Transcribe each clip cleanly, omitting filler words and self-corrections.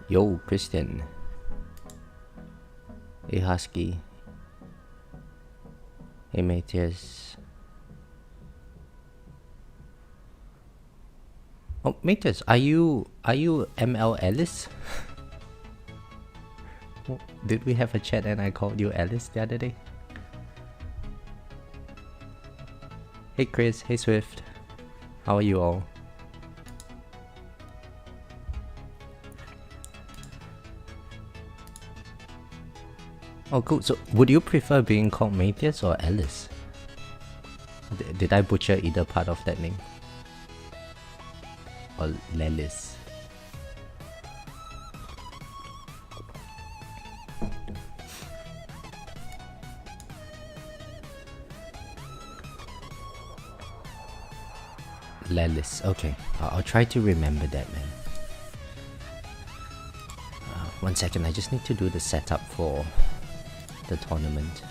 Yo, Christian. Hey, Husky. Hey, Matthias. Oh, Matthias, are you ML Ellis? Did we have a chat and I called you Alice the other day? Hey Chris, hey Swift. How are you all? Oh cool, so would you prefer being called Matthias or Alice? Did I butcher either part of that name? Or Lelis? Lelis, okay. I'll try to remember that, man. 1 second, I just need to do the setup for the tournament.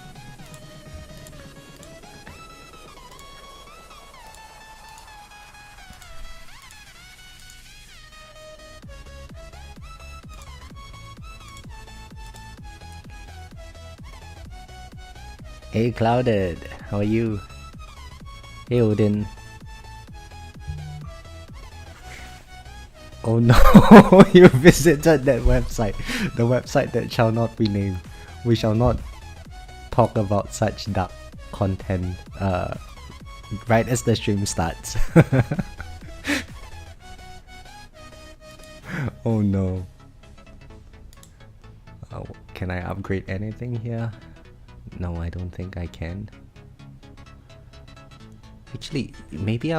Hey Clouded, how are you? Hey Odin. Oh no, you visited that website. The website that shall not be named. We shall not talk about such dark content right as the stream starts. Oh no. Can I upgrade anything here? No, I don't think I can. Actually, maybe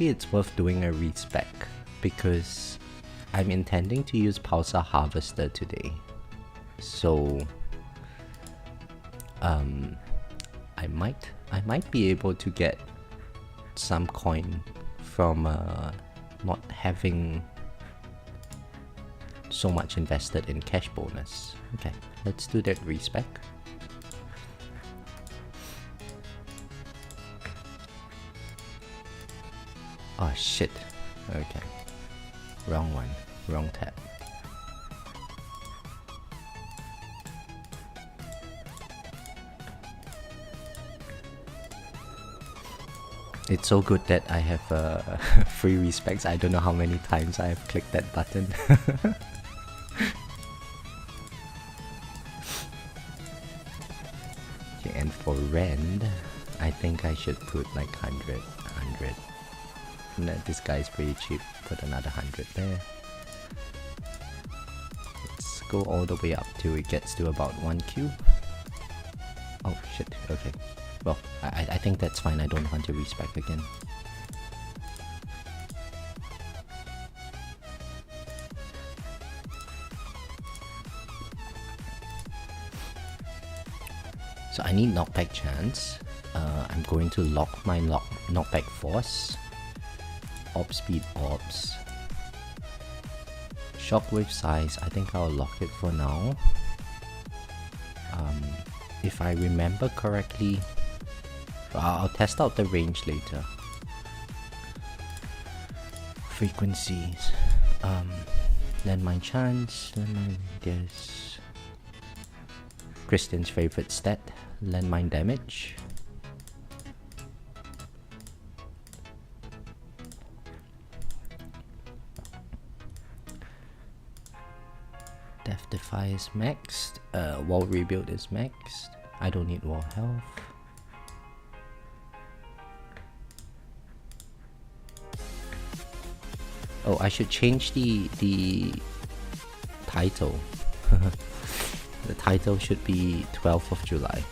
it's worth doing a respec because I'm intending to use Pulsar Harvester today. So I might be able to get some coin from not having so much invested in cash bonus. Okay, let's do that respec. Oh shit. Okay. Wrong one. Wrong tab. It's so good that I have free respecs. I don't know how many times I have clicked that button. Okay, and for rend, I think I should put like 100. This guy's pretty cheap. Put another 100 there. Let's go all the way up till it gets to about 1Q. Oh shit, okay. Well, I think that's fine. I don't want to respec again. So I need knockback chance. I'm going to lock my knockback force. Orb speed orbs. Shockwave size, I think I'll lock it for now. If I remember correctly, I'll test out the range later. Frequencies. Landmine chance, landmine guess. Christian's favorite stat, landmine damage. Death Defy is maxed. Wall Rebuild is maxed. I don't need wall health. Oh, I should change the title. The title should be 12th of July.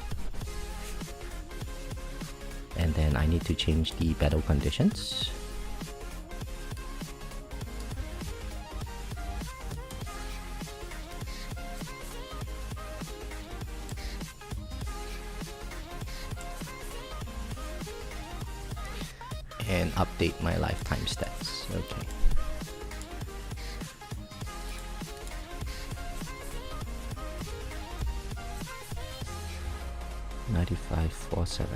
And then I need to change the battle conditions. And update my lifetime stats. Okay. $95,479.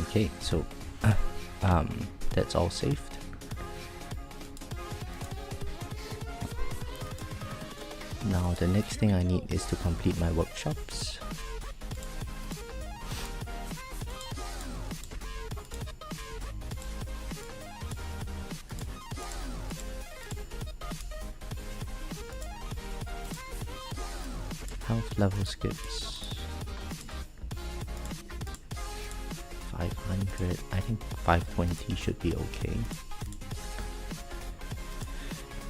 Okay, so That's all saved. Now the next thing I need is to complete my workshops. Health level skips 500. I think 520 should be okay.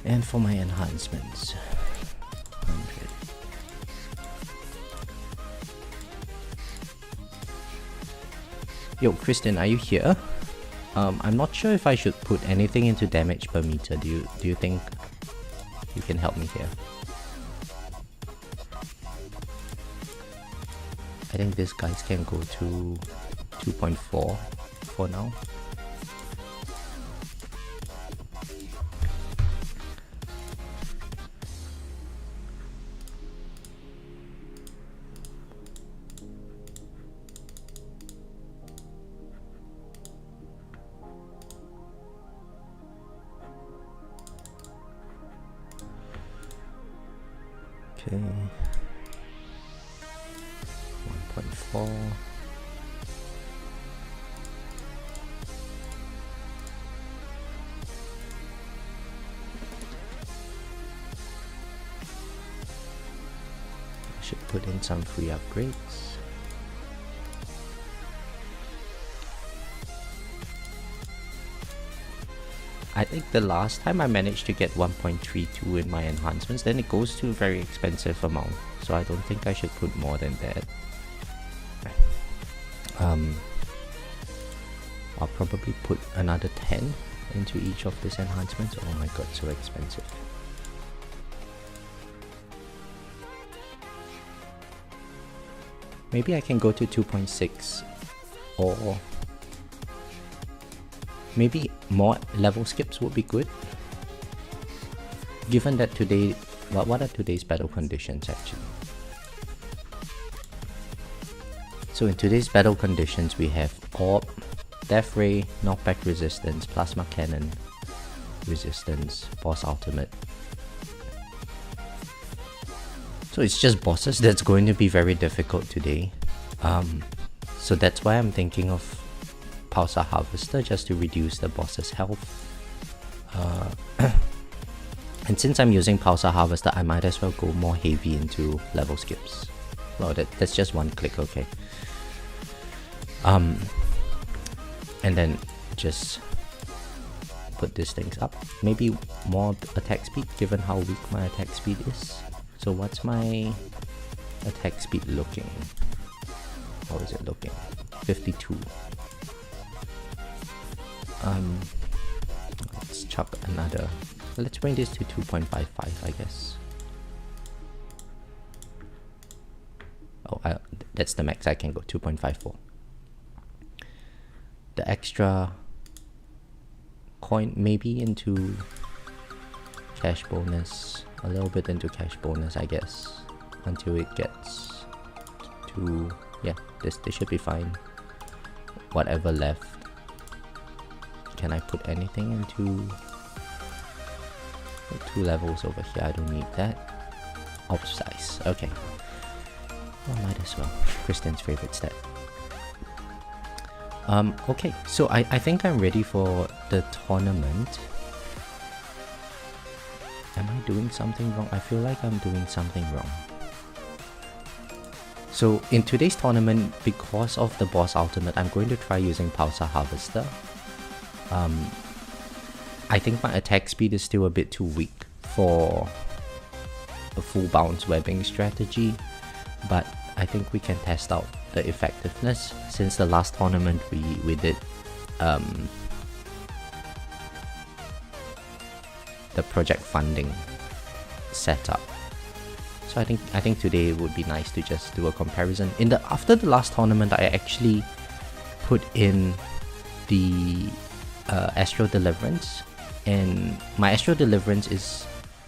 And for my enhancements, 100. Yo, Kristen, are you here? I'm not sure if I should put anything into damage per meter. Do you think you can help me here? I think these guys can go to 2.4 for now. Okay. 1.4. I should put in some free upgrades. I think the last time I managed to get 1.32 in my enhancements, then it goes to a very expensive amount. So I don't think I should put more than that. I'll probably put another 10 into each of these enhancements. Oh my god, so expensive. Maybe I can go to 2.6 or maybe more level skips would be good. Given that today, what are today's battle conditions actually? So in today's battle conditions we have Orb, Death Ray, Knockback Resistance, Plasma Cannon Resistance, Boss Ultimate. So it's just bosses that's going to be very difficult today. So that's why I'm thinking of Pulsar Harvester just to reduce the boss's health. And since I'm using Pulsar Harvester, I might as well go more heavy into level skips. Well, that's just one click, okay. And then just put these things up. Maybe more attack speed given how weak my attack speed is. So what's my attack speed looking? How is it looking? 52. Let's chuck another. Let's bring this to 2.55, I guess. Oh, that's the max I can go, 2.54. The extra coin maybe into cash bonus, a little bit into cash bonus, I guess, until it gets to, yeah, this should be fine. Whatever left. Can I put anything into 2 levels over here? I don't need that. Ops size, okay. Well, might as well. Kristen's favorite stat. Okay, so I think I'm ready for the tournament. Am I doing something wrong? I feel like I'm doing something wrong. So in today's tournament, because of the boss ultimate, I'm going to try using Pulsar Harvester. I think my attack speed is still a bit too weak for a full bounce webbing strategy, but I think we can test out the effectiveness since the last tournament we did the project funding setup. So I think today would be nice to just do a comparison. After the last tournament, I actually put in the Astral Deliverance, and my Astral Deliverance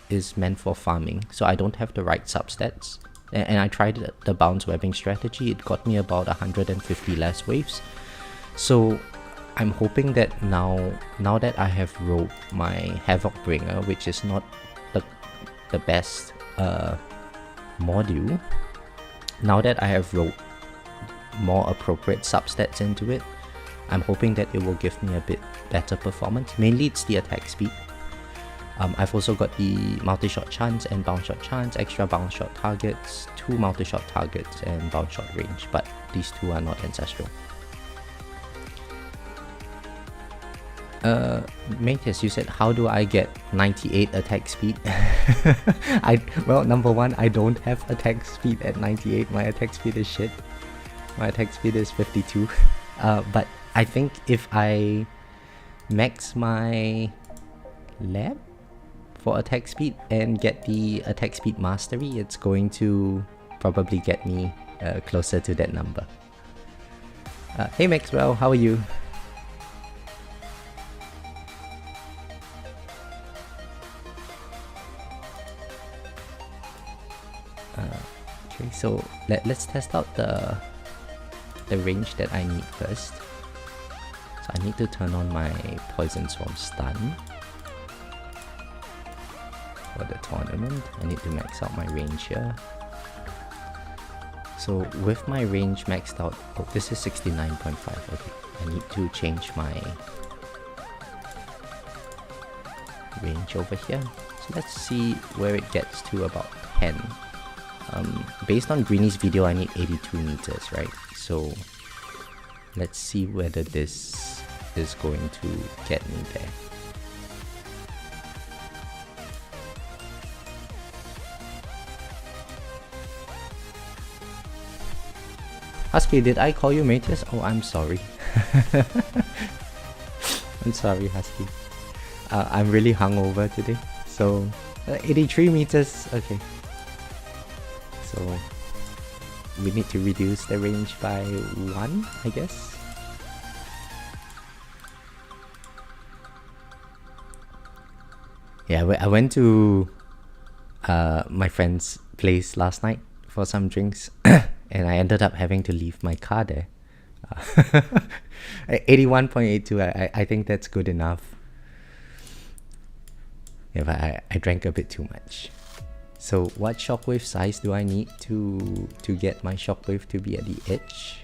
is meant for farming, so I don't have the right substats. And I tried the bounce webbing strategy. It got me about 150 less waves. So I'm hoping that now that I have rolled my Havoc Bringer, which is not the best module, now that I have rolled more appropriate substats into it, I'm hoping that it will give me a bit better performance. Mainly it's the attack speed. I've also got the multi-shot chance and bounce shot chance, extra bounce shot targets, 2 multi-shot targets, and bounce shot range, but these 2 are not ancestral. Matis, you said, how do I get 98 attack speed? Well, number one, I don't have attack speed at 98. My attack speed is shit. My attack speed is 52. But I think if I max my lab for attack speed and get the attack speed mastery, it's going to probably get me closer to that number. Hey Maxwell, how are you? Okay, so let's test out the range that I need first. So I need to turn on my Poison Swarm stun for the tournament. I need to max out my range here. So with my range maxed out, oh, this is 69.5. Okay, I need to change my range over here. So let's see where it gets to about 10. Based on Greeny's video, I need 82 meters, right? So let's see whether this is going to get me there. Husky, did I call you Matis? Oh, I'm sorry. I'm sorry, Husky. I'm really hungover today. So 83 meters, okay. So we need to reduce the range by 1, I guess. Yeah, I went to my friend's place last night for some drinks and I ended up having to leave my car there. 81.82, I think that's good enough. Yeah, but I drank a bit too much. So what shockwave size do I need to get my shockwave to be at the edge?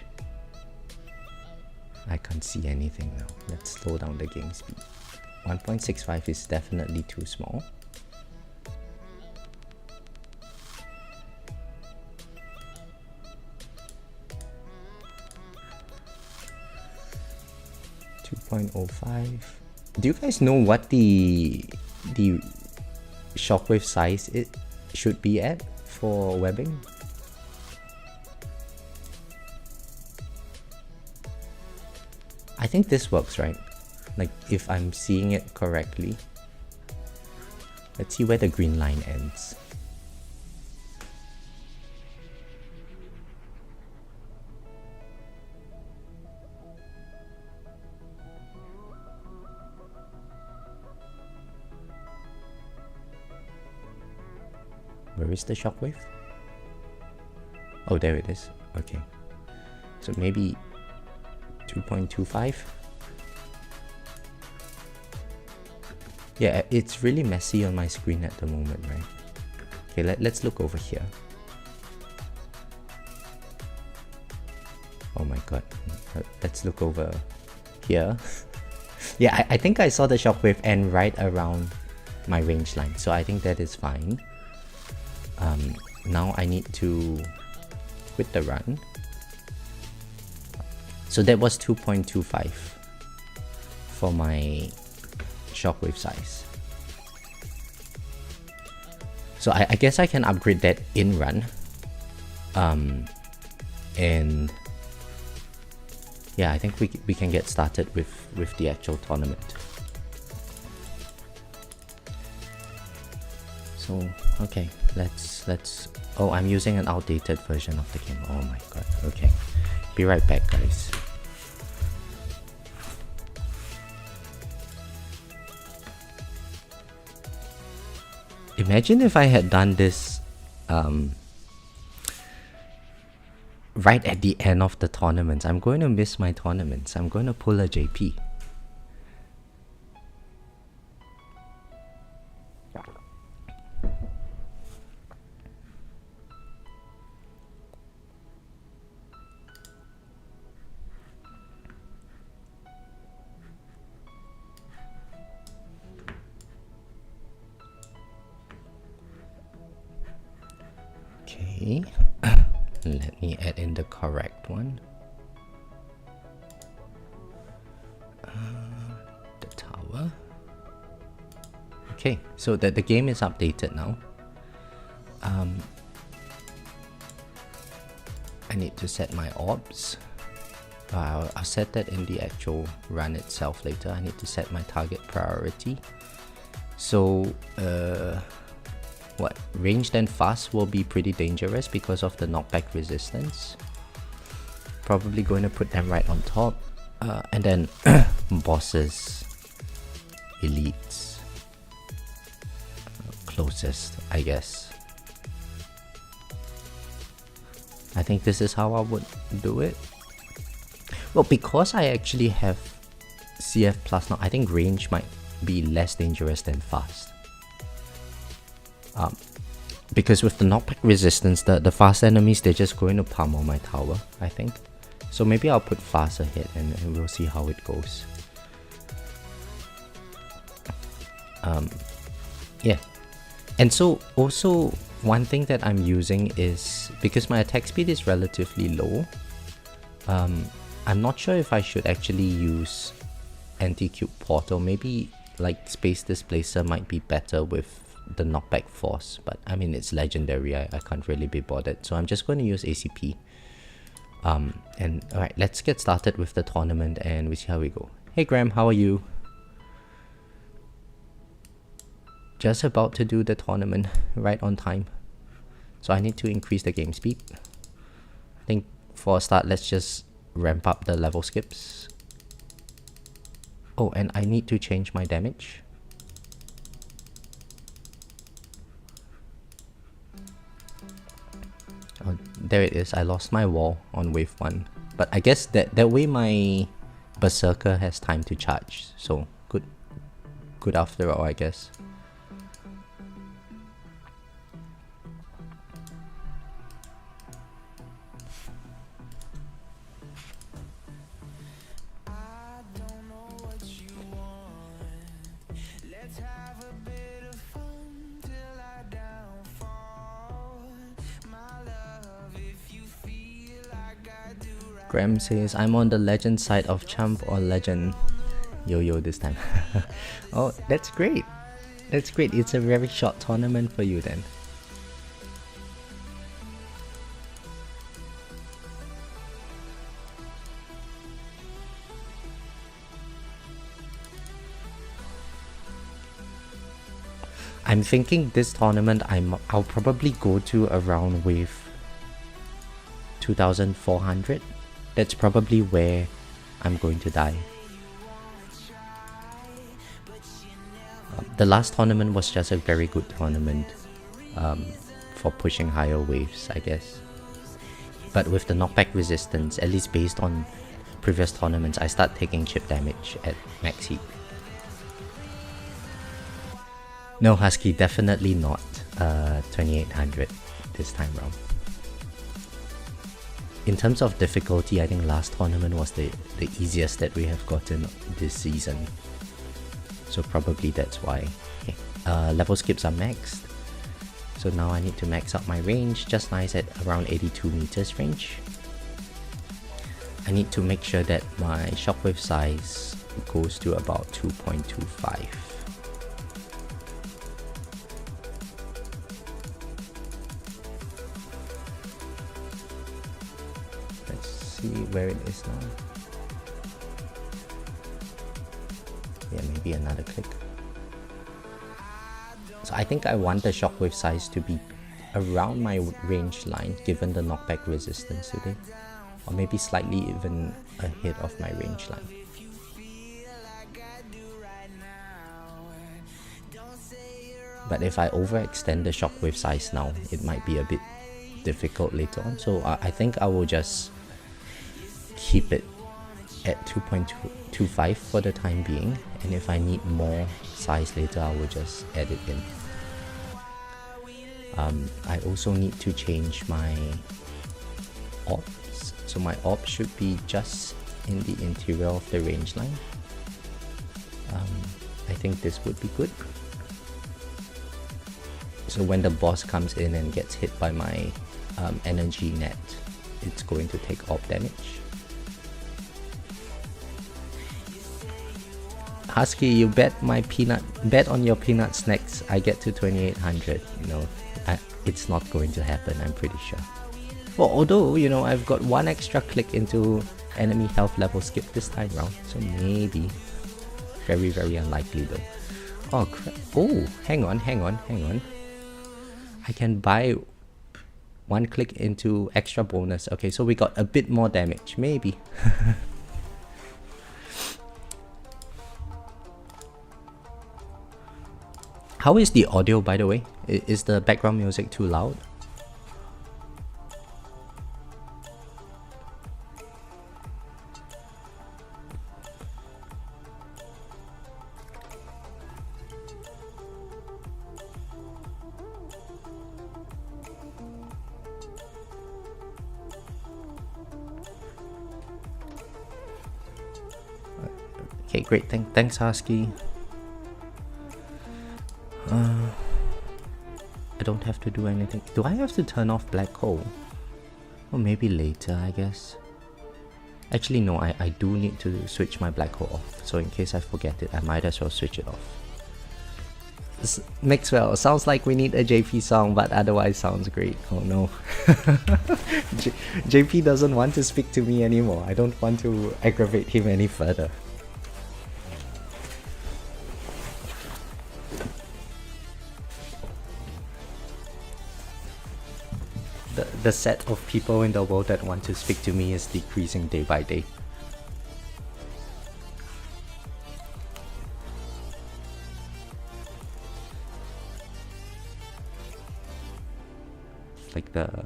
I can't see anything now. Let's slow down the game speed. 1.65 is definitely too small. .05. Do you guys know what the shockwave size it should be at for webbing? I think this works, right? Like if I'm seeing it correctly. Let's see where the green line ends. Where is the shockwave? Oh, there it is. Okay. So maybe 2.25. Yeah, it's really messy on my screen at the moment, right? Okay, let's look over here. Oh my god. Let's look over here. Yeah, I think I saw the shockwave end right around my range line. So I think that is fine. Now I need to quit the run. So that was 2.25 for my shockwave size. So I guess I can upgrade that in run. And yeah, I think we can get started with the actual tournament. So okay, let's oh, I'm using an outdated version of the game. Oh my god. Okay, be right back, guys. Imagine if I had done this right at the end of the tournaments. I'm going to miss my tournaments. I'm going to pull a JP. Okay. Let me add in the correct one. The tower. Okay, so that the game is updated now. I need to set my orbs. I'll set that in the actual run itself later. I need to set my target priority. So, ranged and fast will be pretty dangerous because of the knockback resistance. Probably going to put them right on top. And then bosses, elites, closest, I guess. I think this is how I would do it. Well, because I actually have CF plus now, I think range might be less dangerous than fast. Because with the knockback resistance, the fast enemies, they're just going to pummel my tower, I think. So maybe I'll put fast ahead and we'll see how it goes. Yeah. And so also one thing that I'm using is, because my attack speed is relatively low, I'm not sure if I should actually use anti-cube portal. Maybe like space displacer might be better with the knockback force, but I mean it's legendary, I can't really be bothered, so I'm just going to use ACP. And alright, let's get started with the tournament and we see how we go. Hey Graham, how are you? Just about to do the tournament right on time, so I need to increase the game speed. I think for a start, let's just ramp up the level skips. Oh, and I need to change my damage. Oh, there it is. I lost my wall on wave 1, but I guess that way my berserker has time to charge, so good after all, I guess. Graham says, I'm on the legend side of champ or legend yo-yo this time. Oh, that's great. That's great. It's a very short tournament for you then. I'm thinking this tournament I'll probably go to around wave 2400. That's probably where I'm going to die. The last tournament was just a very good tournament for pushing higher waves, I guess. But with the knockback resistance, at least based on previous tournaments, I start taking chip damage at max heat. No, Husky, definitely not 2800 this time round. In terms of difficulty, I think last tournament was the easiest that we have gotten this season. So probably that's why. Okay. Level skips are maxed. So now I need to max out my range, just nice at around 82 meters range. I need to make sure that my shockwave size goes to about 2.25. See where it is now. Yeah, maybe another click. So I think I want the shockwave size to be around my range line given the knockback resistance today, or maybe slightly even ahead of my range line. But if I overextend the shockwave size now, it might be a bit difficult later on. So I think I will just keep it at 2.25 for the time being, and if I need more size later, I will just add it in. I also need to change my orbs, so my orb should be just in the interior of the range line. I think this would be good. So when the boss comes in and gets hit by my energy net, it's going to take orb damage. Husky, you bet on your peanut snacks I get to 2800. You know, it's not going to happen, I'm pretty sure. Well, although, you know, I've got one extra click into enemy health level skip this time round, so maybe. Very, very unlikely though. Oh crap. Oh, hang on. I can buy one click into extra bonus. Okay, so we got a bit more damage, maybe. How is the audio, by the way? Is the background music too loud? Okay, great. Thanks, Husky. I don't have to do anything. Do I have to turn off black hole? Or maybe later, I guess. Actually, no, I do need to switch my black hole off. So in case I forget it, I might as well switch it off. Mixwell, sounds like we need a JP song, but otherwise sounds great. Oh no. JP doesn't want to speak to me anymore. I don't want to aggravate him any further. The set of people in the world that want to speak to me is decreasing day by day. It's like the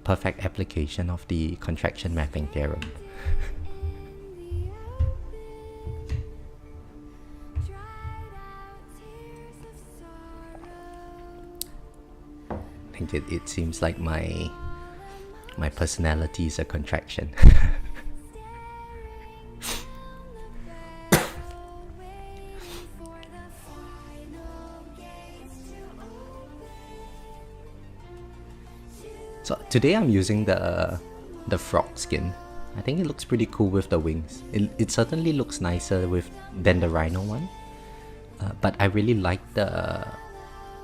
perfect application of the contraction mapping theorem. It seems like my personality is a contraction. So today I'm using the frog skin. I think it looks pretty cool with the wings. It certainly looks nicer than the rhino one. But I really like the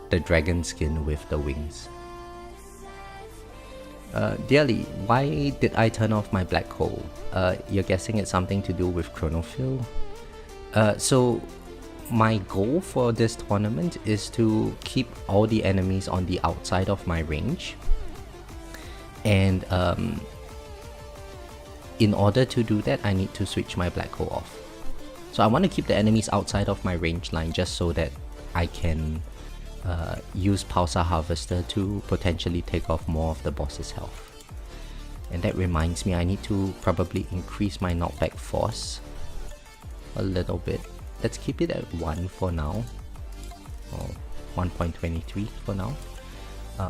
dragon skin with the wings. Dearly, why did I turn off my black hole? You're guessing it's something to do with chronophil? So my goal for this tournament is to keep all the enemies on the outside of my range. And in order to do that, I need to switch my black hole off. So I want to keep the enemies outside of my range line just so that I can use Pulsar Harvester to potentially take off more of the boss's health. And that reminds me, I need to probably increase my knockback force a little bit. Let's keep it at 1 for now, or 1.23 for now,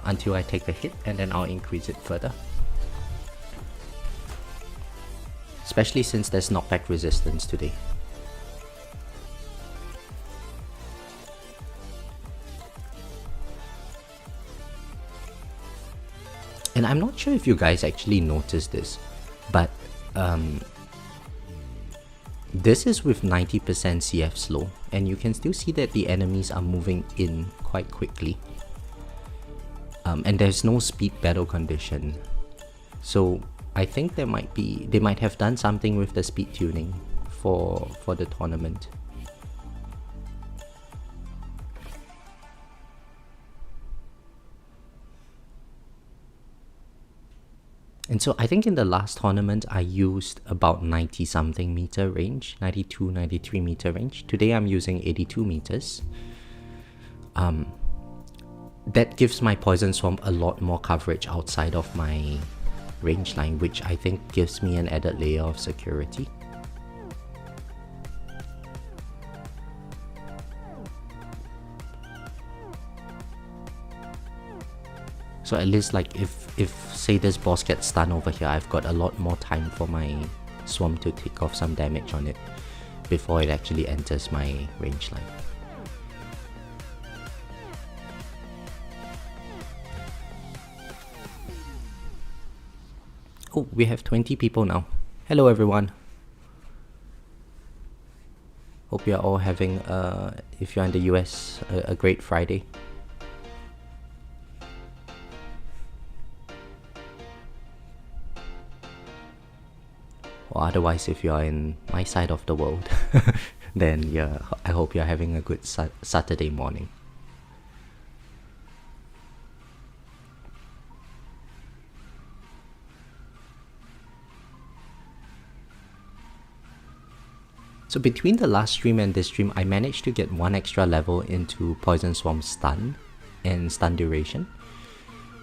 until I take a hit, and then I'll increase it further. Especially since there's knockback resistance today. And I'm not sure if you guys actually noticed this, but this is with 90% CF slow, and you can still see that the enemies are moving in quite quickly. And there's no speed battle condition. So I think they might have done something with the speed tuning for the tournament. And so I think in the last tournament I used about 90 something meter range, 92, 93 meter range. Today I'm using 82 meters. that gives my Poison Swamp a lot more coverage outside of my range line, which I think gives me an added layer of security. So at least like if say this boss gets stunned over here, I've got a lot more time for my Swamp to take off some damage on it before it actually enters my range line. Oh, we have 20 people now. Hello everyone. Hope you're all having, if you're in the US, a great Friday. Or otherwise, if you're in my side of the world, then yeah, I hope you're having a good Saturday morning. So between the last stream and this stream, I managed to get one extra level into Poison Swamp stun and stun duration.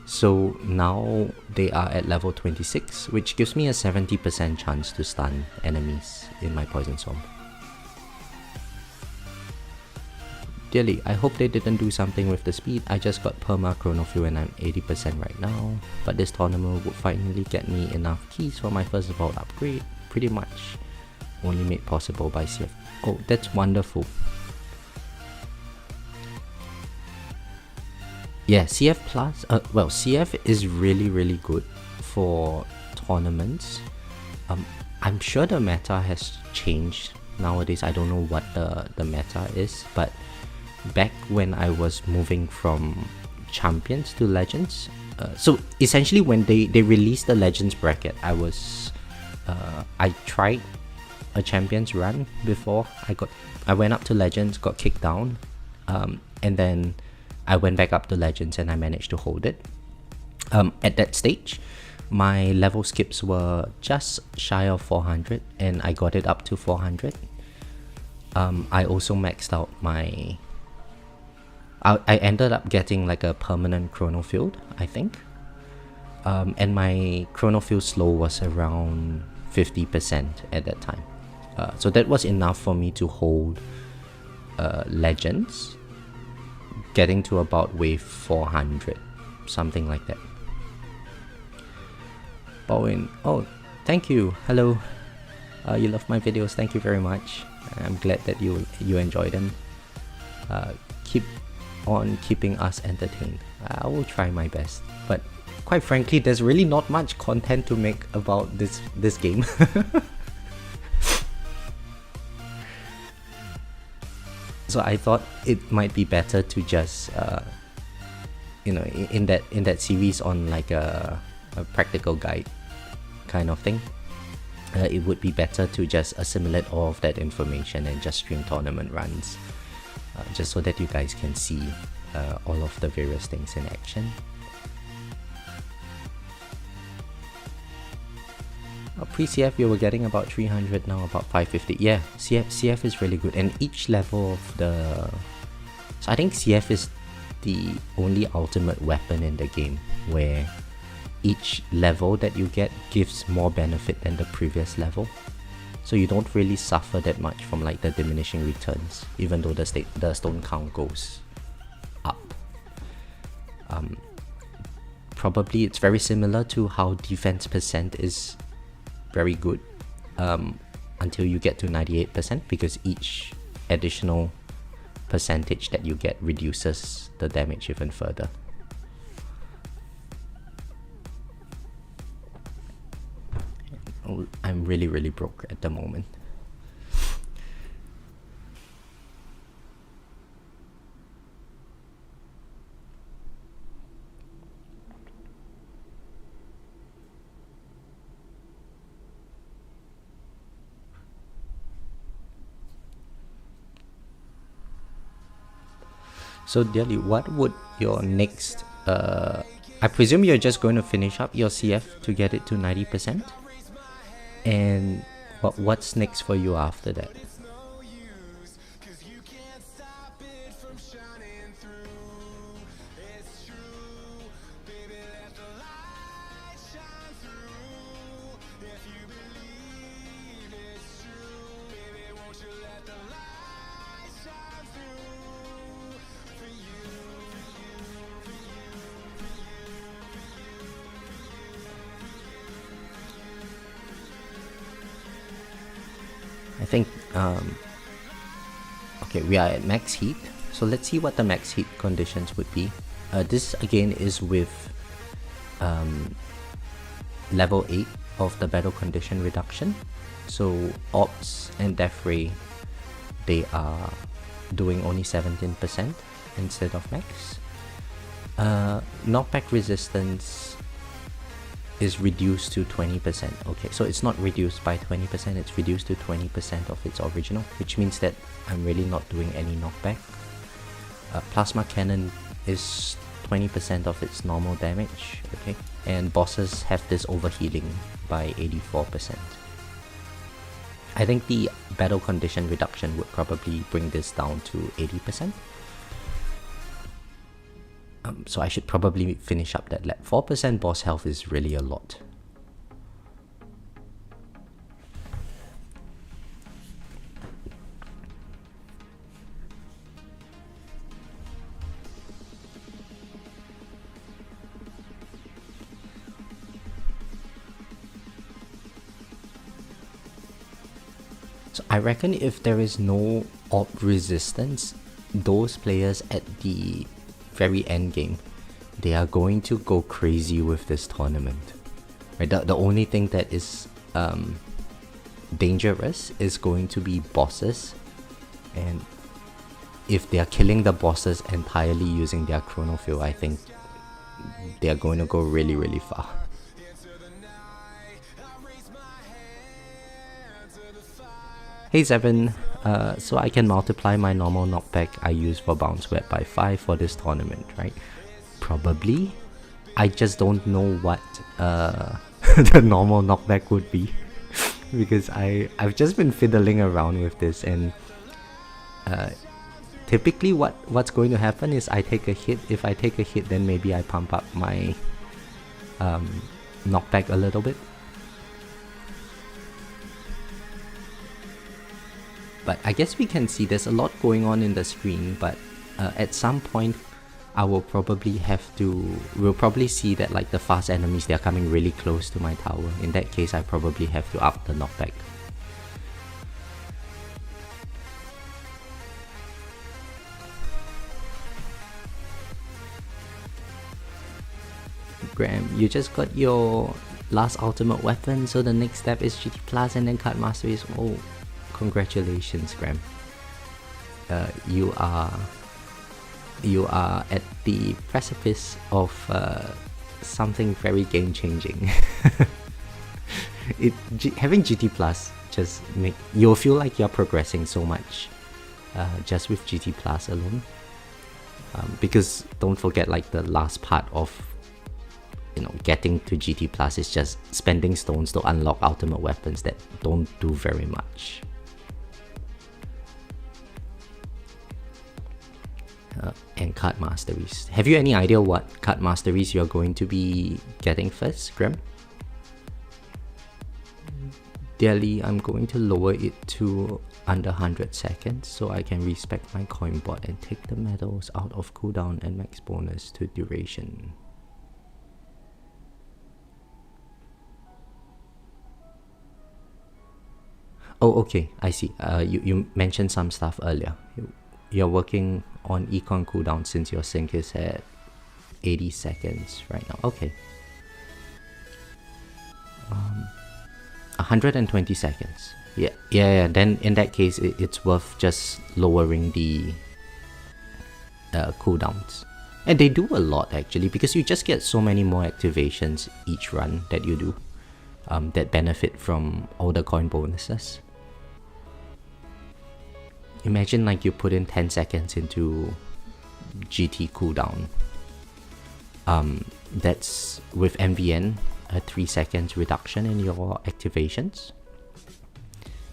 So now they are at level 26, which gives me a 70% chance to stun enemies in my Poison Swamp. Dearly, I hope they didn't do something with the speed. I just got perma chronofuel and I'm 80% right now. But this tournament would finally get me enough keys for my first vault upgrade. Pretty much only made possible by CF. Oh, that's wonderful. Yeah, CF Plus, well, CF is really good for tournaments. I'm sure the meta has changed nowadays. I don't know what the meta is, but back when I was moving from Champions to Legends, so essentially when they released the Legends bracket, I tried a Champions run before. I went up to Legends, got kicked down, and then I went back up to Legends and I managed to hold it. At that stage, my level skips were just shy of 400 and I got it up to 400. I also maxed out my... I ended up getting like a permanent chrono field, I think. And my chrono field slow was around 50% at that time. So that was enough for me to hold Legends, getting to about wave 400, something like that. Bowen, oh, thank you. Hello. You love my videos. Thank you very much. I'm glad that you enjoy them. Keep on keeping us entertained. I will try my best. But quite frankly, there's really not much content to make about this game. So I thought it might be better to just, you know, in that series on like a practical guide kind of thing, it would be better to just assimilate all of that information and just stream tournament runs, just so that you guys can see all of the various things in action. Pre-CF you were getting about 300, now about 550. Yeah, CF is really good, and each level of the... So I think CF is the only ultimate weapon in the game where each level that you get gives more benefit than the previous level. So you don't really suffer that much from like the diminishing returns, even though the stone count goes up. Probably it's very similar to how defense percent is very good until you get to 98%, because each additional percentage that you get reduces the damage even further. I'm really broke at the moment. So Delhi, what would your next... I presume you're just going to finish up your CF to get it to 90%? And what's next for you after that? I think, okay, we are at max heat. So let's see what the max heat conditions would be. This again is with level 8 of the battle condition reduction. So Ops and Death Ray, they are doing only 17% instead of max. Knockback Resistance is reduced to 20%. Okay, so it's not reduced by 20%, it's reduced to 20% of its original, which means that I'm really not doing any knockback. Plasma Cannon is 20% of its normal damage, okay, and bosses have this overhealing by 84%. I think the battle condition reduction would probably bring this down to 80%. So I should probably finish up that lap. 4% boss health is really a lot. So I reckon if there is no Orb Resistance, those players at the very end game, they are going to go crazy with this tournament. Right? The only thing that is dangerous is going to be bosses, and if they are killing the bosses entirely using their chronofill, I think they are going to go really, really far. Hey Zevin, so I can multiply my normal knockback I use for Bounce Web by 5 for this tournament, right? Probably. I just don't know what the normal knockback would be. Because I've just been fiddling around with this, and typically what's going to happen is I take a hit. If I take a hit, then maybe I pump up my knockback a little bit. But I guess we can see there's a lot going on in the screen, but at some point I will probably we'll probably see that like the fast enemies, they're coming really close to my tower. In that case, I probably have to up the knockback. Graham, you just got your last ultimate weapon, so the next step is GT Plus and then Card Mastery. Oh, congratulations, Graham. You are at the precipice of something very game-changing. Having GT Plus just you'll feel like you're progressing so much just with GT Plus alone. Because don't forget, like the last part of getting to GT Plus is just spending stones to unlock ultimate weapons that don't do very much. And card masteries. Have you any idea what card masteries you're going to be getting first, Graham? Daily, I'm going to lower it to under 100 seconds so I can respec my coin bot and take the medals out of cooldown and max bonus to duration. Oh, okay, I see. You mentioned some stuff earlier. You're working on econ cooldown since your sync is at 80 seconds right now. Okay. 120 seconds. Yeah. Then in that case, it's worth just lowering the cooldowns. And they do a lot actually, because you just get so many more activations each run that you do that benefit from all the coin bonuses. Imagine like you put in 10 seconds into GT cooldown. That's with MVN a 3 seconds reduction in your activations.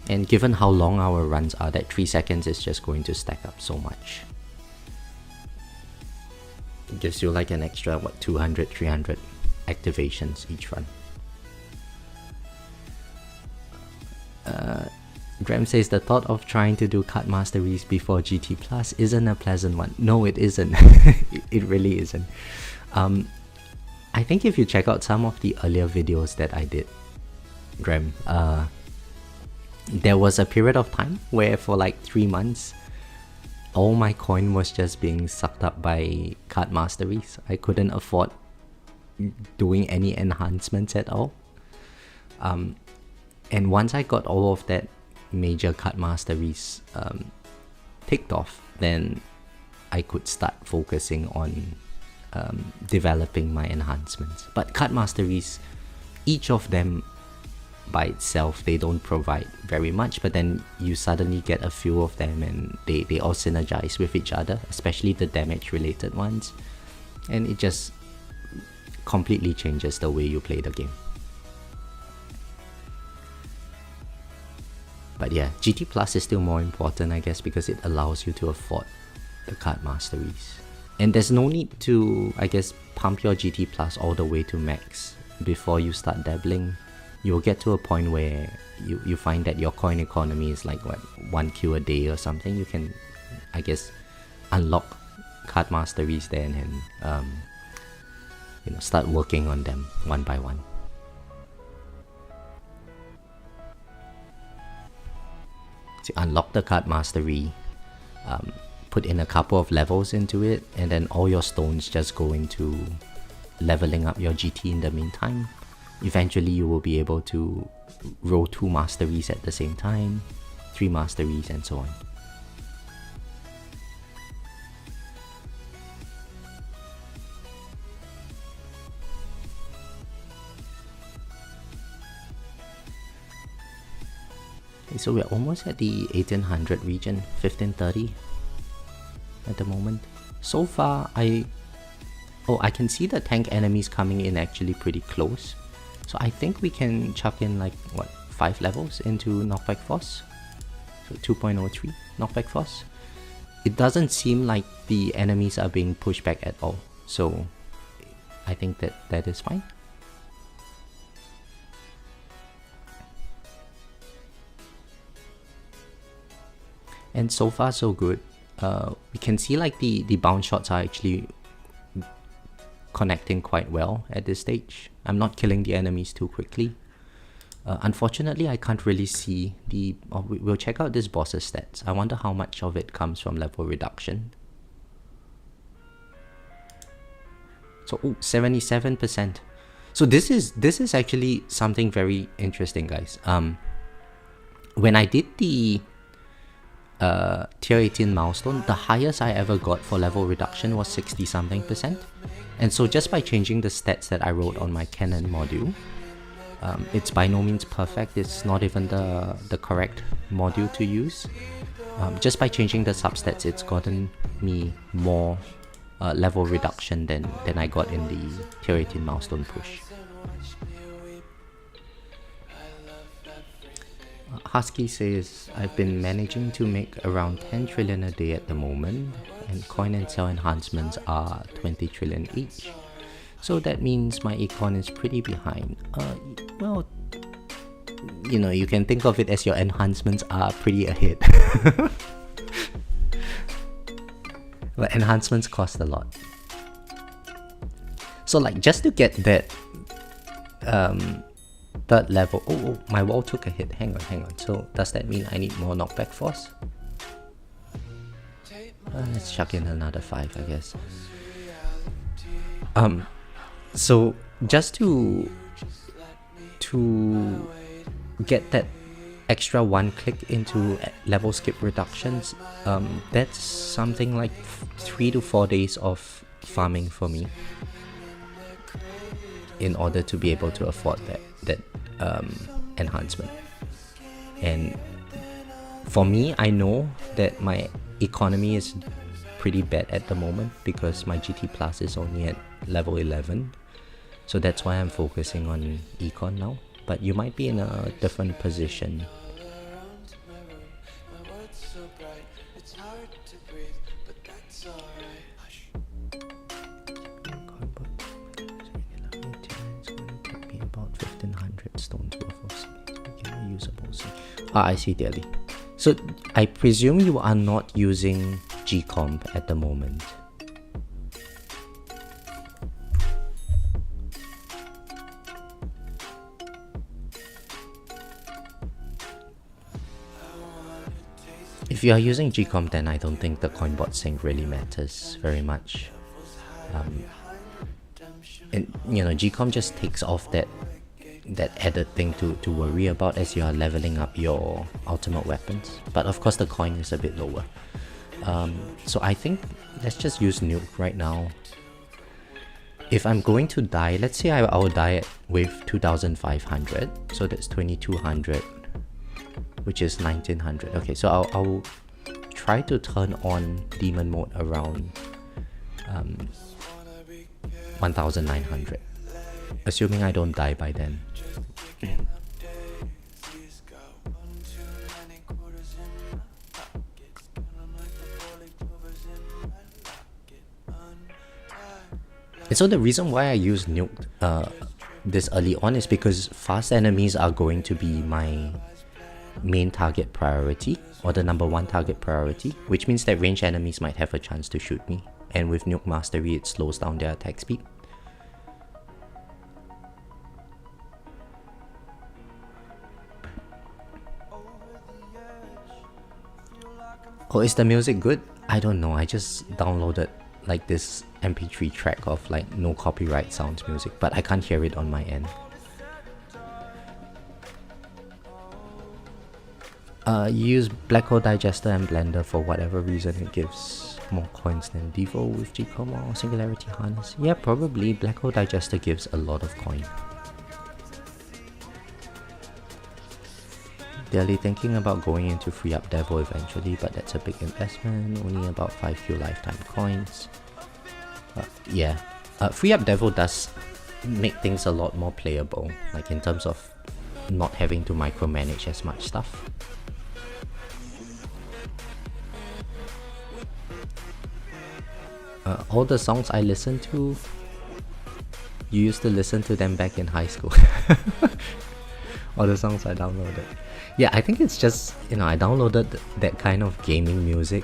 And given how long our runs are, that 3 seconds is just going to stack up so much. It gives you like an extra 200, 300 activations each run. Graham says the thought of trying to do card masteries before GT Plus isn't a pleasant one. No, it isn't. It really isn't. I think if you check out some of the earlier videos that I did, Graham, there was a period of time where for like 3 months, all my coin was just being sucked up by card masteries. I couldn't afford doing any enhancements at all. And once I got all of that major card masteries ticked off, then I could start focusing on developing my enhancements. But card masteries, each of them by itself, they don't provide very much, but then you suddenly get a few of them and they all synergize with each other, especially the damage related ones, and it just completely changes the way you play the game. But yeah, GT Plus is still more important, I guess, because it allows you to afford the card masteries. And there's no need to, I guess, pump your GT Plus all the way to max before you start dabbling. You'll get to a point where you find that your coin economy is like, what, 1Q a day or something. You can, I guess, unlock card masteries there and start working on them one by one. So unlock the card mastery, put in a couple of levels into it, and then all your stones just go into leveling up your GT in the meantime. Eventually you will be able to roll 2 masteries at the same time, 3 masteries, and so on. Okay, so we're almost at the 1800 region, 1530 at the moment. So far, I can see the tank enemies coming in actually pretty close. So I think we can chuck in like, what, 5 levels into Knockback Force? So 2.03 Knockback Force. It doesn't seem like the enemies are being pushed back at all. So I think that is fine. And so far so good. We can see like the bounce shots are actually connecting quite well at this stage. I'm not killing the enemies too quickly. Unfortunately, I can't really see the... we'll check out this boss's stats. I wonder how much of it comes from level reduction. So, 77%. So this is actually something very interesting, guys. When I did the tier 18 milestone, the highest I ever got for level reduction was 60-something%. And so just by changing the stats that I wrote on my cannon module, it's by no means perfect. It's not even the correct module to use. Just by changing the substats, it's gotten me more level reduction than I got in the tier 18 milestone push. Husky says, I've been managing to make around 10 trillion a day at the moment, and coin and cell enhancements are 20 trillion each. So that means my econ is pretty behind. Well, you can think of it as your enhancements are pretty ahead. But enhancements cost a lot. So like, just to get that third level... Oh, my wall took a hit. Hang on. So does that mean I need more knockback force? Let's chuck in another 5, I guess. So just to get that extra 1 click into level skip reductions, that's something like 3 to 4 days of farming for me in order to be able to afford that enhancement. And for me, I know that my economy is pretty bad at the moment because my GT Plus is only at level 11. So that's why I'm focusing on econ now. But you might be in a different position. Stones worth of usable. I see daily. So I presume you are not using G-Comp at the moment. If you are using Gcom, then I don't think the coinbot sync really matters very much. And you know, Gcom just takes off that added thing to worry about as you are leveling up your ultimate weapons. But of course the coin is a bit lower. So I think let's just use nuke right now. If I'm going to die, let's say I'll die with 2500, so that's 2200, which is 1900. Okay, so I'll try to turn on demon mode around 1900, assuming I don't die by then. And so the reason why I use nuke this early on is because fast enemies are going to be my main target priority, or the #1 target priority, which means that ranged enemies might have a chance to shoot me, and with nuke mastery it slows down their attack speed. Oh, is the music good? I don't know, I just downloaded like this MP3 track of like no copyright sounds music, but I can't hear it on my end. Use Black Hole Digester and Blender for whatever reason. It gives more coins than Devo with Gcom or Singularity Harness. Yeah, probably Black Hole Digester gives a lot of coin. Daily thinking about going into Free Up Devil eventually, but that's a big investment, only about 5Q lifetime coins. Yeah, Free Up Devil does make things a lot more playable, like in terms of not having to micromanage as much stuff. All the songs I listen to, you used to listen to them back in high school. All the songs I downloaded. Yeah, I think it's just, you know, I downloaded that kind of gaming music,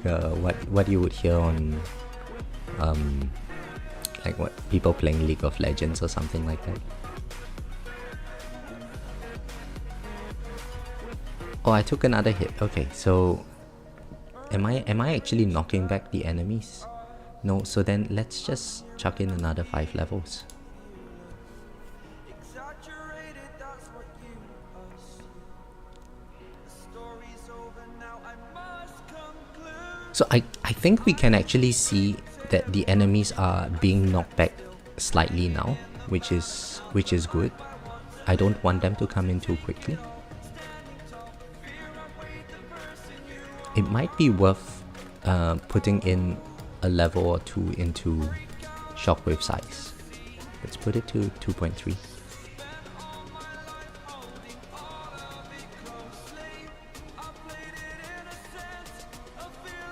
like what you would hear on like what people playing League of Legends or something like that. Oh, I took another hit. Okay, so am I actually knocking back the enemies? No, so then let's just chuck in another 5 levels. So I think we can actually see that the enemies are being knocked back slightly now, which is good. I don't want them to come in too quickly. It might be worth putting in a level or 2 into shockwave size. Let's put it to 2.3.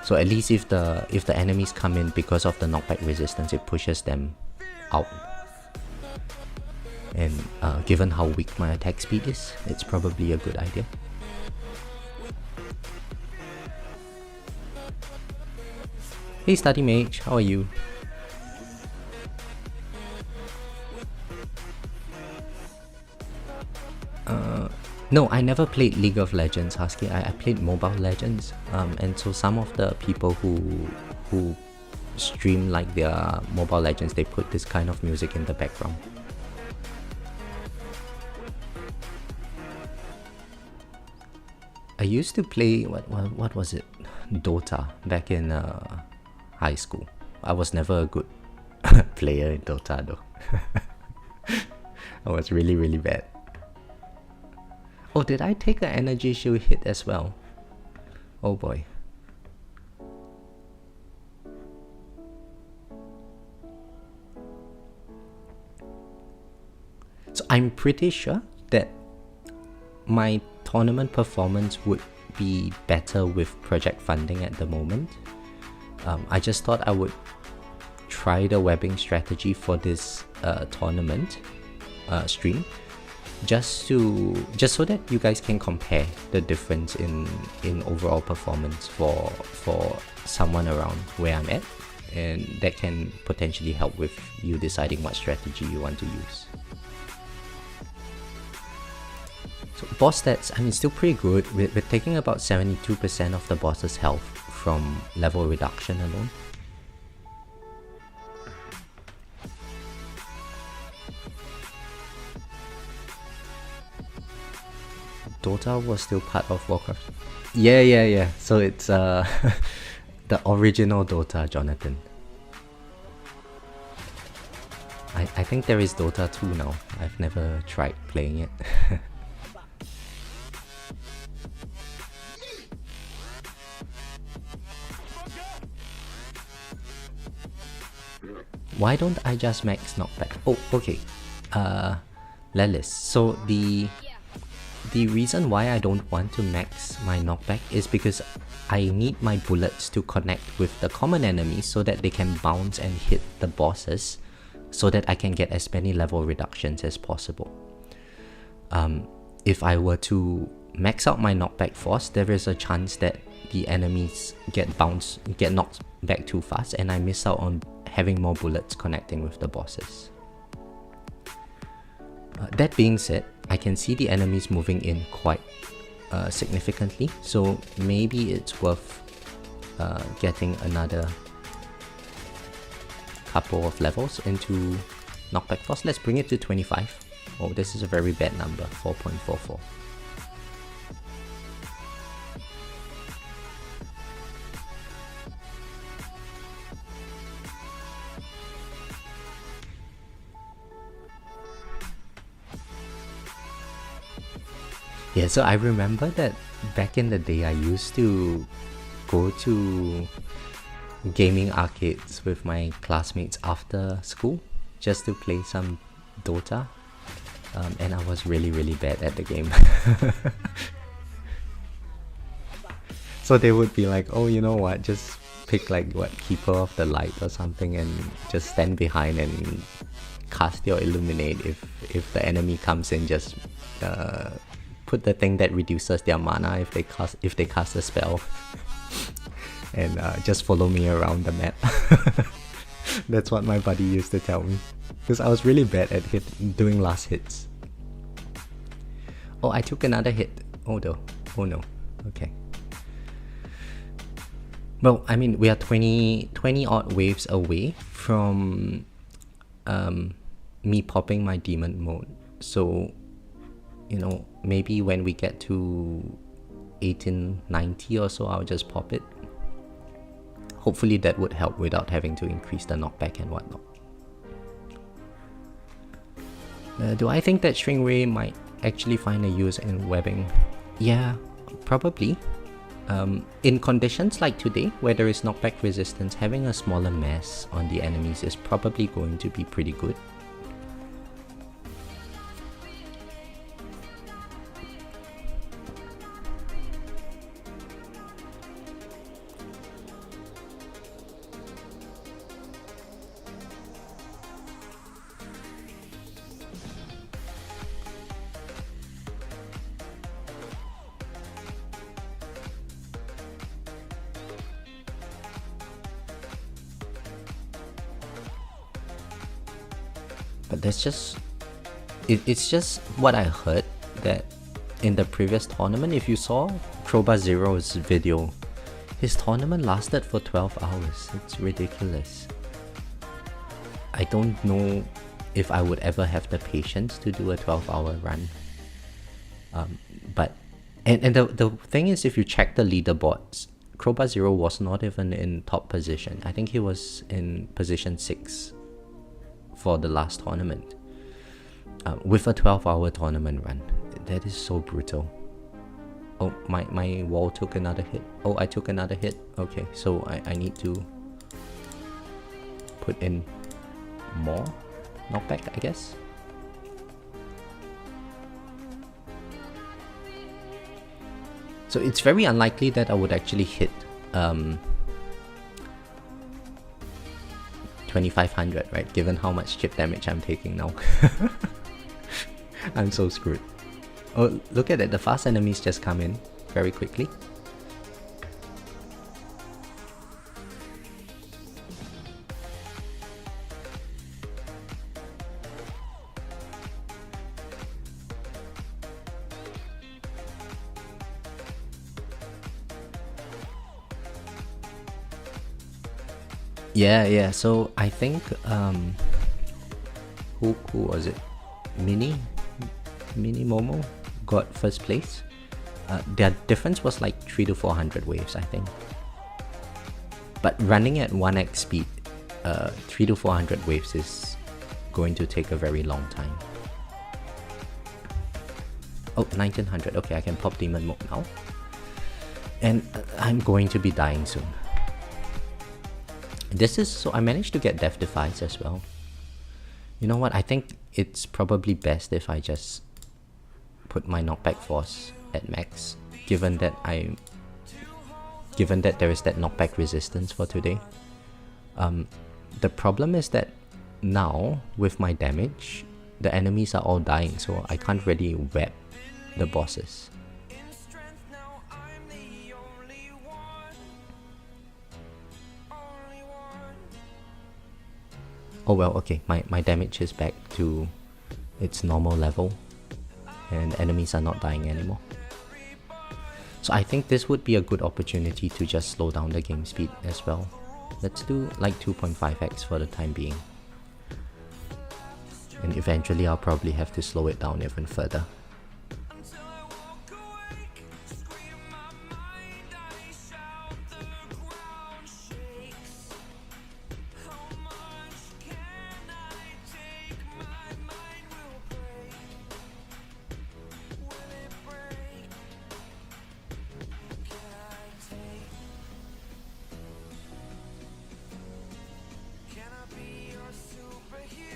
So at least if the enemies come in because of the knockback resistance, it pushes them out. And given how weak my attack speed is, it's probably a good idea. Hey Study Mage, how are you? No, I never played League of Legends, Husky. I played Mobile Legends, and so some of the people who stream like their Mobile Legends, they put this kind of music in the background. I used to play what was it? Dota back in high school. I was never a good player in Dota though. I was really bad. Oh, did I take an energy shield hit as well? Oh boy. So I'm pretty sure that my tournament performance would be better with project funding at the moment. I just thought I would try the webbing strategy for this tournament stream, just so that you guys can compare the difference in overall performance for someone around where I'm at, and that can potentially help with you deciding what strategy you want to use. So boss stats, I mean, still pretty good. We're taking about 72% of the boss's health from level reduction alone. Dota was still part of Warcraft. Yeah. So it's the original Dota, Jonathan. I think there is Dota 2 now. I've never tried playing it. Why don't I just max knockback? Oh, okay. Lelis. So the reason why I don't want to max my knockback is because I need my bullets to connect with the common enemies so that they can bounce and hit the bosses, so that I can get as many level reductions as possible. If I were to max out my knockback force, there is a chance that the enemies get knocked back too fast, and I miss out on having more bullets connecting with the bosses. That being said, I can see the enemies moving in quite significantly, so maybe it's worth getting another couple of levels into knockback force. Let's bring it to 25. Oh, this is a very bad number, 4.44. Yeah, so I remember that back in the day I used to go to gaming arcades with my classmates after school just to play some Dota, and I was really bad at the game. So they would be like, oh, you know what, just pick like what, Keeper of the Light or something, and just stand behind and cast your Illuminate. If the enemy comes in, just put the thing that reduces their mana if they cast a spell. And just follow me around the map. That's what my buddy used to tell me, because I was really bad at doing last hits. Oh, I took another hit. Oh no. Okay. Well, I mean, we are 20 odd waves away from me popping my demon mode. So, you know, maybe when we get to 1890 or so, I'll just pop it. Hopefully that would help without having to increase the knockback and whatnot. Do I think that Stringray might actually find a use in webbing? Yeah, probably. In conditions like today, where there is knockback resistance, having a smaller mass on the enemies is probably going to be pretty good. But that's just... It's just what I heard, that in the previous tournament, if you saw Crowbar Zero's video, his tournament lasted for 12 hours. It's ridiculous. I don't know if I would ever have the patience to do a 12-hour run. But the thing is, if you check the leaderboards, Crowbar Zero was not even in top position. I think he was in position 6 for the last tournament, with a 12-hour tournament run. That is so brutal. Oh, my wall took another hit. Oh, I took another hit. Okay, so I need to put in more knockback, I guess. So it's very unlikely that I would actually hit 2500, right? Given how much chip damage I'm taking now. I'm so screwed. Oh, look at that, the fast enemies just come in very quickly. Yeah. So I think who was it? Mini Momo got first place. Their difference was like 300 to 400 waves, I think. But running at 1x speed, 300 to 400 waves is going to take a very long time. Oh, 1900. Okay, I can pop demon mode now. And I'm going to be dying soon. So I managed to get death defies as well. You know what? I think it's probably best if I just put my knockback force at max, given that there is that knockback resistance for today. The problem is that now with my damage, the enemies are all dying, so I can't really web the bosses. Oh well, okay, my damage is back to its normal level and enemies are not dying anymore. So I think this would be a good opportunity to just slow down the game speed as well. Let's do like 2.5x for the time being. And eventually I'll probably have to slow it down even further.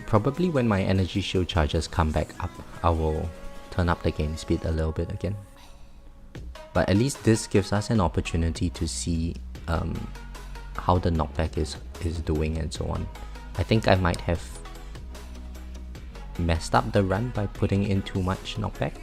Probably when my energy shield charges come back up, I will turn up the game speed a little bit again. But at least this gives us an opportunity to see how the knockback is doing and so on. I think I might have messed up the run by putting in too much knockback.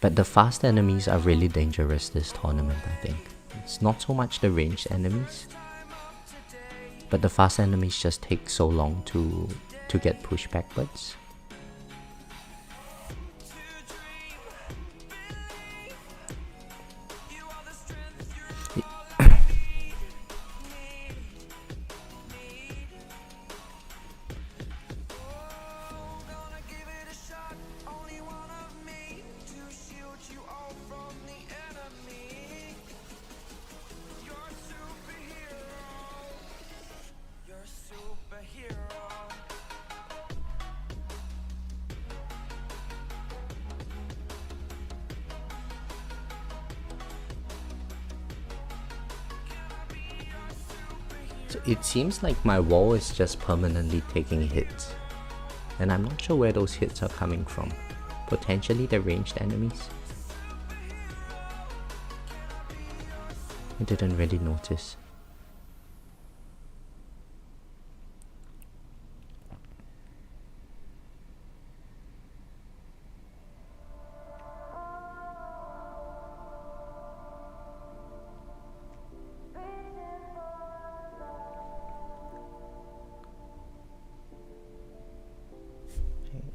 But the fast enemies are really dangerous this tournament, I think. It's not so much the ranged enemies, but the fast enemies just take so long to get pushed backwards. So it seems like my wall is just permanently taking hits, and I'm not sure where those hits are coming from. Potentially the ranged enemies? I didn't really notice.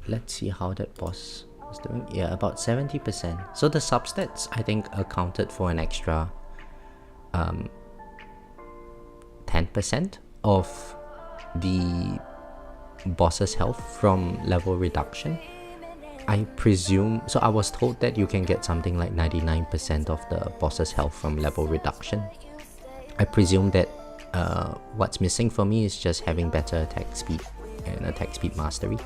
Let's see how that boss is doing. Yeah, about 70%. So the substats, I think, accounted for an extra 10% of the boss's health from level reduction. I presume, so I was told that you can get something like 99% of the boss's health from level reduction. I presume that what's missing for me is just having better attack speed and attack speed mastery.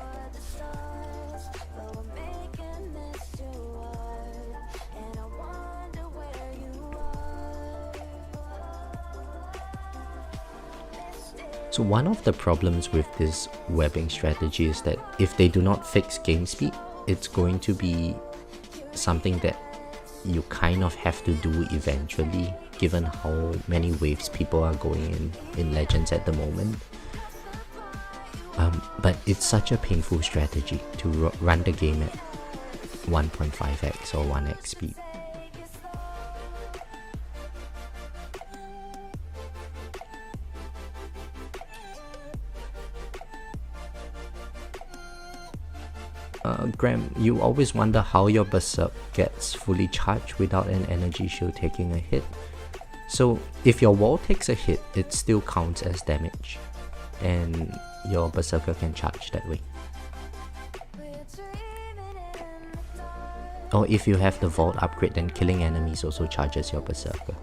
So one of the problems with this webbing strategy is that if they do not fix game speed, it's going to be something that you kind of have to do eventually, given how many waves people are going in Legends at the moment. But it's such a painful strategy to run the game at 1.5x or 1x speed. Graham, you always wonder how your Berserk gets fully charged without an energy shield taking a hit. So if your wall takes a hit, it still counts as damage, and your Berserker can charge that way. Or if you have the Vault upgrade, then killing enemies also charges your Berserker.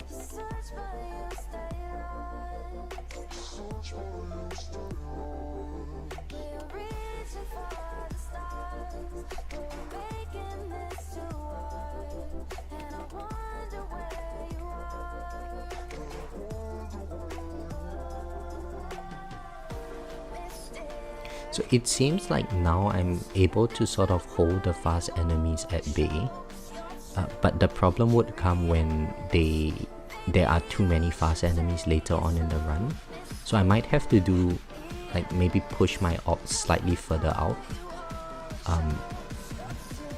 So it seems like now I'm able to sort of hold the fast enemies at bay, but the problem would come when there are too many fast enemies later on in the run. So I might have to do, like, maybe push my ops slightly further out,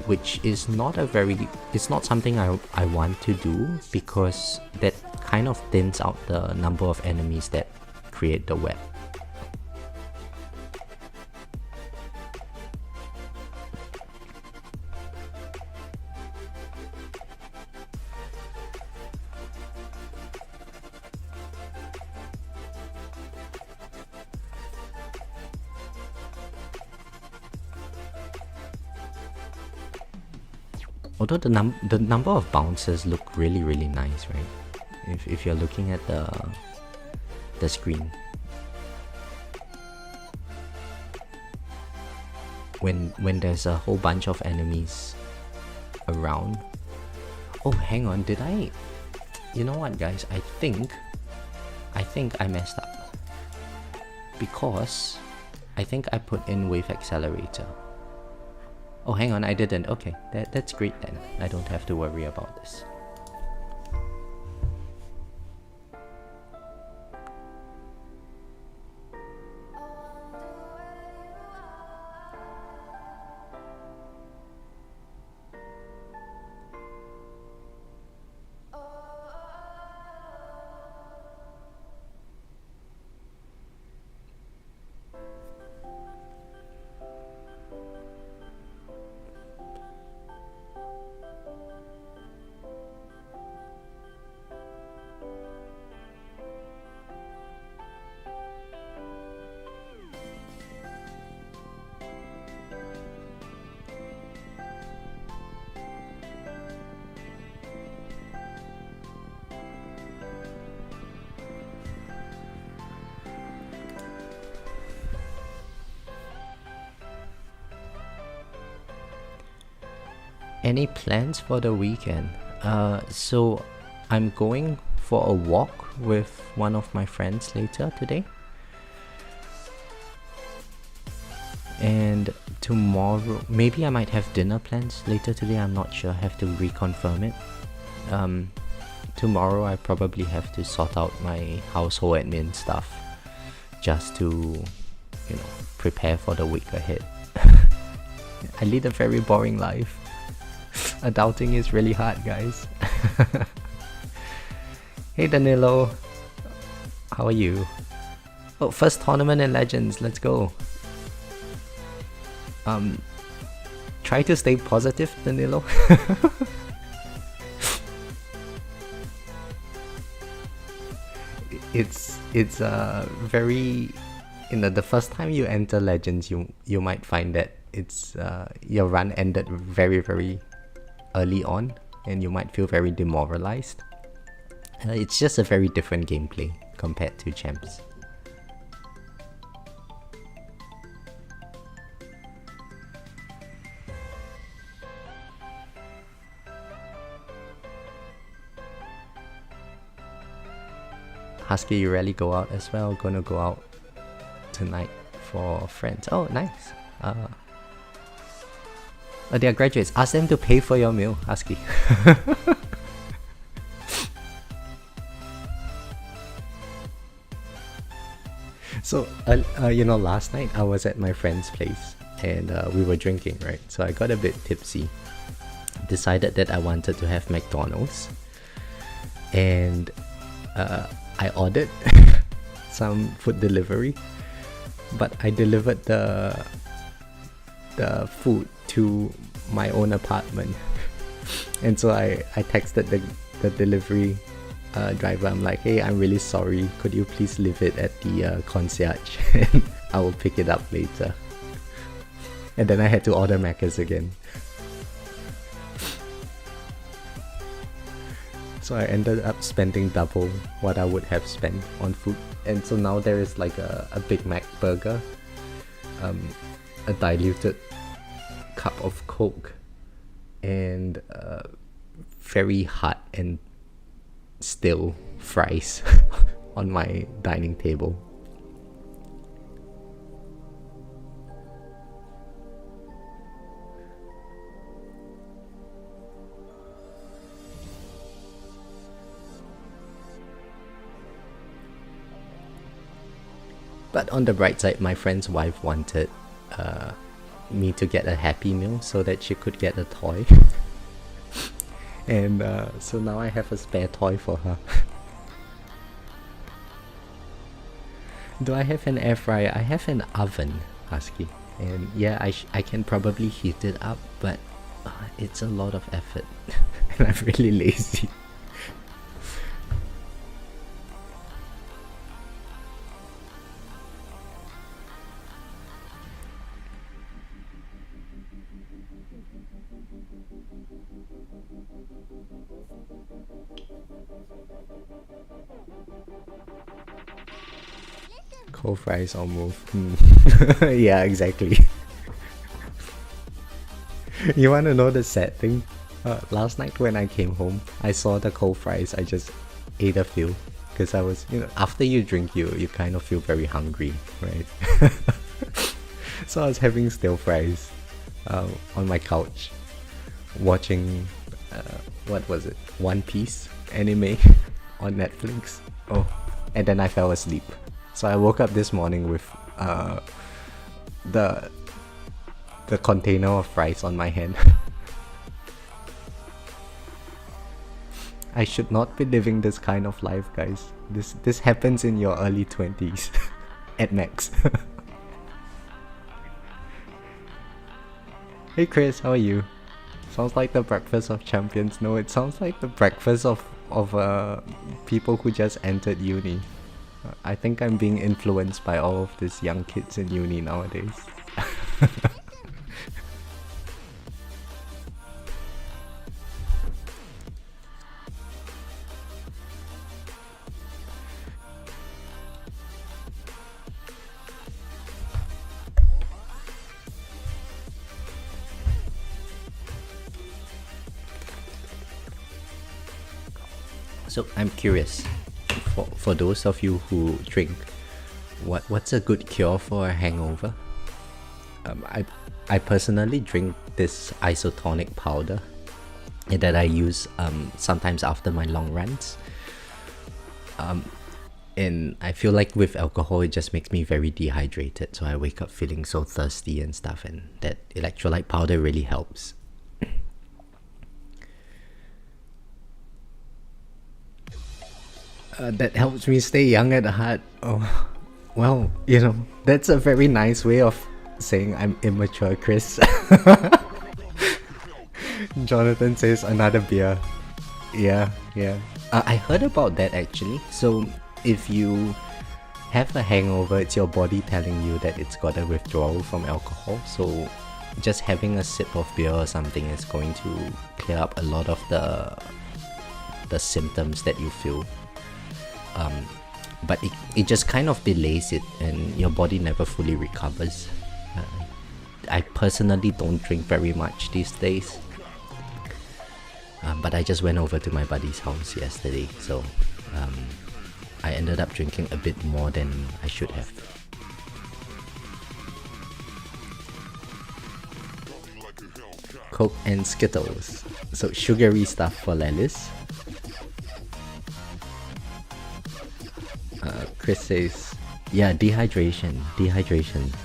which is not it's not something I want to do, because that kind of thins out the number of enemies that create the web. Although the number of bouncers look really nice, right? If you're looking at the screen, when there's a whole bunch of enemies around. Oh, hang on, did I? You know what, guys? I think I messed up, because I think I put in Wave Accelerator. Oh, hang on, I didn't. Okay, that's great then. I don't have to worry about this. Any plans for the weekend? So I'm going for a walk with one of my friends later today. And tomorrow, maybe I might have dinner plans later today, I'm not sure, I have to reconfirm it. Tomorrow I probably have to sort out my household admin stuff, just to, you know, prepare for the week ahead. I lead a very boring life. Adulting is really hard, guys. Hey Danilo, how are you? Oh, first tournament in Legends, let's go. Try to stay positive, Danilo. it's very, you know, the first time you enter Legends, you might find that it's your run ended very early on, and you might feel very demoralized. It's just a very different gameplay compared to Champs. Husky, you rarely go out as well. Gonna go out tonight for friends. Oh, nice. They are graduates. Ask them to pay for your meal, Husky. So, you know, last night I was at my friend's place and we were drinking, right? So I got a bit tipsy. Decided that I wanted to have McDonald's. And I ordered some food delivery. But I delivered the food to my own apartment. And so I texted the delivery driver. I'm like, hey, I'm really sorry. Could you please leave it at the concierge and I will pick it up later. And then I had to order Macca's again. So I ended up spending double what I would have spent on food. And so now there is like a Big Mac burger, a diluted cup of Coke, and very hot and still fries on my dining table. But on the bright side, my friend's wife wanted me to get a Happy Meal so that she could get a toy. And so now I have a spare toy for her. Do I have an air fryer? I have an oven, Husky. And yeah, I can probably heat it up, but it's a lot of effort. And I'm really lazy. Cold fries on move. Yeah, exactly. You wanna know the sad thing? Last night when I came home, I saw the cold fries. I just ate a few because I was, after you drink, you kind of feel very hungry, right? So I was having stale fries on my couch, watching what was it? One Piece anime on Netflix. Oh, and then I fell asleep. So I woke up this morning with the container of fries on my hand. I should not be living this kind of life, guys. This happens in your early 20s at max. Hey Chris, how are you? Sounds like the breakfast of champions. No, it sounds like the breakfast of people who just entered uni. I think I'm being influenced by all of these young kids in uni nowadays. So I'm curious, for those of you who drink, what's a good cure for a hangover? I personally drink this isotonic powder that I use sometimes after my long runs. And I feel like with alcohol, it just makes me very dehydrated. So I wake up feeling so thirsty and stuff, and that electrolyte powder really helps. That helps me stay young at heart. Oh, well, that's a very nice way of saying I'm immature, Chris. Jonathan says another beer. Yeah. I heard about that actually. So if you have a hangover, it's your body telling you that it's got a withdrawal from alcohol. So just having a sip of beer or something is going to clear up a lot of the symptoms that you feel. But it just kind of delays it, and your body never fully recovers. I personally don't drink very much these days, but I just went over to my buddy's house yesterday, so I ended up drinking a bit more than I should have. Coke and Skittles, so sugary stuff for Lelis. Chris says, yeah, dehydration,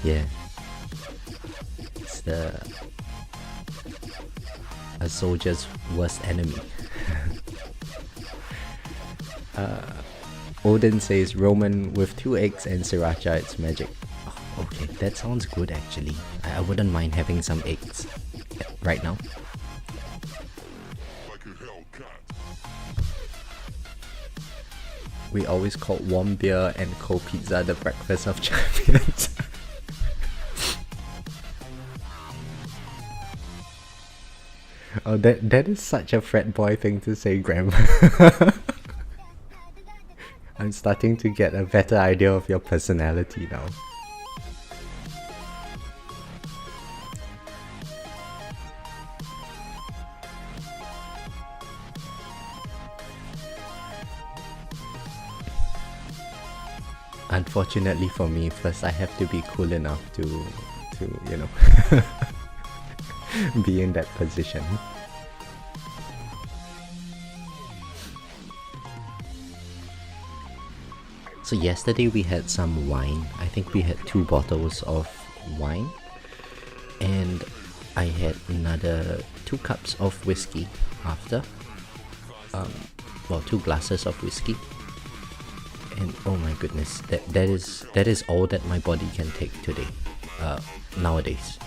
yeah. It's a soldier's worst enemy. Odin says, Roman with 2 eggs and sriracha, it's magic. Oh, okay, that sounds good actually. I wouldn't mind having some eggs. right now. We always call warm beer and cold pizza the breakfast of champions. Oh, that is such a frat boy thing to say, Graham. I'm starting to get a better idea of your personality now. Unfortunately for me, first I have to be cool enough to you know, be in that position. So yesterday we had some wine. I think we had 2 bottles of wine, and I had another 2 cups of whiskey after. Well, 2 glasses of whiskey. And oh my goodness, that is all that my body can take today, nowadays.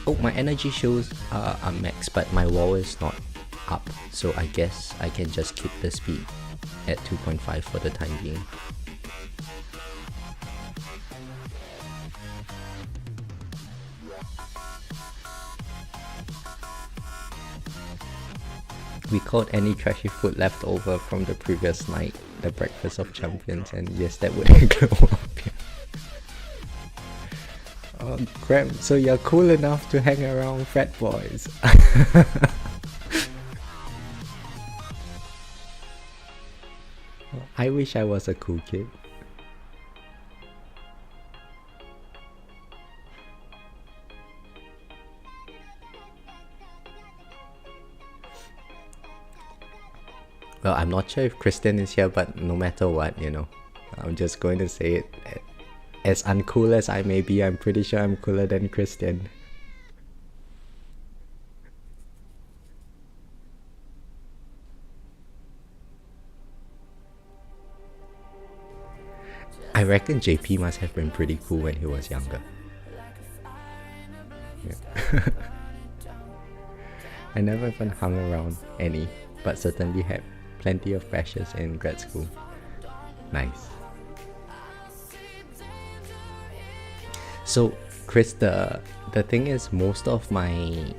Oh, my energy shows are max, but my wall is not up, so I guess I can just keep the speed at 2.5 for the time being. We called any trashy food left over from the previous night the breakfast of champions, and yes, that would include Olympia. Oh, Graham, so you're cool enough to hang around frat boys. I wish I was a cool kid. Well, I'm not sure if Kristen is here, but no matter what, you know, I'm just going to say it. As uncool as I may be, I'm pretty sure I'm cooler than Kristen. I reckon JP must have been pretty cool when he was younger. Yeah. I never even hung around any, but certainly had plenty of crashes in grad school. Nice. So, Chris, the thing is, most of my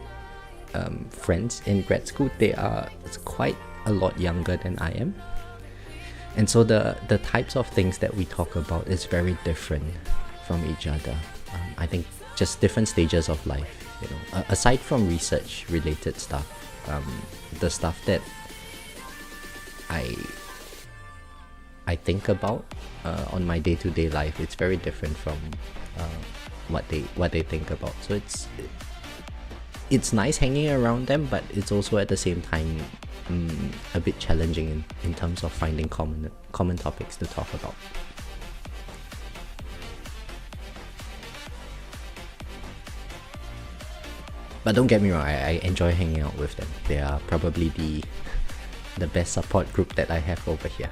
friends in grad school, they are quite a lot younger than I am. And so the types of things that we talk about is very different from each other. I think just different stages of life, you know. Aside from research related stuff, the stuff that I think about on my day-to-day life, it's very different from what they think about. So it's nice hanging around them, but it's also at the same time a bit challenging in terms of finding common topics to talk about. But don't get me wrong, I enjoy hanging out with them. They are probably the best support group that I have over here.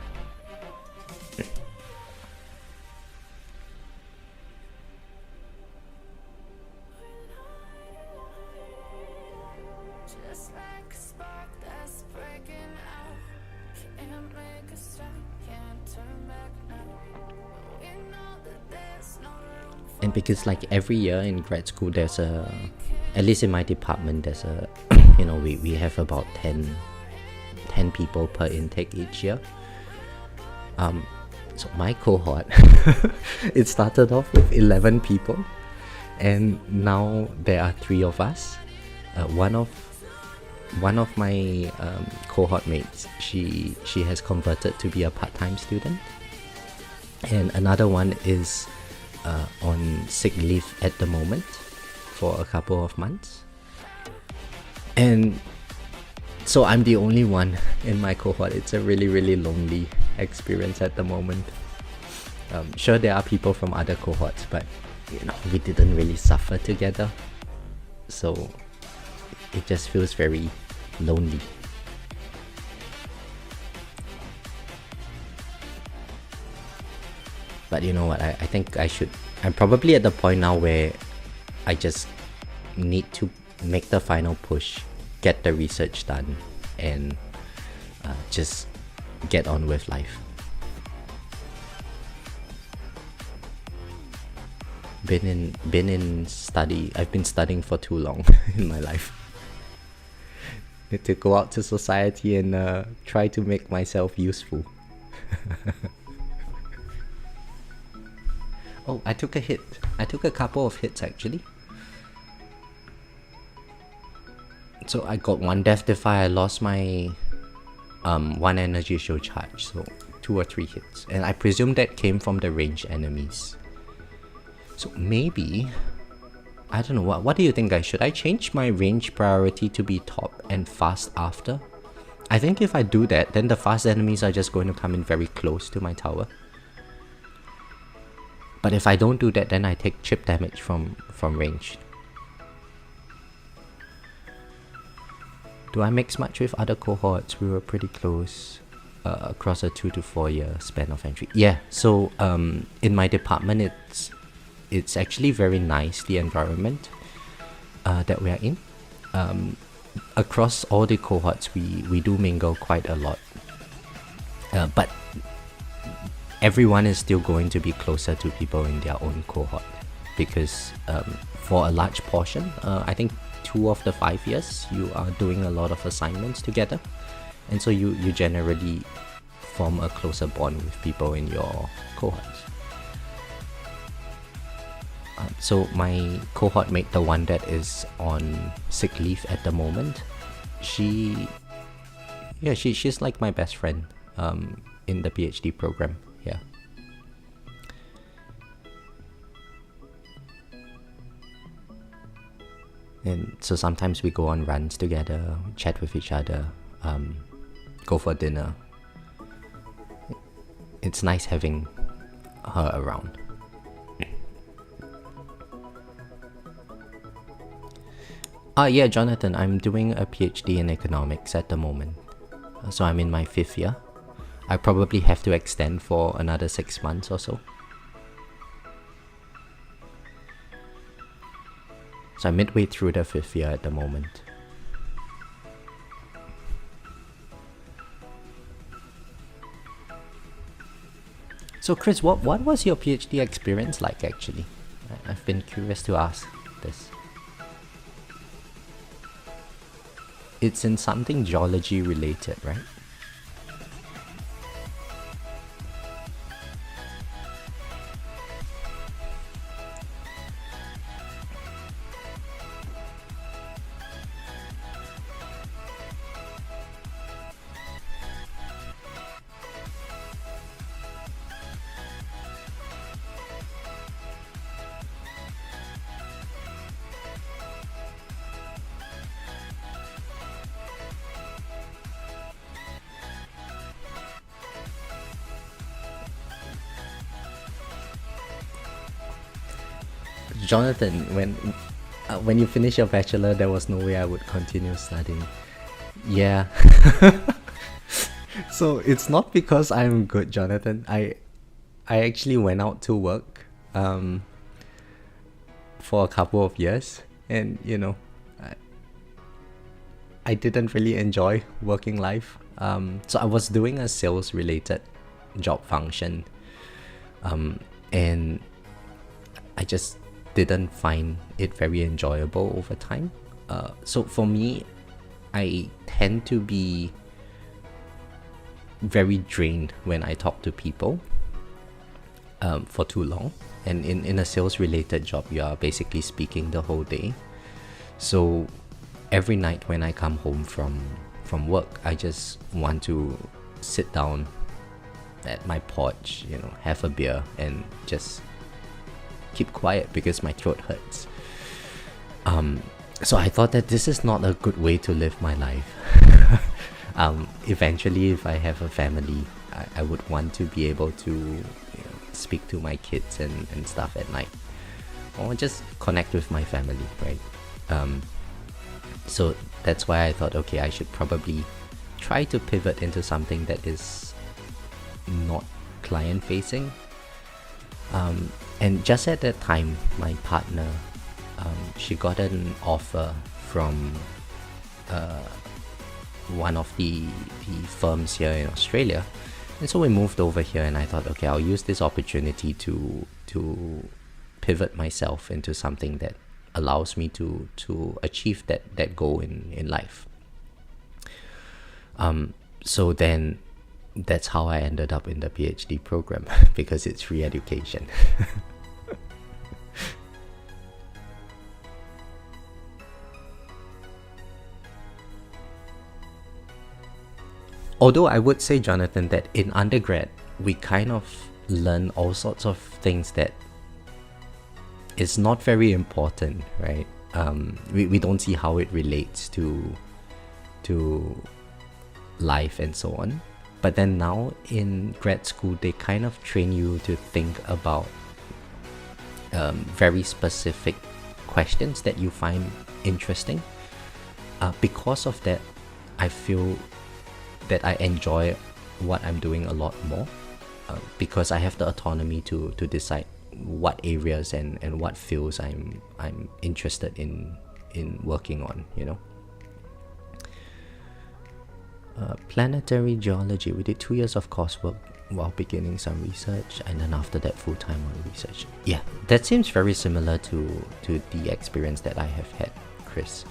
And because like every year in grad school, there's at least in my department, there's you know, we have about 10 people per intake each year. So my cohort, it started off with 11 people, and now there are 3 of us. One of my cohort mates, she has converted to be a part-time student, and another one is on sick leave at the moment for a couple of months. And so I'm the only one in my cohort. It's a really, really lonely experience at the moment. Sure, there are people from other cohorts, but you know, we didn't really suffer together, so it just feels very lonely. But you know what, I think I'm probably at the point now where I just need to make the final push, get the research done, and just get on with life. I've been studying for too long in my life. Need to go out to society and try to make myself useful. Oh, I took a hit. I took a couple of hits actually. So I got one Death Defy, I lost my one energy show charge, so 2 or 3 hits. And I presume that came from the ranged enemies. So maybe, I don't know, what do you think, guys? Should I change my range priority to be top and fast after? I think if I do that, then the fast enemies are just going to come in very close to my tower. But if I don't do that, then I take chip damage from range. Do I mix much with other cohorts? We were pretty close across a 2 to 4 year span of entry. Yeah, so in my department, it's actually very nice, the environment that we are in. Across all the cohorts, we do mingle quite a lot. But everyone is still going to be closer to people in their own cohort, because for a large portion, I think 2 of the 5 years, you are doing a lot of assignments together, and so you generally form a closer bond with people in your cohorts. So my cohort mate, the one that is on sick leave at the moment, she's like my best friend in the PhD program. Yeah. And so sometimes we go on runs together, chat with each other, go for dinner. It's nice having her around. Yeah, Jonathan, I'm doing a PhD in economics at the moment. So I'm in my 5th year. I probably have to extend for another 6 months or so. So I'm midway through the 5th year at the moment. So Chris, what was your PhD experience like actually? I've been curious to ask this. It's in something geology related, right? Jonathan, when you finish your bachelor, there was no way I would continue studying. Yeah. So it's not because I'm good, Jonathan. I actually went out to work for a couple of years, and you know, I didn't really enjoy working life. So I was doing a sales related job function, and I just didn't find it very enjoyable over time. So for me, I tend to be very drained when I talk to people for too long. And in a sales related job, you are basically speaking the whole day. So every night when I come home from work, I just want to sit down at my porch, you know, have a beer and just keep quiet because my throat hurts. So I thought that this is not a good way to live my life. Eventually, if I have a family, I would want to be able to, you know, speak to my kids and stuff at night, or just connect with my family, right? So that's why I thought, okay, I should probably try to pivot into something that is not client facing. And just at that time, my partner, she got an offer from one of the firms here in Australia, and so we moved over here. And I thought, okay, I'll use this opportunity to pivot myself into something that allows me to achieve that goal in life. So then that's how I ended up in the PhD program because it's free education. Although I would say, Jonathan, that in undergrad, we kind of learn all sorts of things that is not very important, right? We don't see how it relates to life and so on. But then now in grad school, they kind of train you to think about very specific questions that you find interesting. Because of that, I feel that I enjoy what I'm doing a lot more because I have the autonomy to decide what areas and what fields I'm interested in working on, you know. Planetary geology, we did 2 years of coursework while beginning some research, and then after that full-time on research. Yeah, that seems very similar to the experience that I have had, Chris.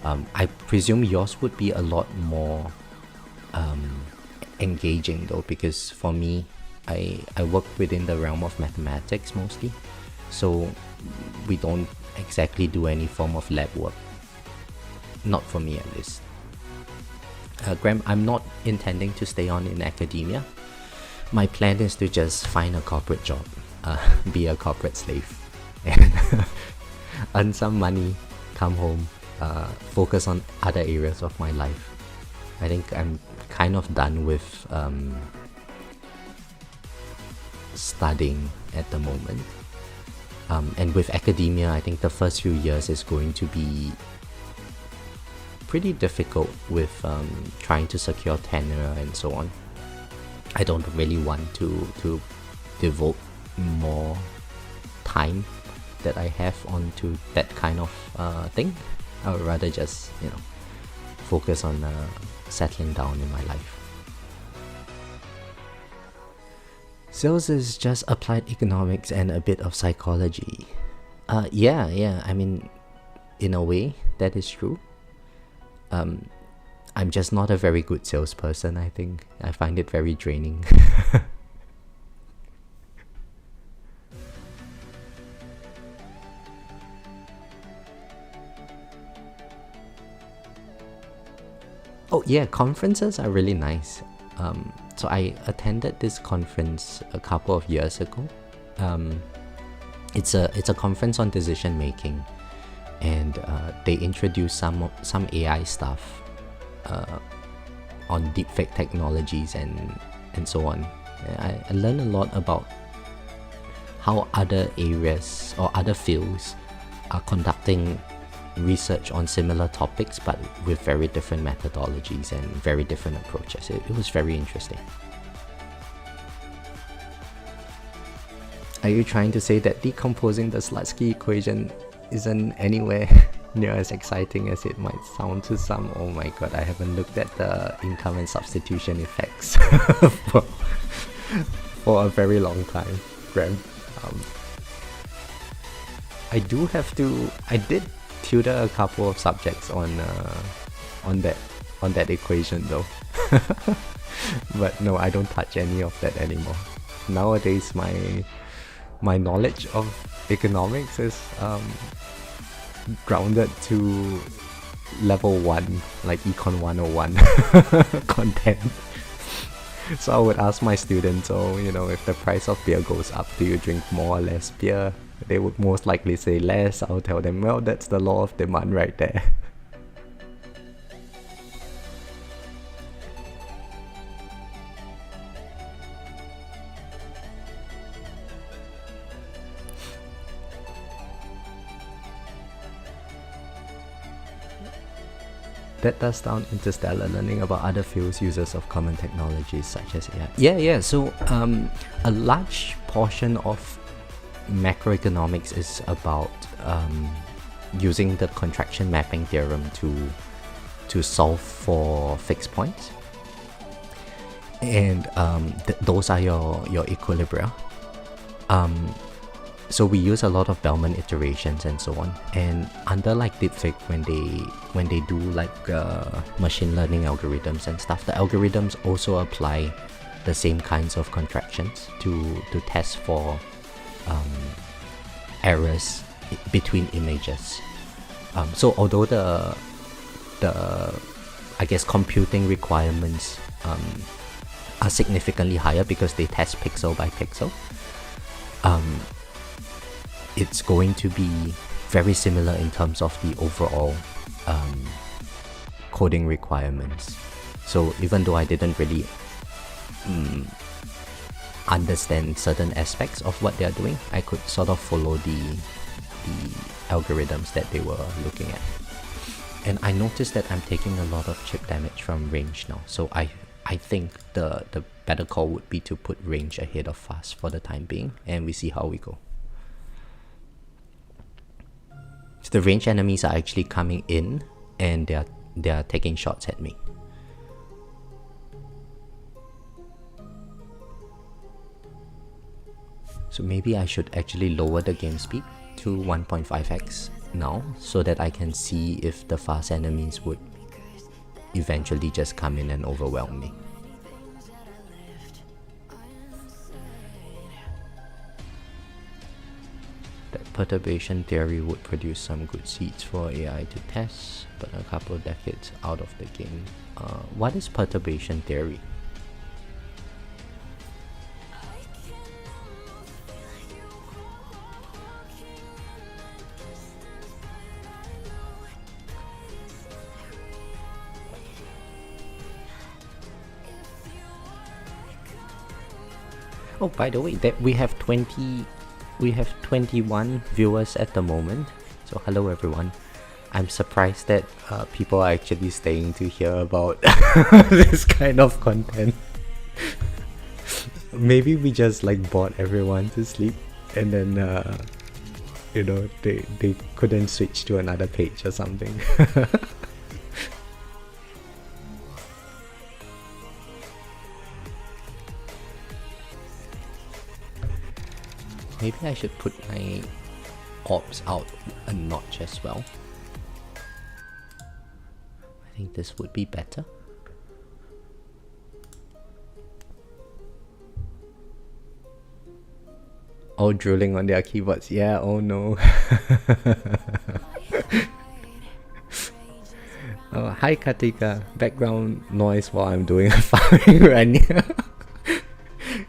I presume yours would be a lot more engaging though, because for me, I work within the realm of mathematics mostly, so we don't exactly do any form of lab work. Not for me at least. Graham, I'm not intending to stay on in academia. My plan is to just find a corporate job, be a corporate slave, and earn some money, come home, focus on other areas of my life. I think I'm kind of done with studying at the moment. And with academia, I think the first few years is going to be pretty difficult with trying to secure tenure and so on. I don't really want to devote more time that I have onto that kind of thing. I would rather just, you know, focus on settling down in my life. Sales is just applied economics and a bit of psychology. Yeah, I mean, in a way, that is true. I'm just not a very good salesperson, I think. I find it very draining. Oh yeah, conferences are really nice. So I attended this conference a couple of years ago. It's a conference on decision making, and they introduced some AI stuff on deepfake technologies and so on. I learned a lot about how other areas or other fields are conducting research on similar topics, but with very different methodologies and very different approaches. It was very interesting. Are you trying to say that decomposing the Slutsky equation isn't anywhere near as exciting as it might sound to some? Oh my god, I haven't looked at the income and substitution effects for a very long time, Graham. I did tutor a couple of subjects on that equation though. But no, I don't touch any of that anymore. Nowadays my knowledge of economics is grounded to level 1, like Econ 101 content. So I would ask my students, if the price of beer goes up, do you drink more or less beer? They would most likely say less. I'll tell them, well, that's the law of demand right there. That does sound interstellar, learning about other fields, users of common technologies such as AI. Yeah, so a large portion of macroeconomics is about using the contraction mapping theorem to solve for fixed points, and those are your equilibria. So we use a lot of Bellman iterations and so on, and under like deepfake, when they do like machine learning algorithms and stuff, the algorithms also apply the same kinds of contractions to test for errors between images. So although the I guess computing requirements are significantly higher because they test pixel by pixel, it's going to be very similar in terms of the overall coding requirements. So even though I didn't really understand certain aspects of what they are doing, I could sort of follow the algorithms that they were looking at. And I noticed that I'm taking a lot of chip damage from range now, so I think the better call would be to put range ahead of fast for the time being, and we see how we go. So the range enemies are actually coming in, and they are taking shots at me. So maybe I should actually lower the game speed to 1.5x now, so that I can see if the fast enemies would eventually just come in and overwhelm me. That perturbation theory would produce some good seeds for AI to test, but a couple of decades out of the game. What is perturbation theory? Oh, by the way, that we have 21 viewers at the moment. So hello everyone. I'm surprised that people are actually staying to hear about this kind of content. Maybe we just like bored everyone to sleep, and then you know, they couldn't switch to another page or something. Maybe I should put my orbs out a notch as well. I think this would be better. Oh, drooling on their keyboards. Yeah, oh no. Oh, hi Katika. Background noise while I'm doing a farming run.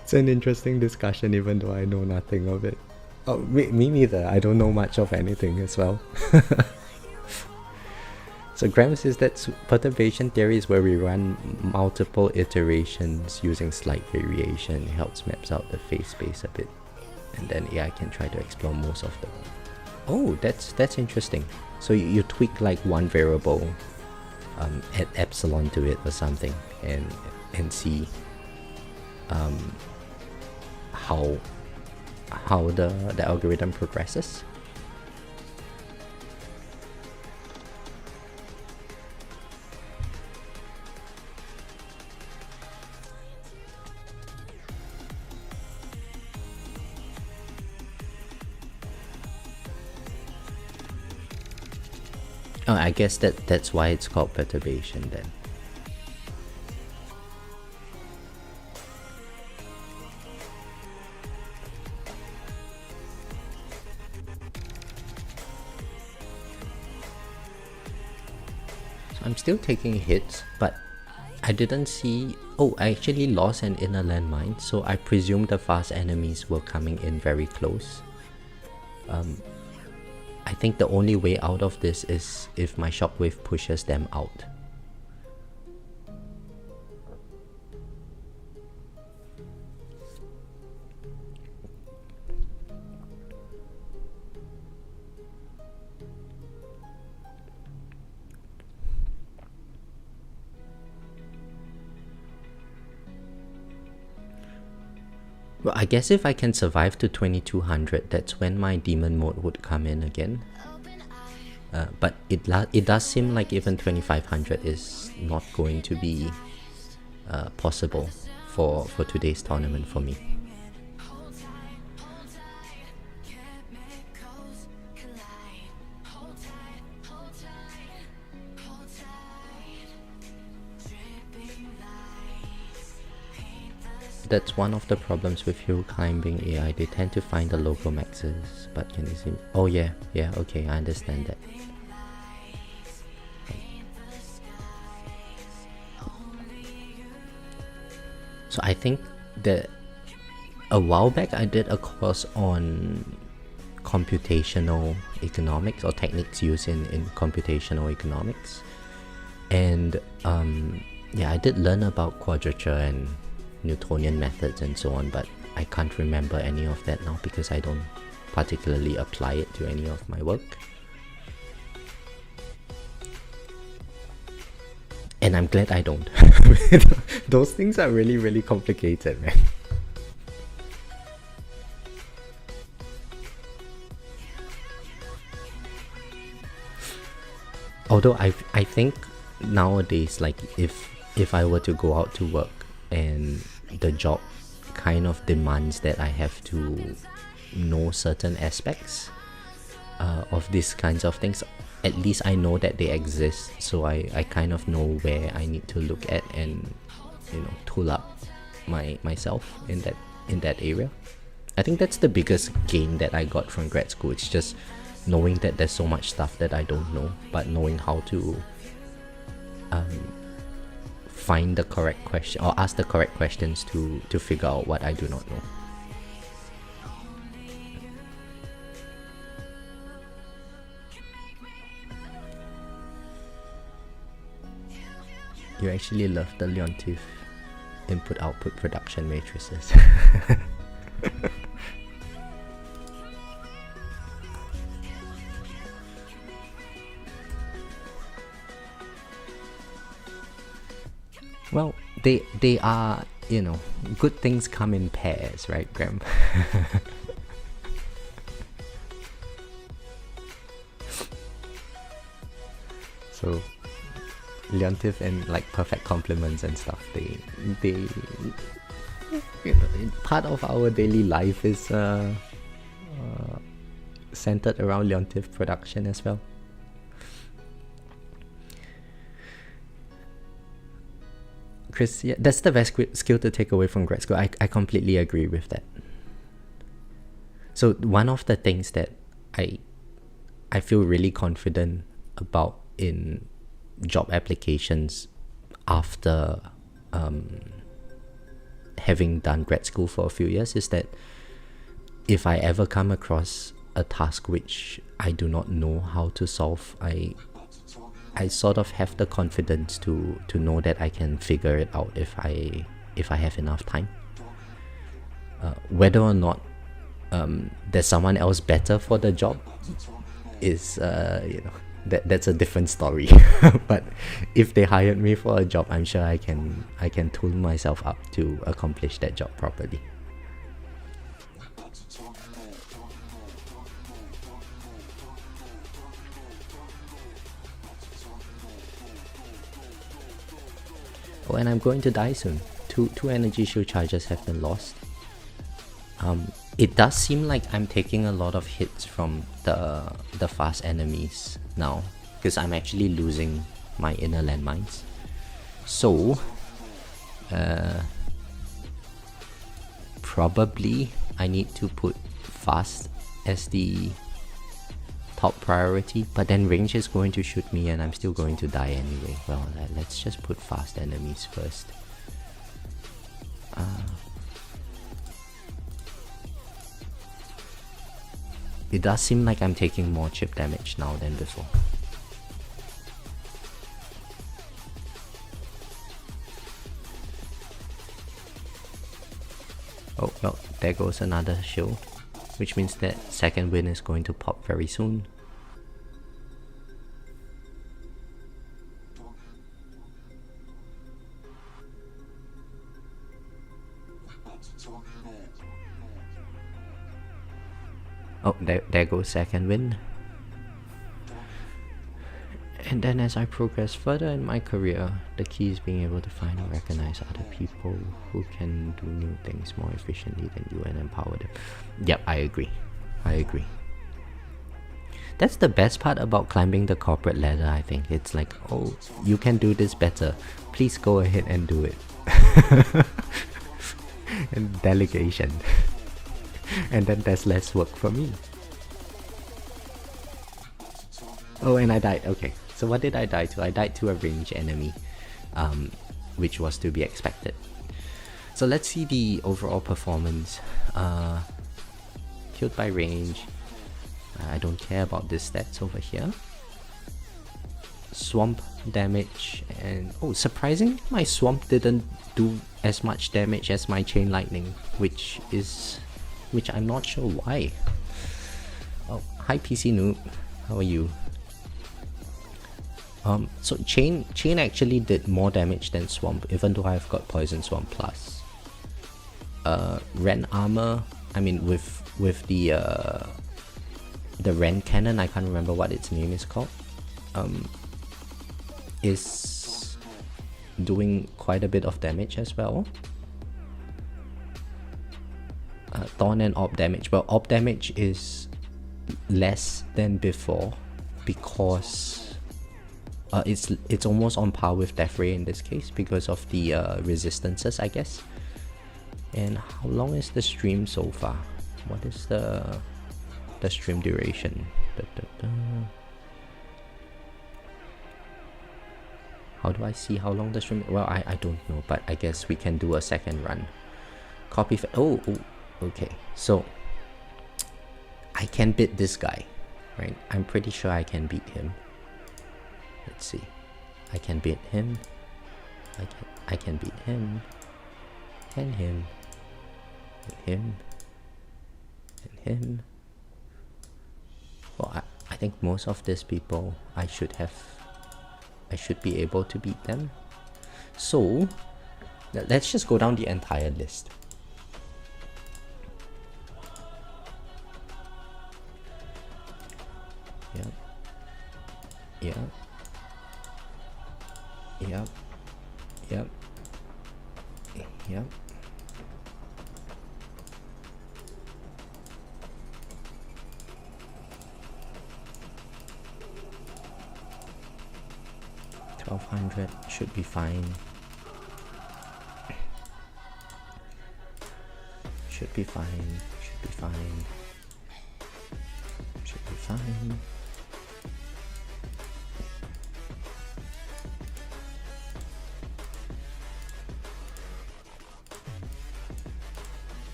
It's an interesting discussion, even though I know nothing of it. Oh, me neither. I don't know much of anything as well. So Graham says that perturbation theory is where we run multiple iterations using slight variation. It helps maps out the phase space a bit, and then AI can try to explore most of them. Oh, that's interesting. So you tweak like one variable, add epsilon to it or something, and see how the algorithm progresses. Oh, I guess that's why it's called perturbation then. I'm still taking hits, but I didn't see... Oh, I actually lost an inner landmine, so I presume the fast enemies were coming in very close. I think the only way out of this is if my shockwave pushes them out. Well, I guess if I can survive to 2200, that's when my demon mode would come in again. But it does seem like even 2500 is not going to be possible for today's tournament for me. That's one of the problems with hill climbing AI. They tend to find the local maxes, but can you see? Oh yeah, okay, I understand that. So I think that a while back I did a course on computational economics, or techniques used in computational economics, and yeah, I did learn about quadrature and Newtonian methods and so on, but I can't remember any of that now because I don't particularly apply it to any of my work. And I'm glad I don't. Those things are really, really complicated, man. Although I think nowadays, like if I were to go out to work and the job kind of demands that I have to know certain aspects of these kinds of things, at least I know that they exist, so I kind of know where I need to look at and, you know, tool up myself in that area. I think that's the biggest gain that I got from grad school. It's just knowing that there's so much stuff that I don't know, but knowing how to find the correct question or ask the correct questions to figure out what I do not know. You actually love the Leontief input-output production matrices. Well, they are, you know, good things come in pairs, right, Graham? So Leontief and like perfect compliments and stuff, they you know, part of our daily life is centered around Leontief production as well. Chris, yeah, that's the best skill to take away from grad school. I completely agree with that. So one of the things that I feel really confident about in job applications after having done grad school for a few years is that if I ever come across a task which I do not know how to solve, I sort of have the confidence to know that I can figure it out if I have enough time. Whether or not there's someone else better for the job is you know, that's a different story. But if they hired me for a job, I'm sure I can tool myself up to accomplish that job properly. Oh, and I'm going to die soon. Two energy shield charges have been lost. It does seem like I'm taking a lot of hits from the fast enemies now, because I'm actually losing my inner landmines. So probably I need to put fast as the top priority, but then range is going to shoot me and I'm still going to die anyway. Well, let's just put fast enemies first. It does seem like I'm taking more chip damage now than before. Oh, well, there goes another shield, which means that second win is going to pop very soon. Oh, there goes second wind. And then as I progress further in my career, the key is being able to find and recognize other people who can do new things more efficiently than you and empower them. Yep, I agree. I agree. That's the best part about climbing the corporate ladder, I think. It's like, oh, you can do this better. Please go ahead and do it. And delegation. And then there's less work for me. Oh, and I died. Okay, so what did I die to? I died to a ranged enemy, which was to be expected. So let's see the overall performance. Killed by range. I don't care about this stats over here. Swamp damage, and oh, surprisingly my swamp didn't do as much damage as my chain lightning, which I'm not sure why. Oh, hi PC noob, how are you? So chain actually did more damage than swamp, even though I've got poison swamp plus. Ren armor, I mean with the Ren cannon, I can't remember what its name is called, is doing quite a bit of damage as well. Thorn and Orb damage, well, Orb damage is less than before because it's almost on par with Death Ray in this case because of the resistances, I guess. And how long is the stream so far? What is the stream duration? How do I see how long the stream? Well, I don't know, but I guess we can do a second run. Copy. Oh, okay. So I can beat this guy, right? I'm pretty sure I can beat him. Let's see. I can beat him. I can beat him. And him. And him. And him. Well, I think most of these people I should be able to beat them. So let's just go down the entire list. Yep. Yep. Yep. Yep. Yep. $1,200 should be fine. Should be fine. Should be fine. Should be fine.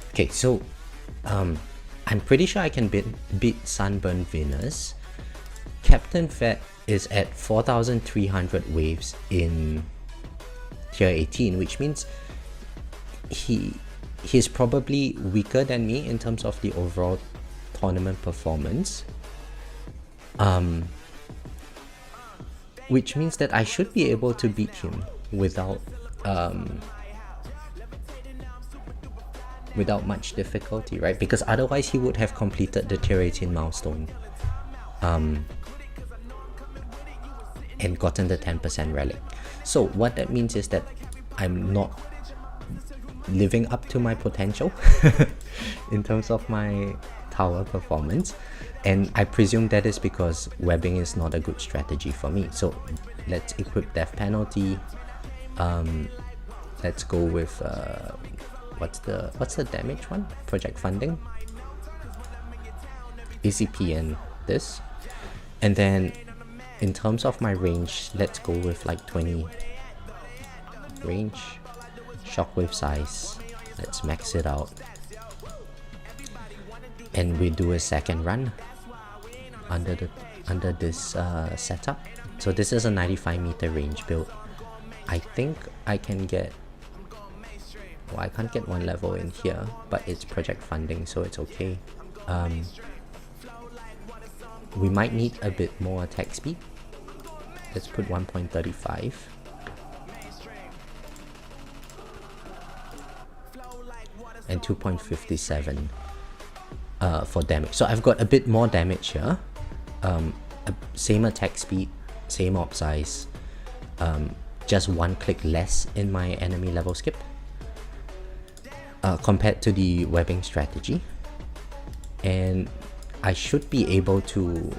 Okay, so I'm pretty sure I can beat Sunburn Venus. Captain Fett is at 4,300 waves in tier 18, which means he's probably weaker than me in terms of the overall tournament performance. Which means that I should be able to beat him without much difficulty, right? Because otherwise he would have completed the tier 18 milestone and gotten the 10% relic. So what that means is that I'm not living up to my potential in terms of my tower performance, and I presume that is because webbing is not a good strategy for me. So let's equip death penalty. Let's go with what's the damage one? Project funding, ECP, and this. And then in terms of my range, let's go with like 20 range. Shockwave size, let's max it out, and we do a second run under this setup. So this is a 95 meter range build. I think I can get, well, I can't get one level in here, but it's project funding, so it's okay. We might need a bit more attack speed. Let's put 1.35. and 2.57 for damage. So I've got a bit more damage here. Same attack speed, same orb size, just one click less in my enemy level skip compared to the webbing strategy. And I should be able to...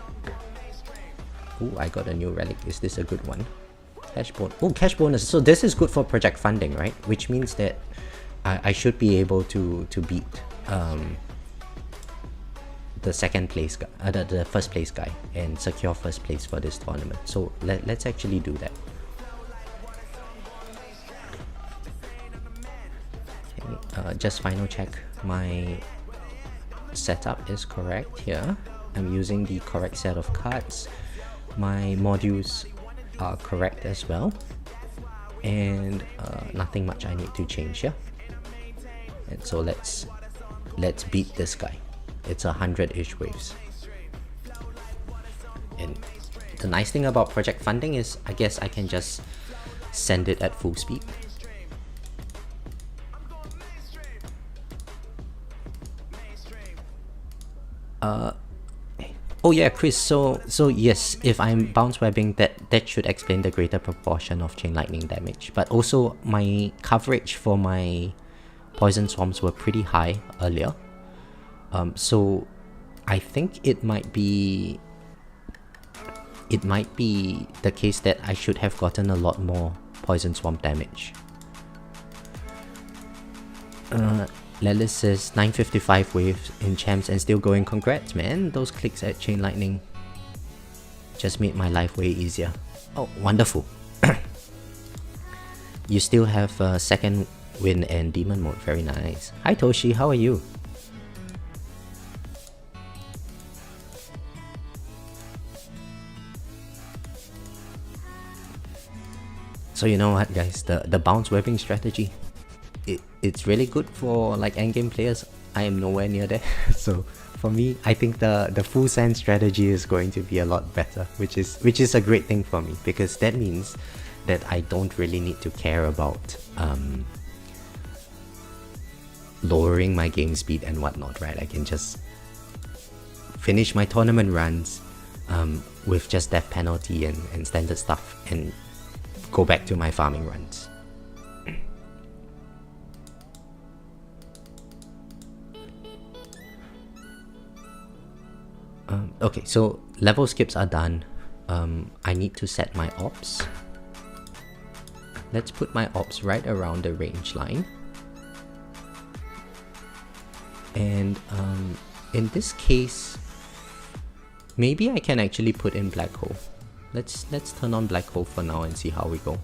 Ooh, I got a new relic. Is this a good one? Cash bonus. Oh, cash bonus. So this is good for project funding, right? Which means that I should be able to beat the second place guy, the first place guy, and secure first place for this tournament. So let's actually do that. Okay, just final check. My setup is correct here. I'm using the correct set of cards. My modules are correct as well, and nothing much I need to change here. And so let's beat this guy. It's 100-ish waves. And the nice thing about project funding is I guess I can just send it at full speed. Oh yeah, Chris, so yes, if I'm bounce webbing, that should explain the greater proportion of chain lightning damage. But also my coverage for my poison swarms were pretty high earlier. So I think it might be the case that I should have gotten a lot more poison swarm damage. Lelis says 955 waves in champs and still going. Congrats, man. Those clicks at chain lightning just made my life way easier. Oh, wonderful. You still have second win and demon mode. Very nice. Hi Toshi, how are you? So you know what, guys, the bounce webbing strategy, it's really good for like endgame players. I am nowhere near there. So for me, I think the full send strategy is going to be a lot better, which is a great thing for me, because that means that I don't really need to care about lowering my game speed and whatnot, right? I can just finish my tournament runs with just death penalty and standard stuff and go back to my farming runs. Okay, so level skips are done. I need to set my ops. Let's put my ops right around the range line. And in this case, maybe I can actually put in black hole. Let's turn on black hole for now and see how we go.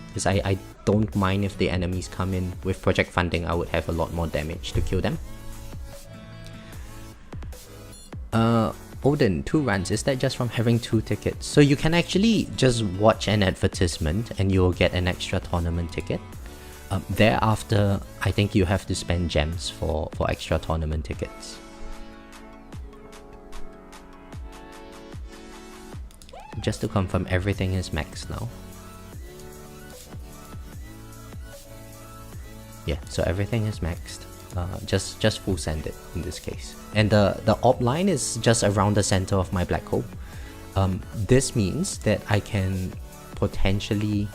Because I don't mind if the enemies come in. With project funding, I would have a lot more damage to kill them. Odin, 2 runs. Is that just from having 2 tickets? So you can actually just watch an advertisement and you'll get an extra tournament ticket. Thereafter, I think you have to spend gems for extra tournament tickets. Just to confirm, everything is maxed now. Yeah, so everything is maxed. Just full send it in this case. And the orb line is just around the center of my black hole. This means that I can potentially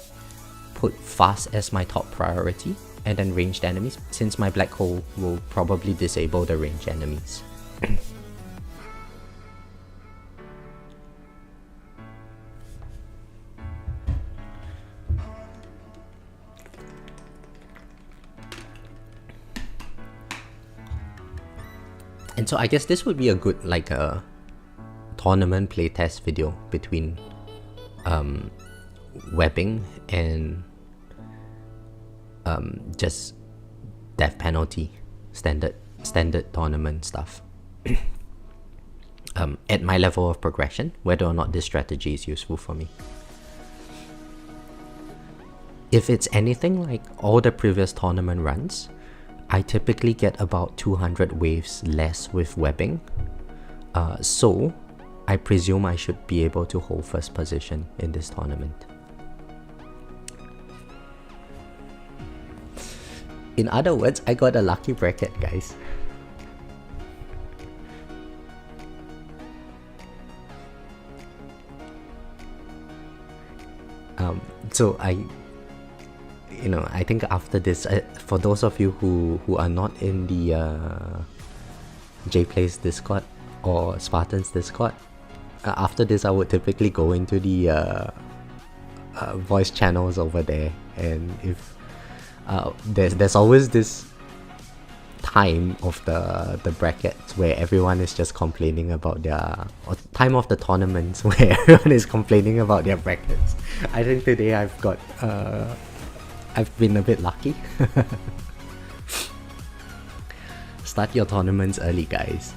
put fast as my top priority and then ranged enemies, since my black hole will probably disable the ranged enemies. And so I guess this would be a good like a tournament playtest video between webbing and just death penalty standard tournament stuff. At my level of progression, whether or not this strategy is useful for me. If it's anything like all the previous tournament runs, I typically get about 200 waves less with webbing, so I presume I should be able to hold first position in this tournament. In other words, I got a lucky bracket, guys. So I think after this, for those of you who are not in the JPlays Discord or Spartans Discord, after this I would typically go into the voice channels over there, and if there's always this time of the brackets where everyone is just complaining about their, or time of the tournaments where everyone is complaining about their brackets. I think today I've been a bit lucky. Start your tournaments early, guys.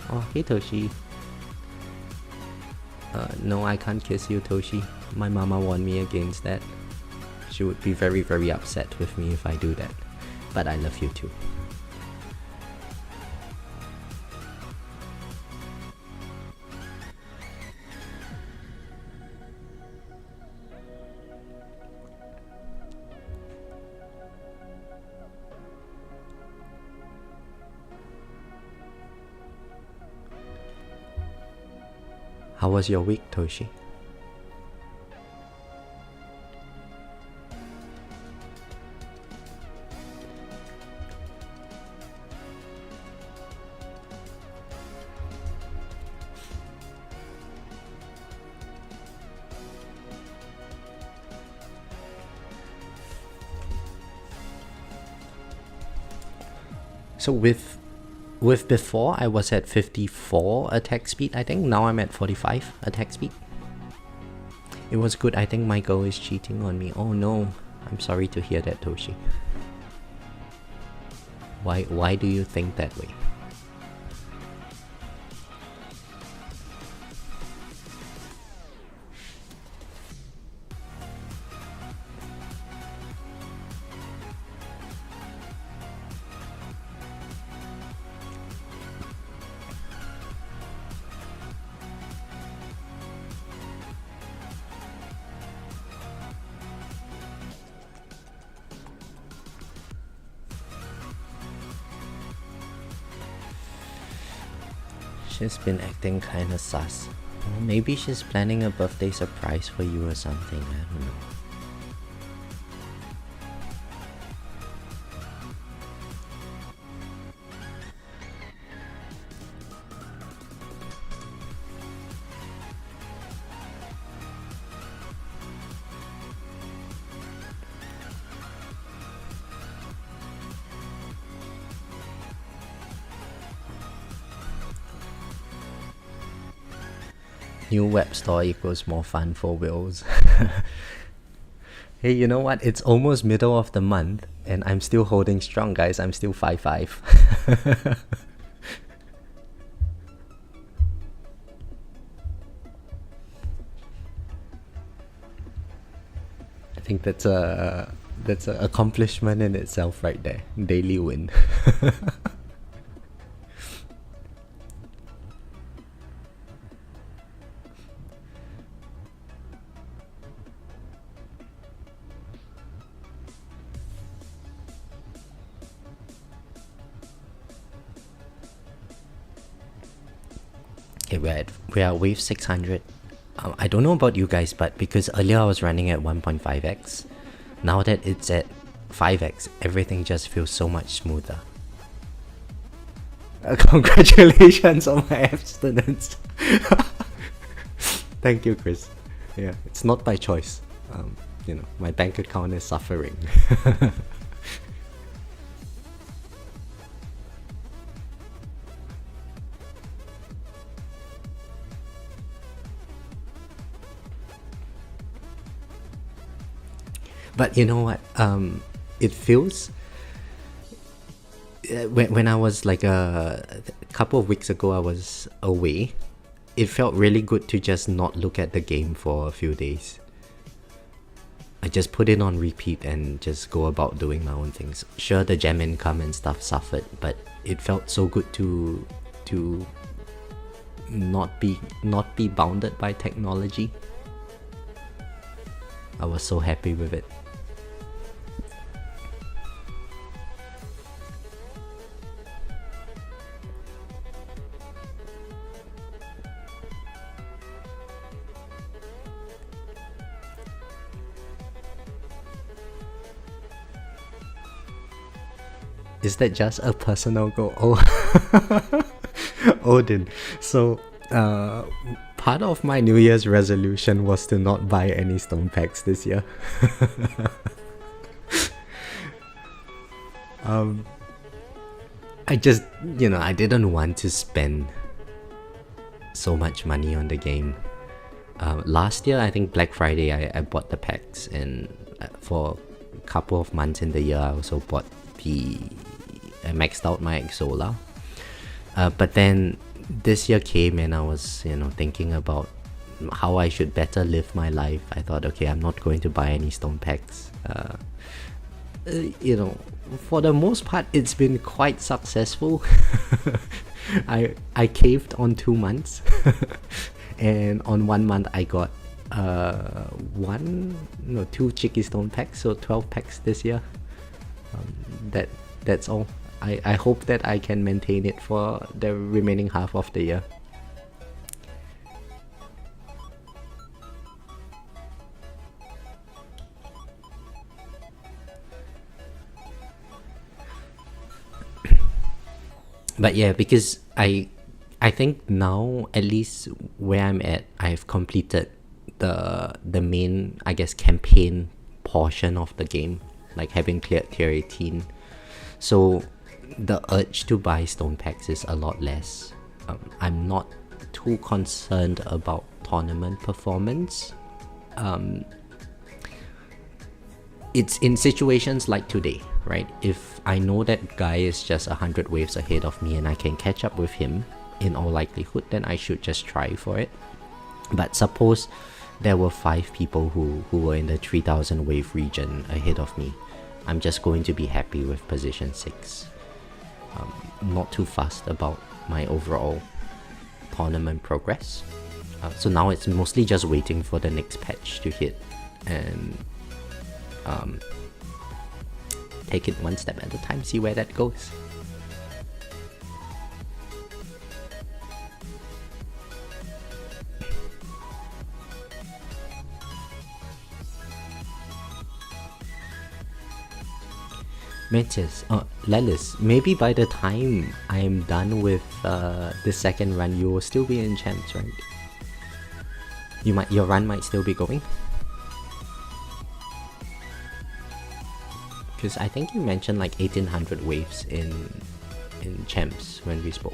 Oh, hey Toshi. No, I can't kiss you, Toshi. My mama warned me against that. She would be very, very upset with me if I do that. But I love you too. How was your week, Toshi? So with before, I was at 54 attack speed, I think. Now I'm at 45 attack speed. It was good. I think my girl is cheating on me. Oh no. I'm sorry to hear that, Toshi. Why do you think that way? She's been acting kinda sus. Or maybe she's planning a birthday surprise for you or something, I don't know. New web store equals more fun for Wills. Hey, you know what? It's almost middle of the month and I'm still holding strong, guys. I'm still 5-5. I think that's an accomplishment in itself right there. Daily win. Okay, we are wave 600. I don't know about you guys, but because earlier I was running at 1.5x, now that it's at 5x, everything just feels so much smoother. Congratulations on my abstinence. Thank you, Chris. Yeah, it's not by choice. My bank account is suffering. But you know what? It feels when I was like a couple of weeks ago, I was away. It felt really good to just not look at the game for a few days. I just put it on repeat and just go about doing my own things. Sure, the gem income and stuff suffered, but it felt so good to not be bounded by technology. I was so happy with it. Is that just a personal goal? Oh, Odin. So, part of my New Year's resolution was to not buy any stone packs this year. I just, I didn't want to spend so much money on the game. Last year, I think Black Friday, I bought the packs, and for a couple of months in the year, I also bought I maxed out my Exola. But then this year came and I was, thinking about how I should better live my life. I thought, okay, I'm not going to buy any stone packs. For the most part, it's been quite successful. I caved on 2 months, and on 1 month I got 2 cheeky stone packs, so 12 packs this year. That's all. I hope that I can maintain it for the remaining half of the year. But yeah, because I think now, at least where I'm at, I've completed the main, I guess, campaign portion of the game, like having cleared tier 18. So the urge to buy stone packs is a lot less. I'm not too concerned about tournament performance. It's in situations like today, right? If I know that guy is just 100 waves ahead of me and I can catch up with him, in all likelihood, then I should just try for it. But suppose there were 5 people who were in the 3000 wave region ahead of me, I'm just going to be happy with position 6. Not too fussed about my overall tournament progress. So now it's mostly just waiting for the next patch to hit and take it one step at a time, see where that goes. Metis, Lelis, maybe by the time I am done with the second run, you will still be in champs, right? Your run might still be going. Because I think you mentioned like 1800 waves in champs when we spoke.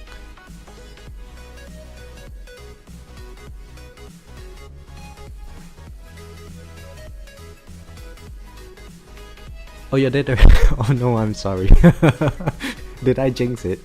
Oh, you did? Oh no, I'm sorry. Did I jinx it?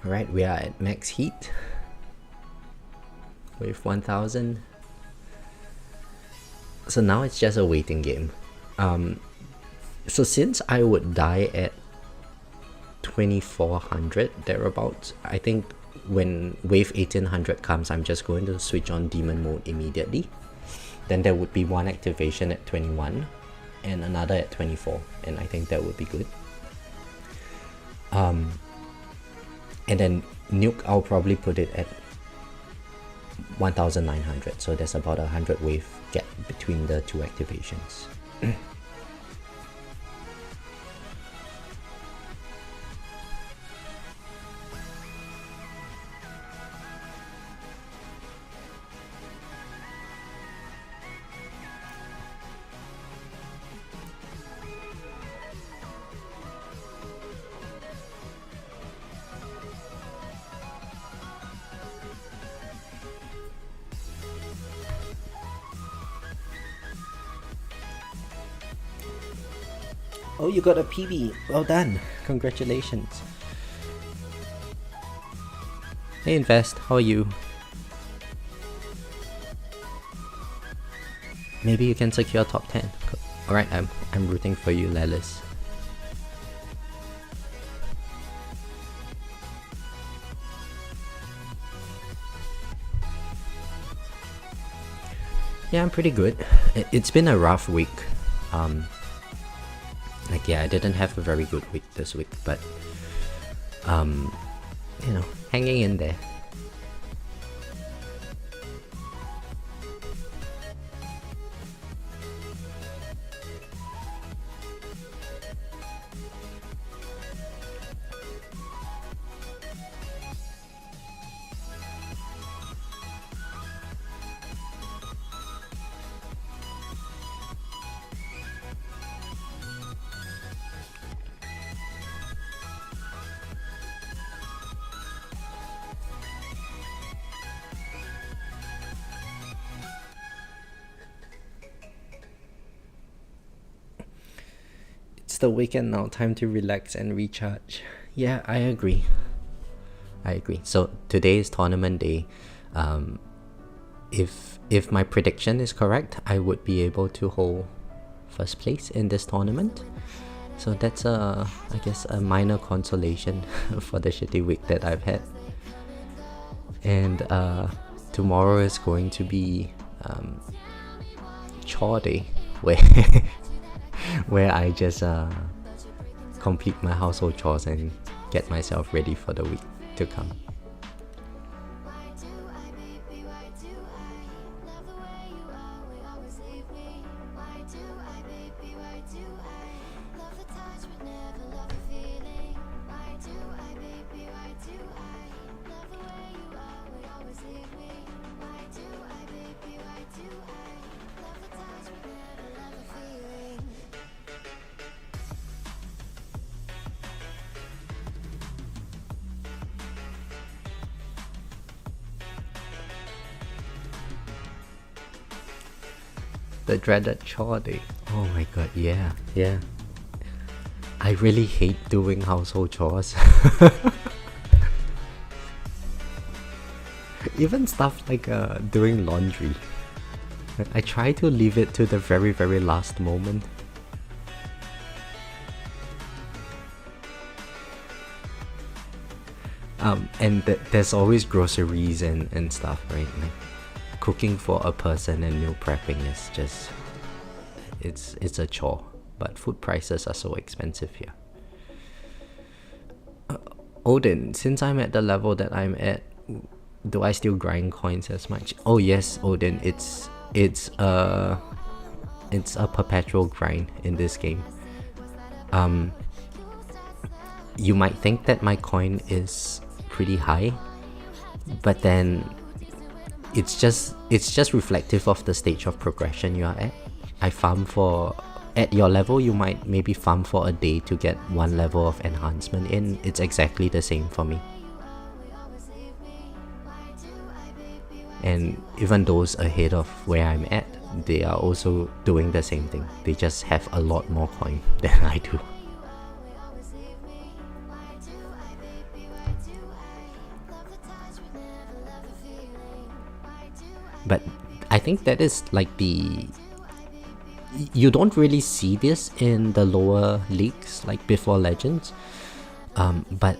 Alright, we are at max heat with 1000. So now it's just a waiting game. So since I would die at 2400 thereabouts, I think when wave 1800 comes, I'm just going to switch on demon mode immediately. Then there would be one activation at 21 and another at 24, and I think that would be good. And then nuke, I'll probably put it at 1900, so there's about 100 wave gap between the two activations. Oh, you got a PB. Well done. Congratulations. Hey Invest, how are you? Maybe you can secure top 10. Alright, I'm rooting for you, Lelis. Yeah, I'm pretty good. It's been a rough week. I didn't have a very good week this week, but hanging in there. It's the weekend now, time to relax and recharge. Yeah, I agree. So today is tournament day. If my prediction is correct, I would be able to hold first place in this tournament. So that's I guess a minor consolation for the shitty week that I've had. And tomorrow is going to be chore day, where I just complete my household chores and get myself ready for the week to come. The dreaded chore day. Oh my god, yeah. I really hate doing household chores. Even stuff like doing laundry. I try to leave it to the very, very last moment. And there's always groceries and stuff, right? Like, cooking for a person and meal prepping is just it's a chore, but food prices are so expensive here. Odin, since I'm at the level that I'm at, do I still grind coins as much? Oh yes, Odin, it's a perpetual grind in this game. You might think that my coin is pretty high, but then it's just reflective of the stage of progression you are at. I farm for, at your level you might maybe farm for a day to get one level of enhancement in. It's exactly the same for me. And even those ahead of where I'm at, they are also doing the same thing. They just have a lot more coin than I do. But I think that is like you don't really see this in the lower leagues, like before Legends. But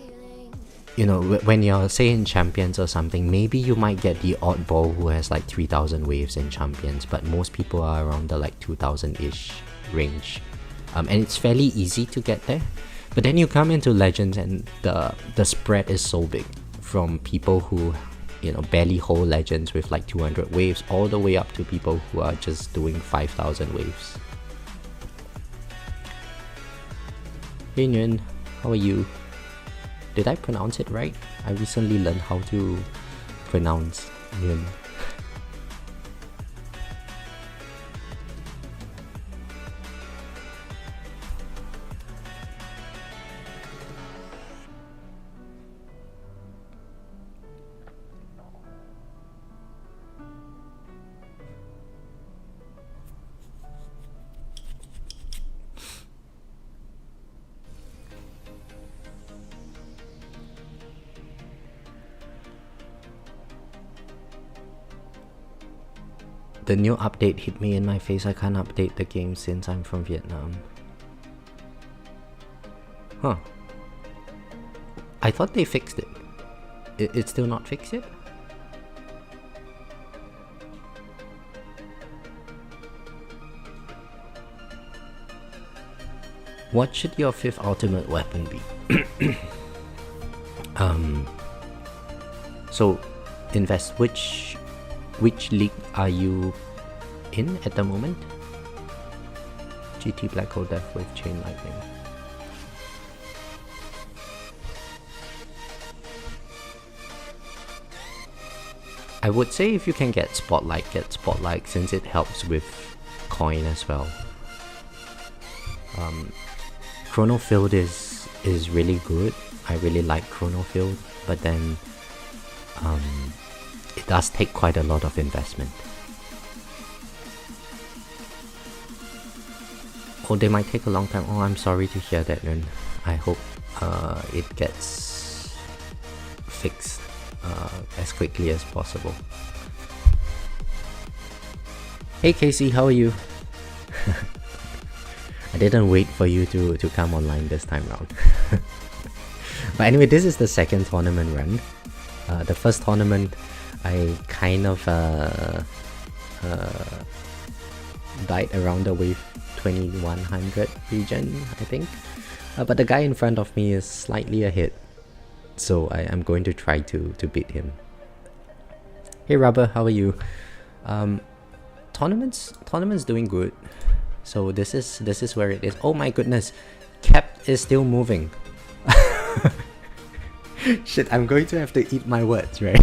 you know, when you're say in Champions or something, maybe you might get the oddball who has like 3,000 waves in Champions, but most people are around the like 2,000-ish range. And it's fairly easy to get there. But then you come into Legends and the spread is so big, from people who, you know, barely hold Legends with like 200 waves all the way up to people who are just doing 5,000 waves. Hey Nguyen, how are you? Did I pronounce it right? I recently learned how to pronounce Nguyen. The new update hit me in my face. I can't update the game since I'm from Vietnam. Huh. I thought they fixed it. It's still not fixed yet? What should your 5th ultimate weapon be? So invest, which league are you in at the moment? GT Black Hole Death with Chain Lightning. I would say if you can get Spotlight since it helps with coin as well. Chrono Field is really good. I really like Chrono Field, but then it does take quite a lot of investment. Oh, they might take a long time. Oh, I'm sorry to hear that, and I hope it gets fixed as quickly as possible. Hey Casey, how are you? I didn't wait for you to come online this time round. But anyway, this is the 2nd tournament run. The first tournament, I kind of died around the wave 2100 region, I think. But the guy in front of me is slightly ahead, so I'm going to try to beat him. Hey Rubber, how are you? Tournaments doing good. So this is where it is. Oh my goodness, Cap is still moving. Shit, I'm going to have to eat my words, right?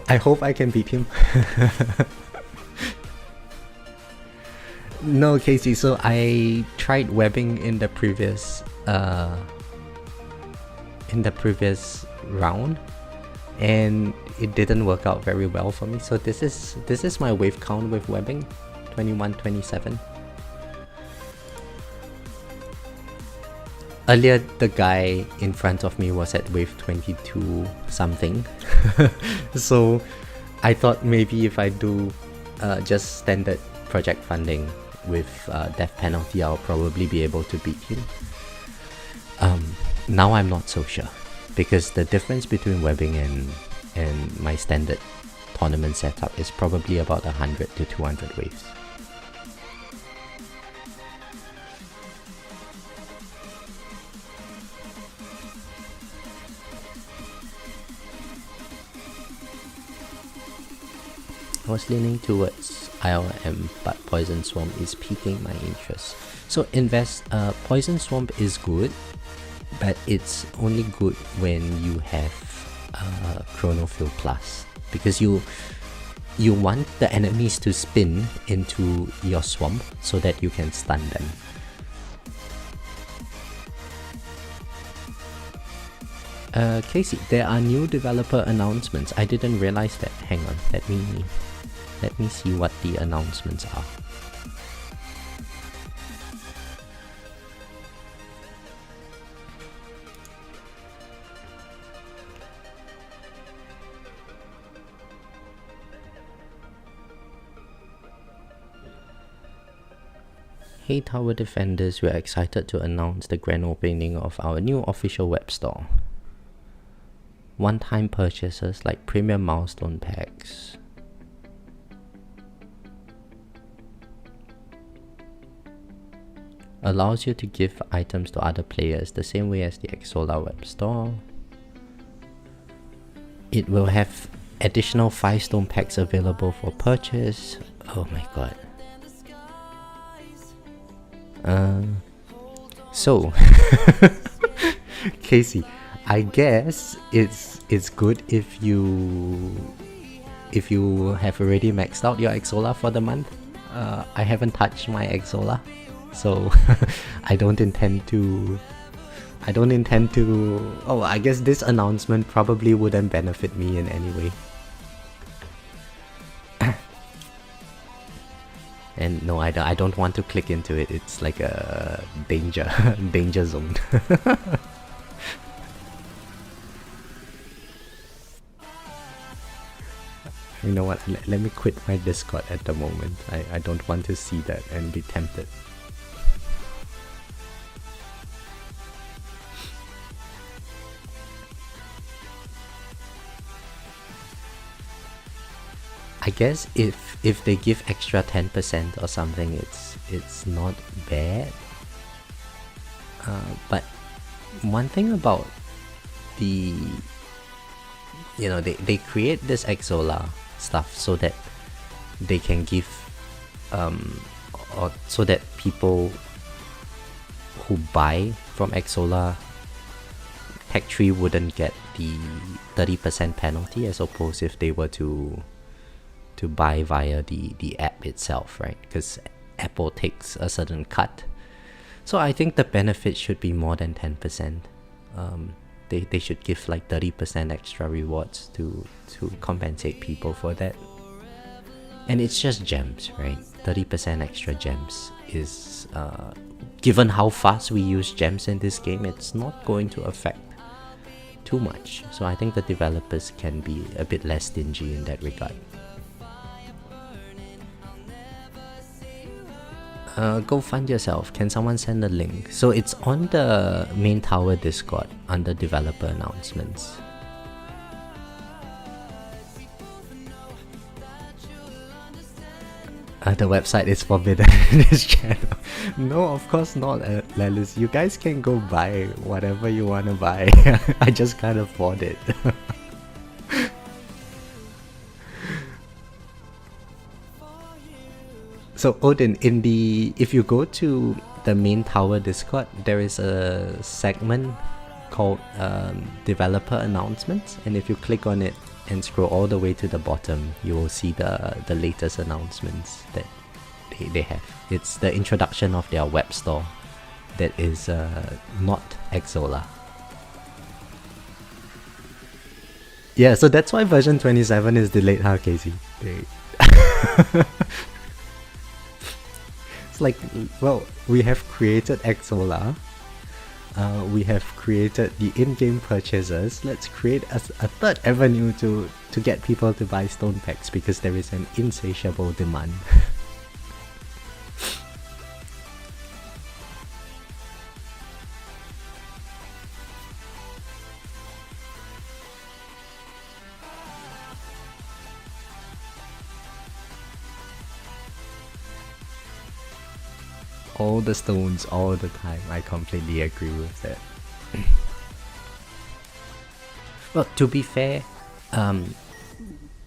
I hope I can beat him. No, Casey, so I tried webbing in the previous round, and it didn't work out very well for me. So this is my wave count with webbing, 21-27. Earlier, the guy in front of me was at wave 22 something. So I thought maybe if I do just standard project funding with death penalty, I'll probably be able to beat him. Now I'm not so sure, because the difference between webbing and my standard tournament setup is probably about 100 to 200 waves. I was leaning towards ILM, but Poison Swamp is piquing my interest. So invest, Poison Swamp is good, but it's only good when you have Chronofield Plus, because you want the enemies to spin into your swamp so that you can stun them. Casey, there are new developer announcements. I didn't realize that. Hang on, let me see what the announcements are. Hey Tower Defenders, we are excited to announce the grand opening of our new official web store. One-time purchases like premium milestone packs, allows you to give items to other players the same way as the Exola web store. It will have additional 5-stone packs available for purchase. Oh my god. So Casey, I guess it's good if you have already maxed out your Exola for the month. I haven't touched my Exola, so I don't intend to. Oh, I guess this announcement probably wouldn't benefit me in any way. And no, I don't want to click into it. It's like a danger zone. You know what? Let me quit my Discord at the moment. I don't want to see that and be tempted. I guess if they give extra 10% or something, it's not bad. But one thing about the, you know, they create this Exola stuff so that they can give or so that people who buy from Exola Tech Tree wouldn't get the 30% penalty, as opposed if they were to buy via the app itself, right? Because Apple takes a certain cut. So I think the benefit should be more than 10%. They should give like 30% extra rewards to compensate people for that. And it's just gems, right? 30% extra gems is, given how fast we use gems in this game, it's not going to affect too much. So I think the developers can be a bit less stingy in that regard. Go fund yourself. Can someone send a link? So it's on the main tower Discord under developer announcements. The website is forbidden in this channel. No, of course not, Lelis. You guys can go buy whatever you want to buy. I just can't afford it. So Odin, if you go to the main tower Discord, there is a segment called developer announcements, and if you click on it and scroll all the way to the bottom, you will see the latest announcements that they have. It's the introduction of their web store that is not Exola. Yeah, so that's why version 27 is delayed, huh, Casey? It's like, well, we have created Exola, we have created the in-game purchases. Let's create a third avenue to get people to buy stone packs, because there is an insatiable demand. All the stones, all the time. I completely agree with that. Well, to be fair,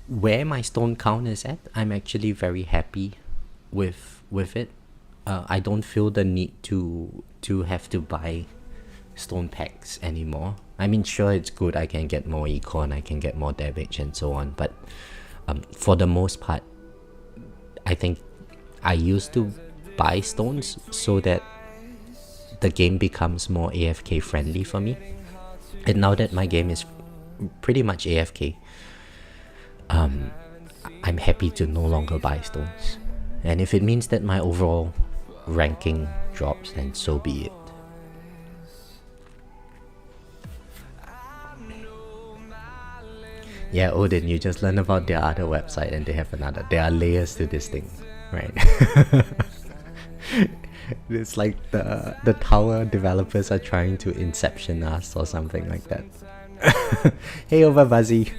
where my stone count is at, I'm actually very happy with it. I don't feel the need to have to buy stone packs anymore. I mean, sure, it's good. I can get more eco and I can get more damage and so on. But for the most part, I think I used to buy stones so that the game becomes more AFK friendly for me, and now that my game is pretty much AFK, I'm happy to no longer buy stones, and if it means that my overall ranking drops, then so be it. Yeah, Odin, you just learned about their other website and they have another. There are layers to this thing, right? It's like the tower developers are trying to inception us or something like that. Hey over Buzzy,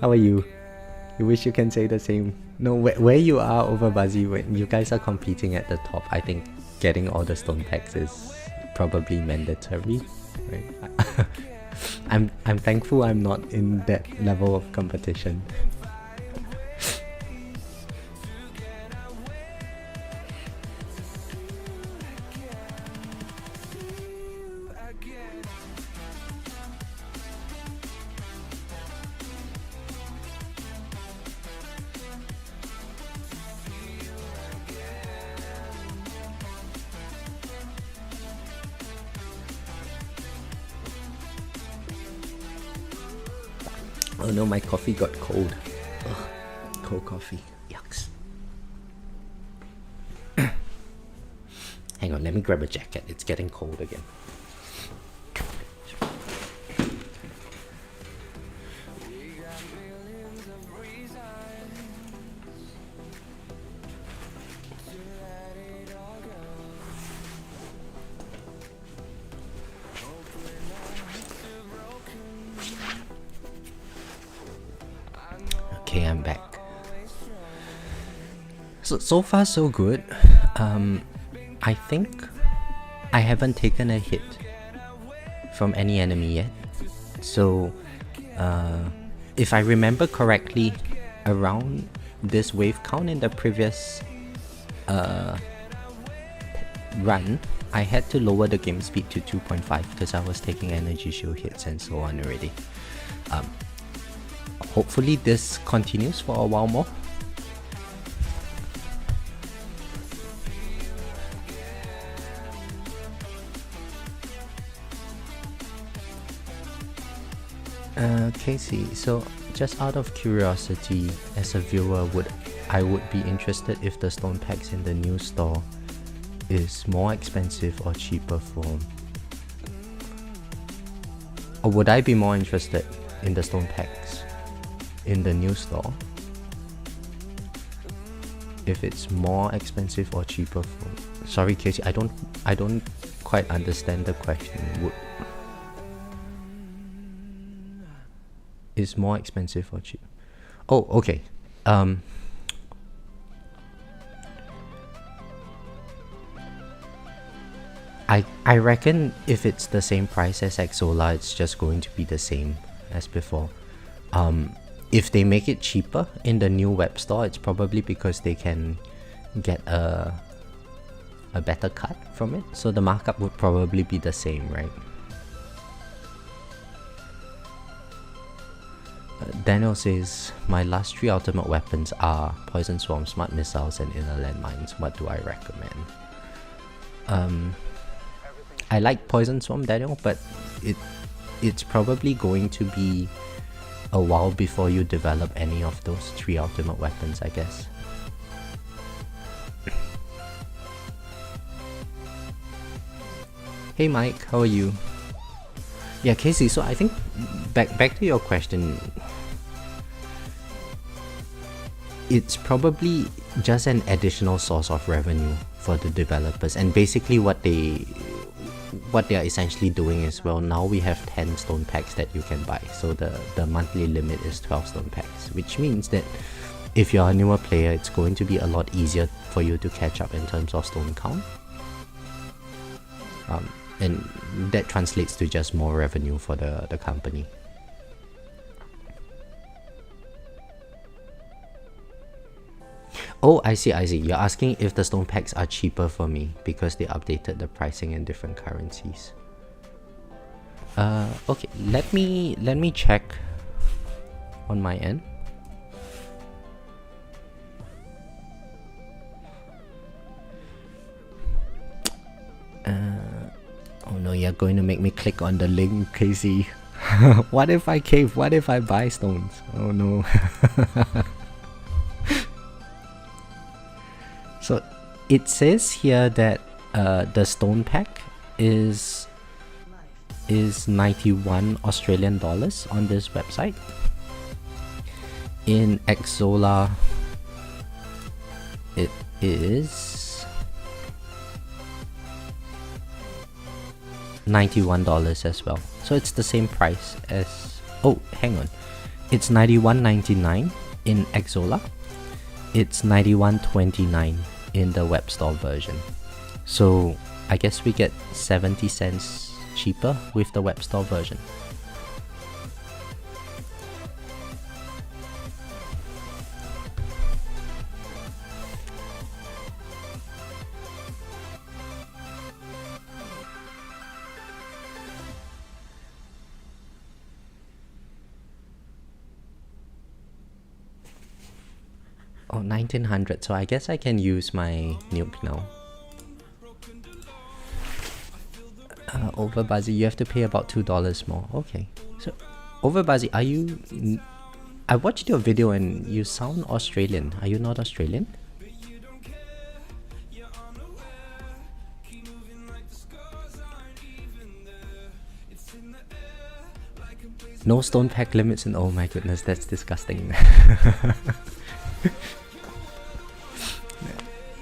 how are you? You wish you can say the same. No, where you are over Buzzy, when you guys are competing at the top, I think getting all the stone packs is probably mandatory, right? I'm thankful I'm not in that level of competition. Oh no, my coffee got cold. Ugh, cold coffee. Yucks. Hang on, let me grab a jacket. It's getting cold again. Okay, I'm back. So far so good. I think I haven't taken a hit from any enemy yet. So if I remember correctly, around this wave count in the previous run, I had to lower the game speed to 2.5 because I was taking energy shield hits and so on already. Hopefully this continues for a while more. Casey, so just out of curiosity, as a viewer, I would be interested if the stone packs in the new store is more expensive or cheaper for... Or would I be more interested in the stone packs in the new store if it's more expensive or cheaper for... Sorry Casey, I don't quite understand the question. Is more expensive or cheap? Oh, okay. I reckon if it's the same price as Exola, it's just going to be the same as before. If they make it cheaper in the new web store, it's probably because they can get a better cut from it. So the markup would probably be the same, right? Daniel says, my last 3 ultimate weapons are Poison Swarm, Smart Missiles, and Inner Landmines. What do I recommend? I like Poison Swarm, Daniel, but it's probably going to be a while before you develop any of those 3 ultimate weapons, I guess. Hey Mike, how are you? Yeah, Casey, so I think back to your question, it's probably just an additional source of revenue for the developers, and basically what they are essentially doing is, well, now we have 10 stone packs that you can buy, so the monthly limit is 12 stone packs, which means that if you're a newer player, it's going to be a lot easier for you to catch up in terms of stone count. And that translates to just more revenue for the company. Oh, I see. You're asking if the stone packs are cheaper for me because they updated the pricing in different currencies. Okay, let me check on my end. Oh no, you're going to make me click on the link, Casey. What if I cave? What if I buy stones? Oh no. So it says here that the stone pack is 91 Australian dollars on this website. In Exola, it is $91 as well, so it's the same price as... Oh, hang on, it's $91.99 in Exola, it's $91.29 in the web store version, so I guess we get 70 cents cheaper with the web store version. Oh, 1900, so I guess I can use my nuke now. Over Buzzy, you have to pay about $2 more. Okay, so Over Buzzy, are you... I watched your video and you sound Australian. Are you not Australian? No stone pack limits, and oh my goodness, that's disgusting.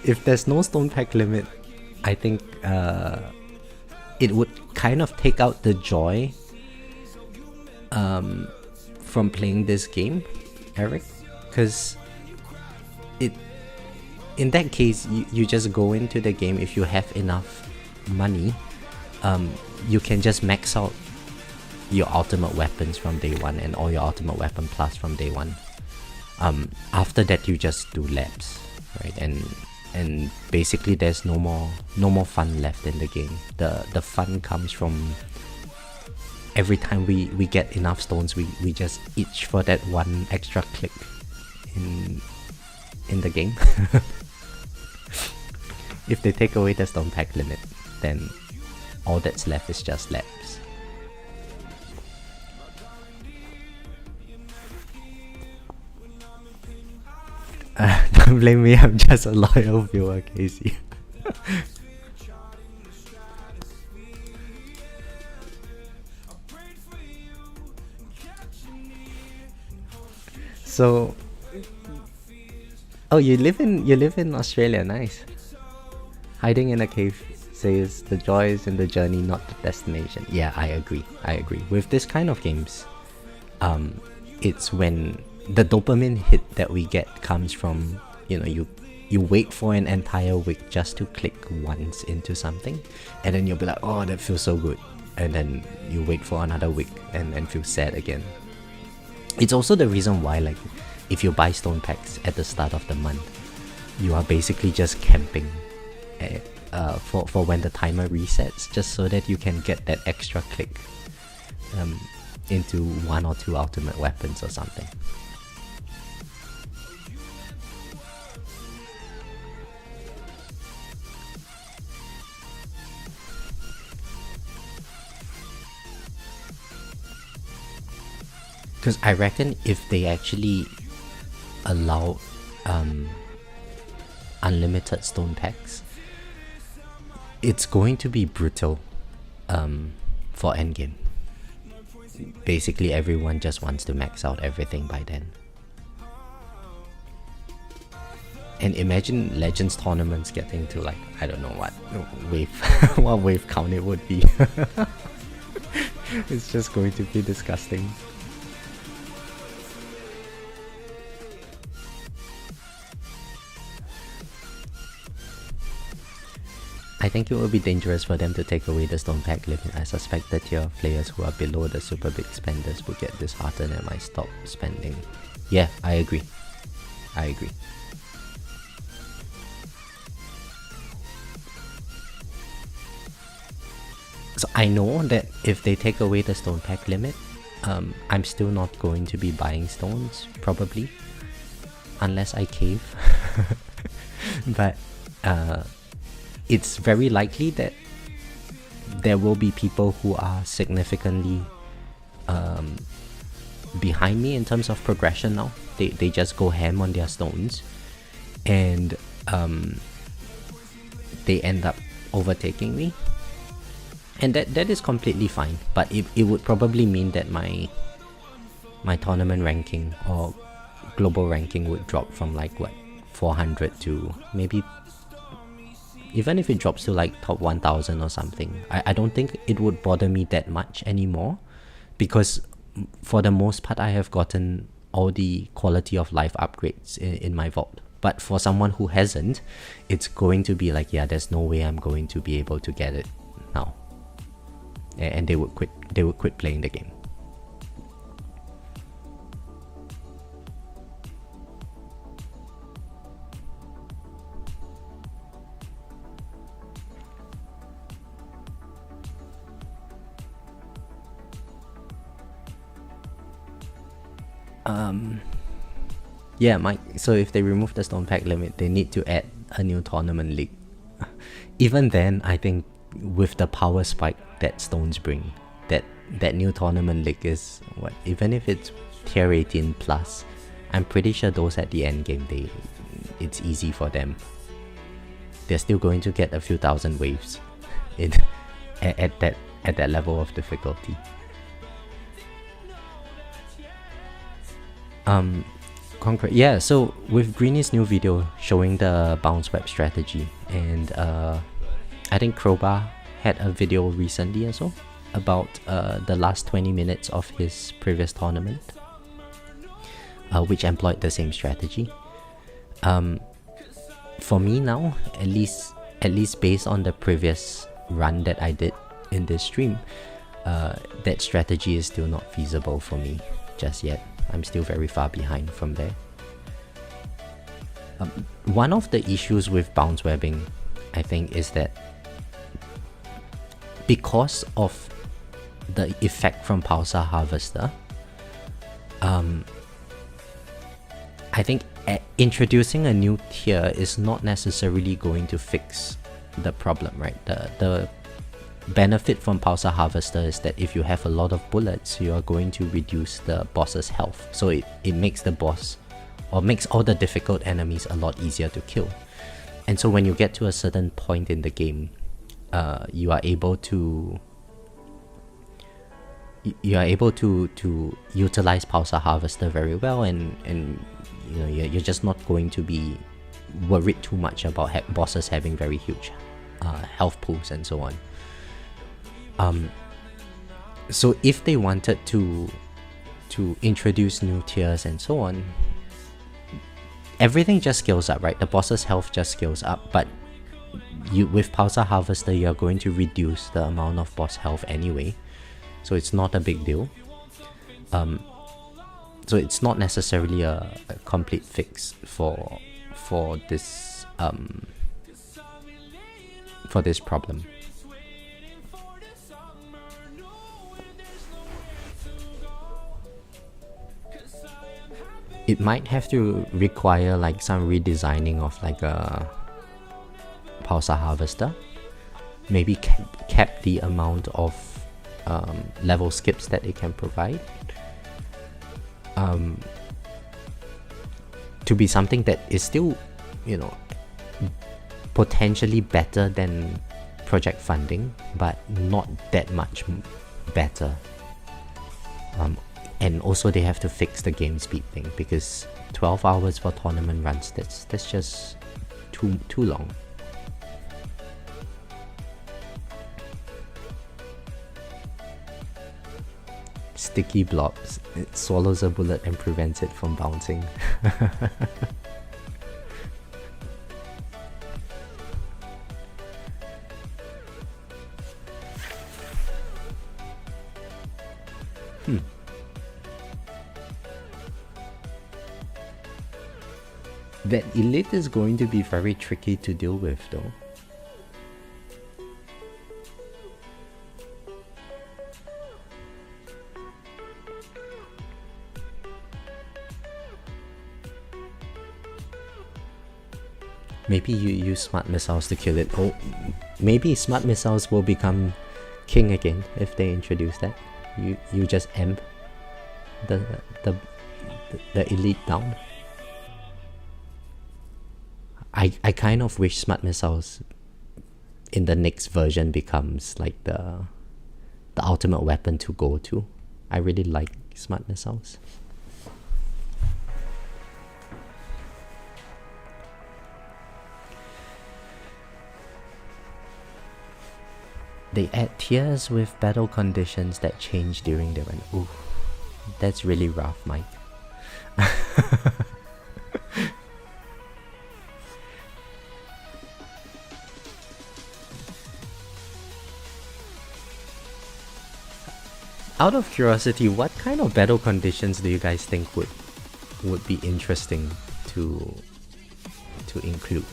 If there's no stone pack limit, I think it would kind of take out the joy from playing this game, Eric. because it, in that case, you just go into the game. If you have enough money, you can just max out your ultimate weapons from day one and all your ultimate weapon plus from day one. After that, you just do labs, right? And basically there's no more fun left in the game. The fun comes from every time we get enough stones, we just itch for that one extra click in the game. If they take away the stone pack limit, then all that's left is just labs. Don't blame me, I'm just a loyal viewer, Casey. So, oh, you live in Australia, nice. Hiding in a cave says the joy is in the journey, not the destination. Yeah, I agree. With this kind of games, it's when the dopamine hit that we get comes from, you wait for an entire week just to click once into something, and then you'll be like, oh, that feels so good, and then you wait for another week and then feel sad again. It's also the reason why, like, if you buy stone packs at the start of the month, you are basically just camping for when the timer resets, just so that you can get that extra click into 1 or 2 ultimate weapons or something. Because I reckon if they actually allow unlimited stone packs, it's going to be brutal for endgame. Basically everyone just wants to max out everything by then. And imagine Legends tournaments getting to, like, I don't know what wave what wave count it would be. It's just going to be disgusting. I think it will be dangerous for them to take away the stone pack limit. I suspect that your players who are below the super big spenders will get disheartened and might stop spending. Yeah, I agree. So I know that if they take away the stone pack limit, I'm still not going to be buying stones, probably, unless I cave. But it's very likely that there will be people who are significantly behind me in terms of progression now. They just go ham on their stones, and they end up overtaking me, and that is completely fine. But it would probably mean that my tournament ranking or global ranking would drop from, like, what, 400 to maybe, even if it drops to like top 1000 or something, I don't think it would bother me that much anymore, because for the most part I have gotten all the quality of life upgrades in my vault. But for someone who hasn't, it's going to be like, yeah, there's no way I'm going to be able to get it now, and they would quit playing the game. Yeah, Mike, so if they remove the stone pack limit, they need to add a new tournament league. Even then, I think with the power spike that stones bring, that new tournament league is, what, even if it's tier 18 plus, I'm pretty sure those at the end game, it's easy for them. They're still going to get a few thousand waves at that level of difficulty. Concrete. Yeah, so with Greeny's new video showing the bounce web strategy, and I think Crowbar had a video recently as well about the last 20 minutes of his previous tournament. which employed the same strategy. For me now, at least based on the previous run that I did in this stream, that strategy is still not feasible for me just yet. I'm still very far behind from there. One of the issues with bounce webbing, I think, is that because of the effect from Pulsar Harvester, I think introducing a new tier is not necessarily going to fix the problem, right? The benefit from Pulsar Harvester is that if you have a lot of bullets, you are going to reduce the boss's health. So it makes the boss, or makes all the difficult enemies a lot easier to kill. And so when you get to a certain point in the game, you are able to utilize Pulsar Harvester very well, and you know, you're just not going to be worried too much about bosses having very huge health pools and so on. So if they wanted to introduce new tiers and so on, everything just scales up, right? The boss's health just scales up, but with Pulsar Harvester, you're going to reduce the amount of boss health anyway, so it's not a big deal. So it's not necessarily a complete fix for this problem. It might have to require like some redesigning of like a Pulsar Harvester. Maybe cap the amount of level skips that it can provide. To be something that is still, you know, potentially better than project funding, but not that much better. And also they have to fix the game speed thing, because 12 hours for tournament runs, that's just too long. Sticky blobs. It swallows a bullet and prevents it from bouncing. That elite is going to be very tricky to deal with though. Maybe you use smart missiles to kill it. Oh, maybe smart missiles will become king again if they introduce that. You just amp the elite down. I kind of wish smart missiles in the next version becomes like the ultimate weapon to go to. I really like smart missiles. They add tiers with battle conditions that change during the run. Ooh, that's really rough, Mike. Out of curiosity, what kind of battle conditions do you guys think would be interesting to include?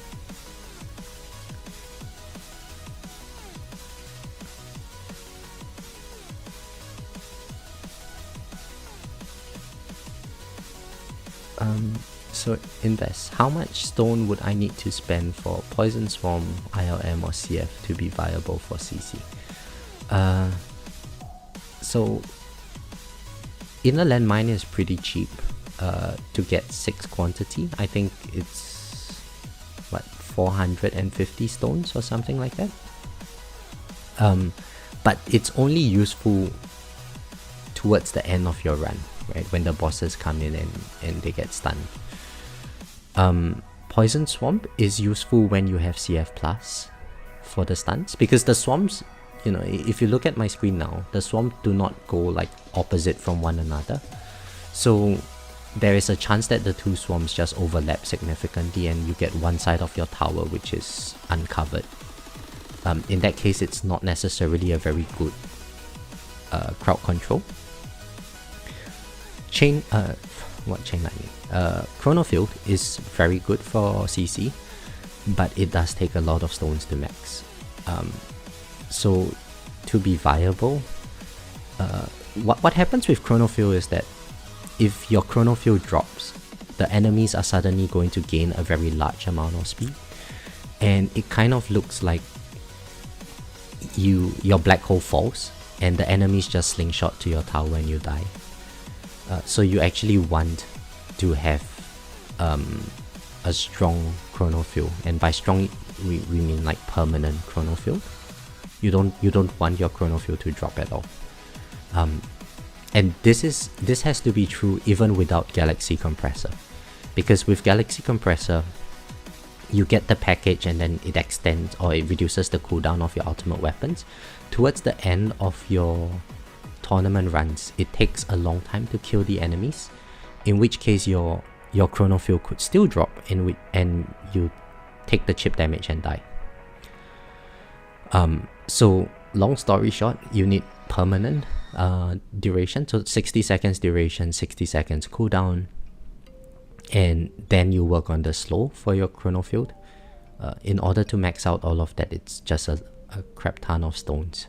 So invest. How much stone would I need to spend for Poison Swarm, ILM or CF to be viable for CC? So Inner Landmine is pretty cheap to get 6 quantity. I think it's what, 450 stones or something like that. But it's only useful towards the end of your run, right? When the bosses come in and they get stunned. Poison Swamp is useful when you have CF plus for the stuns, because the swamps, you know, if you look at my screen now, the swamp do not go like opposite from one another. So there is a chance that the two swarms just overlap significantly and you get one side of your tower which is uncovered. In that case, it's not necessarily a very good crowd control. Chain Lightning? Chrono Field is very good for CC, but it does take a lot of stones to max. So to be viable, what happens with Chrono Field is that if your Chrono Field drops, the enemies are suddenly going to gain a very large amount of speed, and it kind of looks like your black hole falls and the enemies just slingshot to your tower and you die. So you actually want to have a strong Chrono Field, and by strong we mean like permanent Chrono Field. You don't want your Chrono Field to drop at all. And this has to be true even without Galaxy Compressor, because with Galaxy Compressor you get the package and then it extends or it reduces the cooldown of your ultimate weapons. Towards the end of your tournament runs, it takes a long time to kill the enemies, in which case your Chrono Field could still drop and you take the chip damage and die. So long story short, you need permanent duration, so 60 seconds duration, 60 seconds cooldown, and then you work on the slow for your Chrono Field. In order to max out all of that, it's just a crap ton of stones.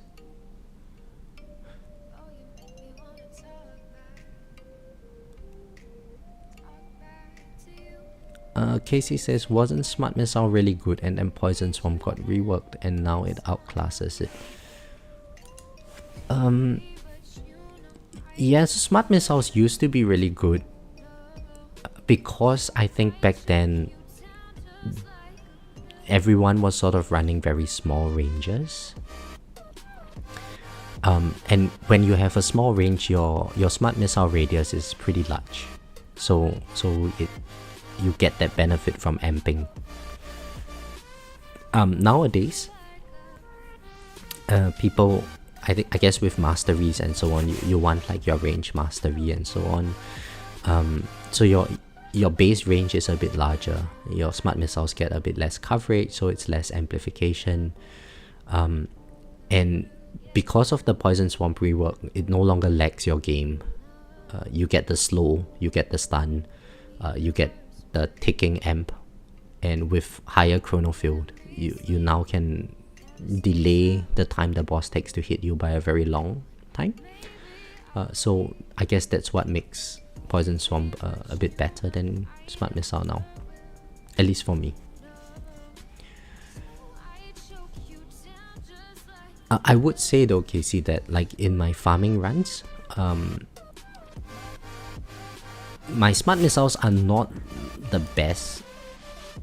Casey says, wasn't Smart Missile really good and then Poison Swarm got reworked and now it outclasses it? Yes, Smart Missiles used to be really good because I think back then everyone was sort of running very small ranges. And when you have a small range, your Smart Missile radius is pretty large. So you get that benefit from amping. Nowadays, people, I guess with masteries and so on, you want like your range mastery and so on. So your base range is a bit larger. Your Smart Missiles get a bit less coverage, so it's less amplification. And because of the Poison Swamp rework, it no longer lags your game. You get the slow, you get the stun, you get the ticking amp, and with higher Chrono Field, you now can delay the time the boss takes to hit you by a very long time. So I guess that's what makes Poison Swamp a bit better than Smart Missile now, at least for me. I would say though, Casey, that like in my farming runs, my Smart Missiles are not the best,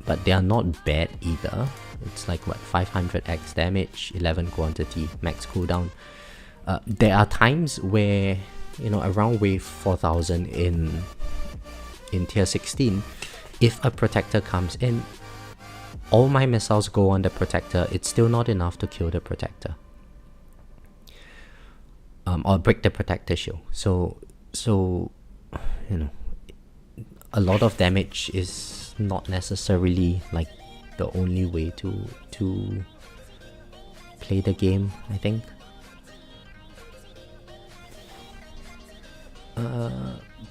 but they are not bad either. It's like what, 500x damage, 11 quantity, max cooldown. There are times where, you know, around wave 4000 in tier 16, if a protector comes in, all my missiles go on the protector. It's still not enough to kill the protector, or break the protector shield. So you know, a lot of damage is not necessarily like the only way to play the game, I think.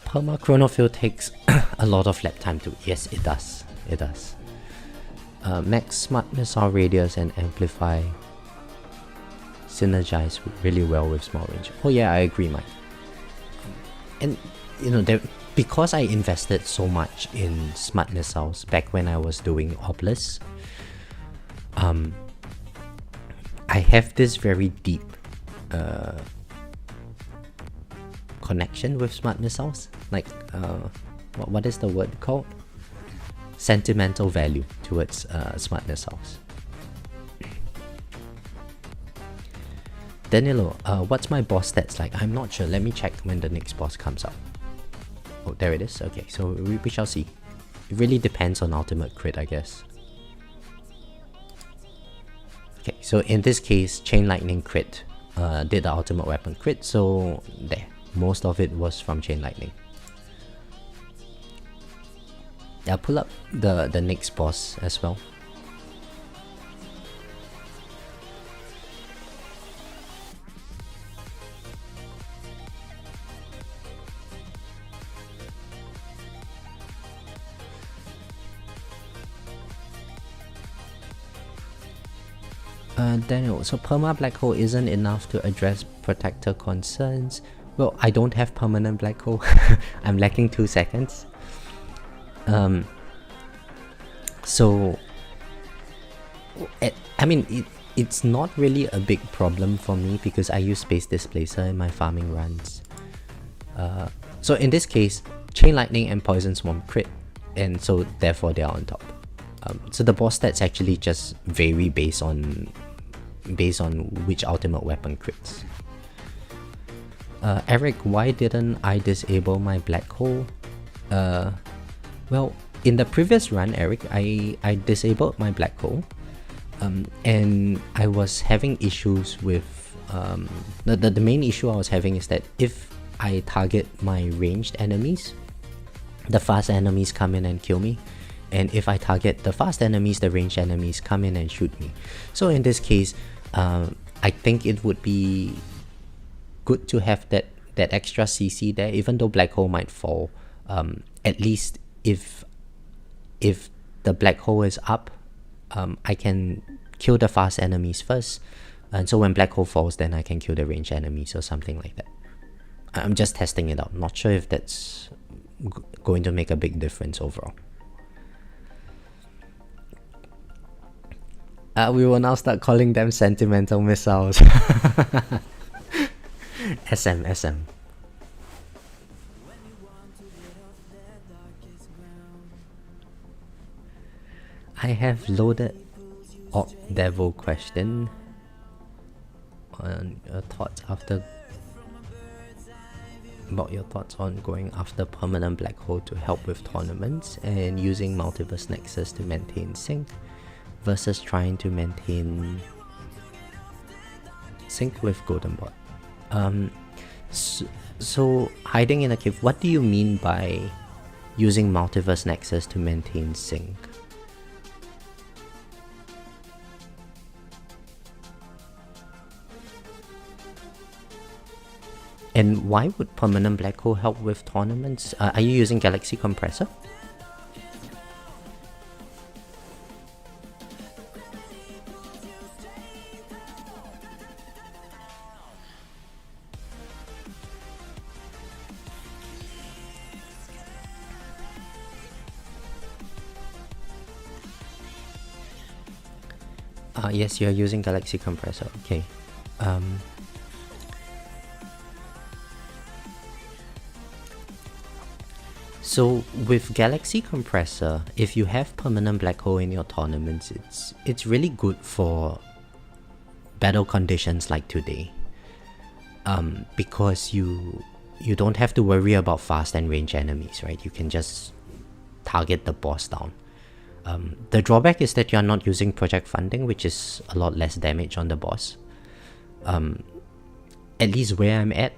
Perma Chrono Field takes a lot of lap time too. Yes, it does. It does. Max Smart Missile radius and amplify synergize really well with small range. Oh yeah, I agree, Mike. And you know, because I invested so much in Smart Missiles back when I was doing Obelisk, I have this very deep connection with Smart Missiles. Like, what is the word called? Sentimental value towards Smart Missiles. Danilo, what's my boss stats like? I'm not sure. Let me check when the next boss comes out. Oh, there it is. Okay, so we shall see. It really depends on ultimate crit, I guess. Okay, so in this case, Chain Lightning crit did the ultimate weapon crit, so there. Most of it was from Chain Lightning. I'll pull up the next boss as well. Daniel, so perma black hole isn't enough to address protector concerns. Well, I don't have permanent black hole. I'm lacking 2 seconds. So I mean, it's not really a big problem for me because I use Space Displacer in my farming runs. So in this case, Chain Lightning and Poison Swarm crit, and so therefore they are on top. So the boss stats actually just vary based on which ultimate weapon crits. Eric, why didn't I disable my black hole? Well, in the previous run, Eric, I disabled my black hole, and I was having issues with the main issue I was having is that if I target my ranged enemies, the fast enemies come in and kill me, and if I target the fast enemies, the ranged enemies come in and shoot me. So in this case, I think it would be good to have that extra CC there, even though black hole might fall. At least if the black hole is up, I can kill the fast enemies first, and so when black hole falls, then I can kill the ranged enemies or something like that. I'm just testing it out, not sure if that's going to make a big difference overall. We will now start calling them sentimental missiles. SM. I have loaded Orb Devil question on your thoughts on going after permanent black hole to help with tournaments and using Multiverse Nexus to maintain sync versus trying to maintain sync with Golden Bot. So hiding in a cave, what do you mean by using Multiverse Nexus to maintain sync? And why would permanent black hole help with tournaments? Are you using Galaxy Compressor? Yes, you're using Galaxy Compressor. Okay. So with Galaxy Compressor, if you have permanent black hole in your tournaments, it's really good for battle conditions like today, because you don't have to worry about fast and range enemies, right? You can just target the boss down. The drawback is that you're not using project funding, which is a lot less damage on the boss. At least where I'm at,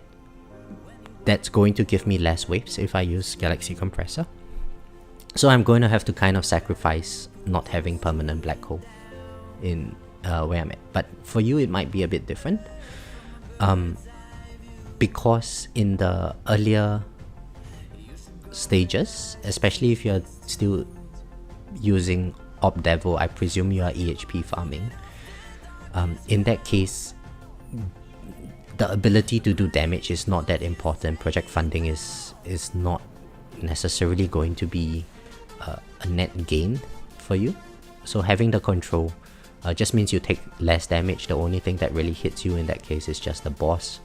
that's going to give me less waves if I use Galaxy Compressor. So I'm going to have to kind of sacrifice not having permanent black hole in where I'm at. But for you, it might be a bit different. Because in the earlier stages, especially if you're still using Orb Devil, I presume you are EHP farming. In that case, the ability to do damage is not that important. Project funding is not necessarily going to be a net gain for you. So having the control just means you take less damage. The only thing that really hits you in that case is just the boss.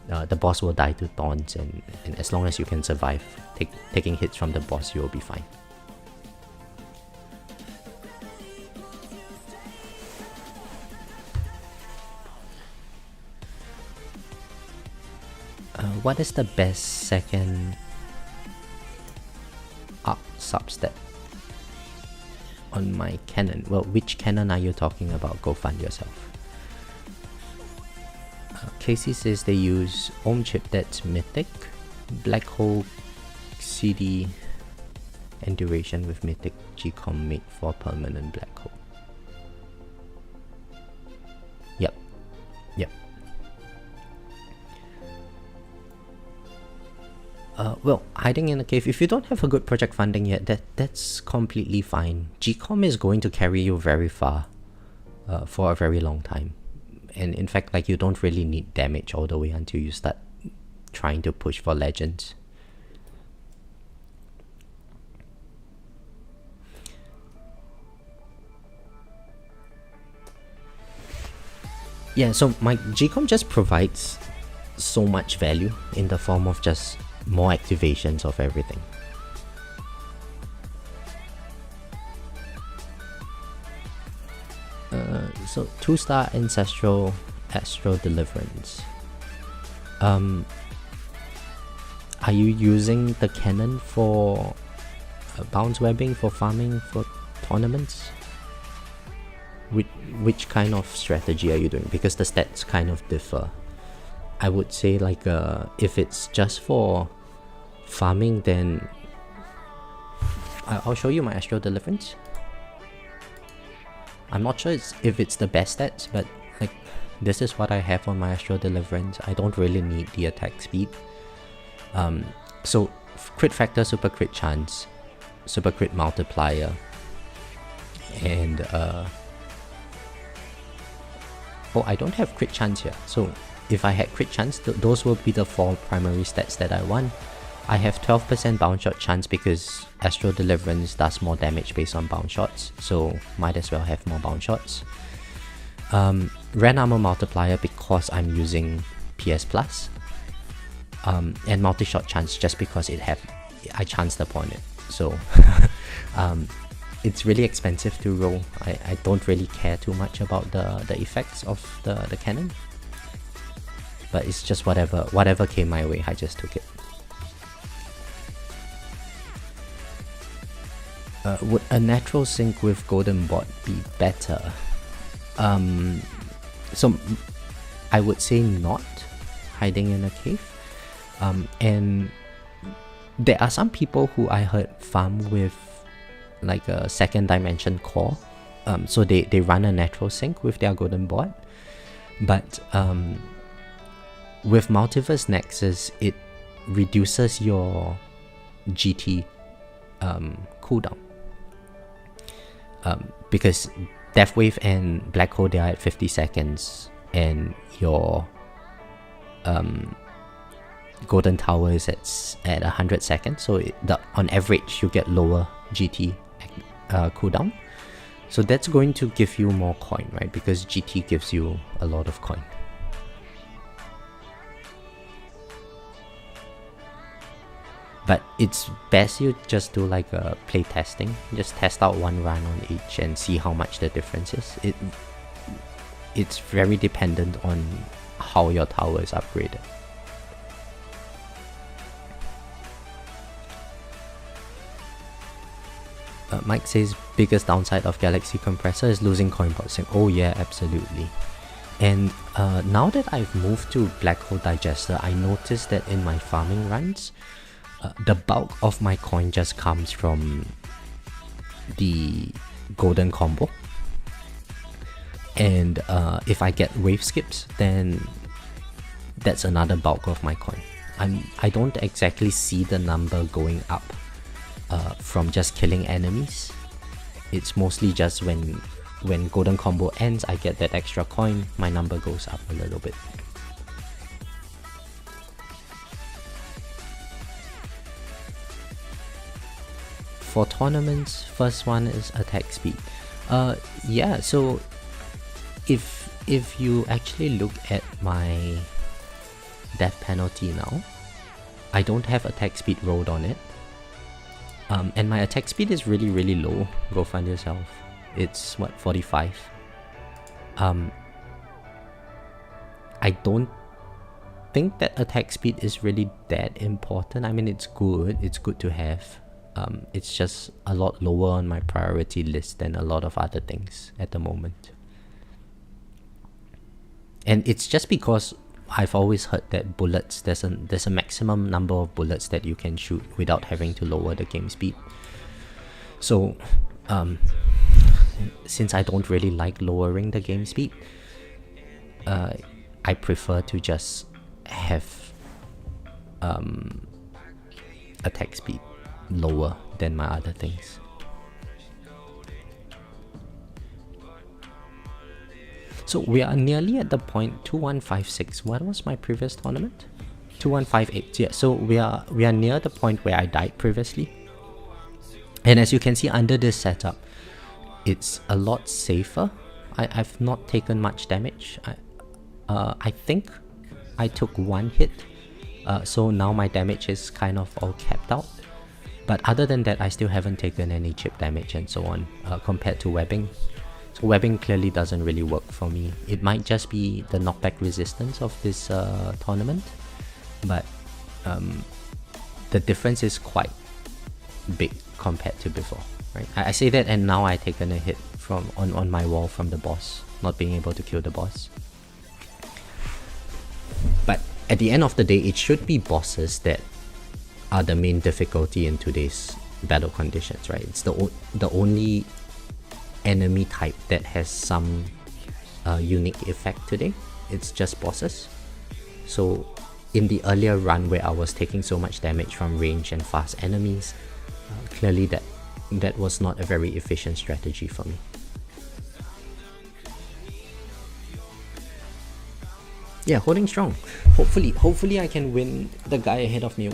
The boss will die to taunts, and as long as you can survive taking hits from the boss, you will be fine. What is the best second up substat on my cannon? Well, which cannon are you talking about? Go find yourself. Casey says they use Ohm chip that's mythic. Black hole CD and duration with Mythic G-Com made for permanent black hole. Yep. Well, hiding in a cave, if you don't have a good project funding yet, that's completely fine. G-Com is going to carry you very far for a very long time. And in fact, like, you don't really need damage all the way until you start trying to push for legends. Yeah, so my G-Com just provides so much value in the form of just more activations of everything. So 2-star Ancestral Astral Deliverance. Are you using the cannon for bounce webbing for farming for tournaments? Which kind of strategy are you doing? Because the stats kind of differ. I would say, like, if it's just for farming, then I'll show you my Astral Deliverance. I'm not sure if it's the best stats, but like, this is what I have on my Astral Deliverance. I don't really need the attack speed. So crit factor, super crit chance, super crit multiplier, and oh, I don't have crit chance here. So if I had crit chance, those will be the 4 primary stats that I want. I have 12% bounce shot chance because Astral Deliverance does more damage based on bounce shots, so might as well have more bounce shots. Ren Armor Multiplier because I'm using PS Plus. And multi-shot chance just because I chanced upon it. So it's really expensive to roll. I don't really care too much about the effects of the cannon. But it's just whatever came my way, I just took it. Would a natural sync with Golden Bot be better? So I would say not. Hiding in a cave. And there are some people who I heard farm with like a second dimension core. So they run a natural sync with their Golden Bot. But with Multiverse Nexus, it reduces your GT cooldown. Because Deathwave and Black Hole, they are at 50 seconds, and your Golden Tower is at 100 seconds, so on average you get lower GT cooldown. So that's going to give you more coin, right? Because GT gives you a lot of coin. But it's best you just do like a play testing. Just test out one run on each and see how much the difference is. It's very dependent on how your tower is upgraded. Mike says biggest downside of Galaxy Compressor is losing coin boxing. Oh yeah, absolutely. And now that I've moved to Black Hole Digester, I noticed that in my farming runs, the bulk of my coin just comes from the golden combo. And if I get wave skips, then that's another bulk of my coin. I don't exactly see the number going up from just killing enemies. It's mostly just when golden combo ends, I get that extra coin, my number goes up a little bit. For tournaments, first one is attack speed. Yeah, so if you actually look at my death penalty now, I don't have attack speed rolled on it. And my attack speed is really, really low. Go find yourself. It's what, 45? I don't think that attack speed is really that important. I mean, it's good to have. It's just a lot lower on my priority list than a lot of other things at the moment. And it's just because I've always heard that bullets, there's a maximum number of bullets that you can shoot without having to lower the game speed. So, since I don't really like lowering the game speed, I prefer to just have attack speed lower than my other things. So we are nearly at the point 2156. What was my previous tournament? 2158. Yeah, so we are near the point where I died previously. And as you can see under this setup, it's a lot safer. I've not taken much damage. I think I took one hit, so now my damage is kind of all capped out. But other than that, I still haven't taken any chip damage and so on, compared to webbing. So webbing clearly doesn't really work for me. It might just be the knockback resistance of this tournament, but the difference is quite big compared to before, right? I say that, and now I taken a hit from on my wall from the boss, not being able to kill the boss. But at the end of the day, it should be bosses that are the main difficulty in today's battle conditions, right? It's the only enemy type that has some unique effect today. It's just bosses. So in the earlier run where I was taking so much damage from range and fast enemies, clearly that was not a very efficient strategy for me. Yeah, holding strong. Hopefully I can win the guy ahead of me.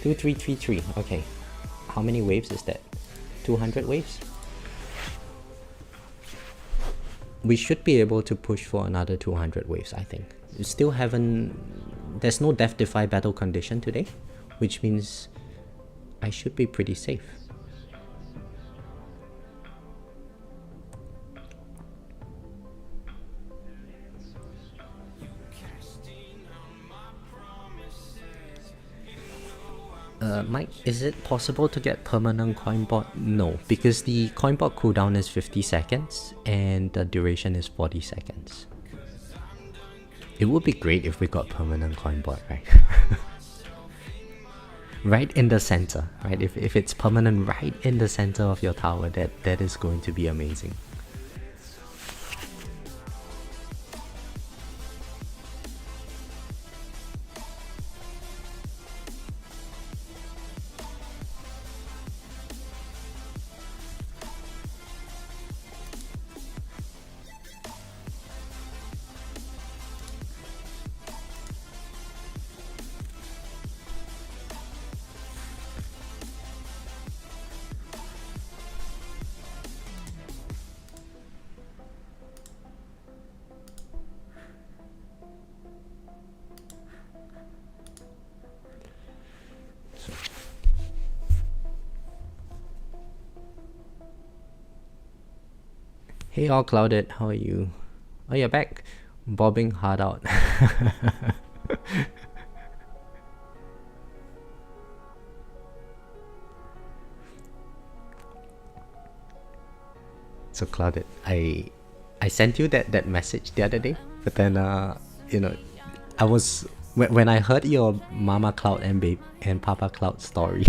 2333. Okay, how many waves is that? 200 waves. We should be able to push for another 200 waves, I think. We still haven't... There's no Death Defy battle condition today, which means I should be pretty safe. Mike, is it possible to get permanent coin bot? No, because the coin bot cooldown is 50 seconds and the duration is 40 seconds. It would be great if we got permanent coin bot, right? Right in the center, right? If it's permanent right in the center of your tower, that is going to be amazing. Hey all clouded, how are you? Oh, you're back. Bobbing hard out. So clouded, I sent you that message the other day, but then you know, I was when I heard your Mama Cloud and Papa Cloud story,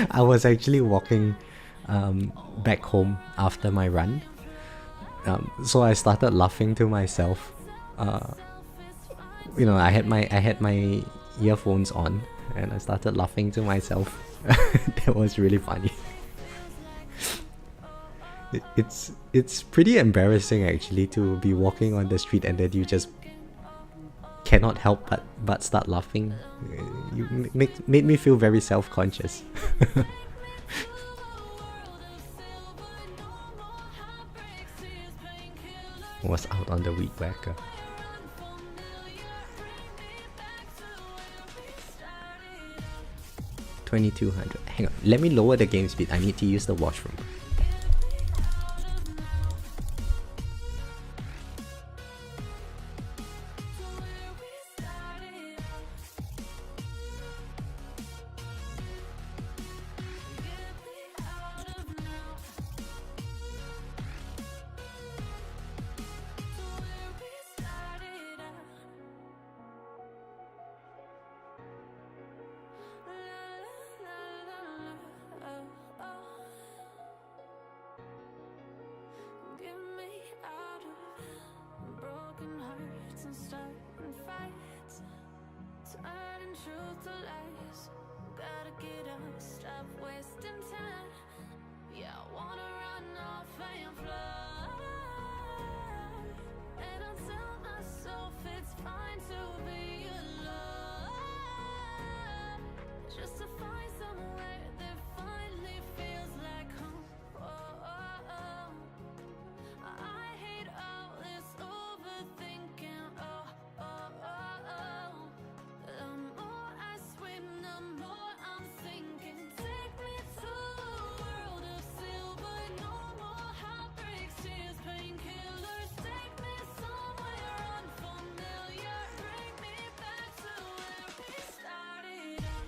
I was actually walking back home after my run. So I started laughing to myself. You know, I had my earphones on, and I started laughing to myself. That was really funny. It's pretty embarrassing actually to be walking on the street and then you just cannot help but start laughing. You made me feel very self-conscious. Was out on the weed whacker. $2,200. Hang on, let me lower the game speed. I need to use the washroom. truth to lies. Gotta get up, stop wasting time. Yeah, I wanna run off and fly. And I tell myself it's fine to be alone, just to find somewhere that finally feels like home. I hate all this overthinking. The more I swim, the more I'm sinking. Take me to a world of silver, no more heartbreaks, tears, painkillers. Take me somewhere unfamiliar, bring me back to where we started out.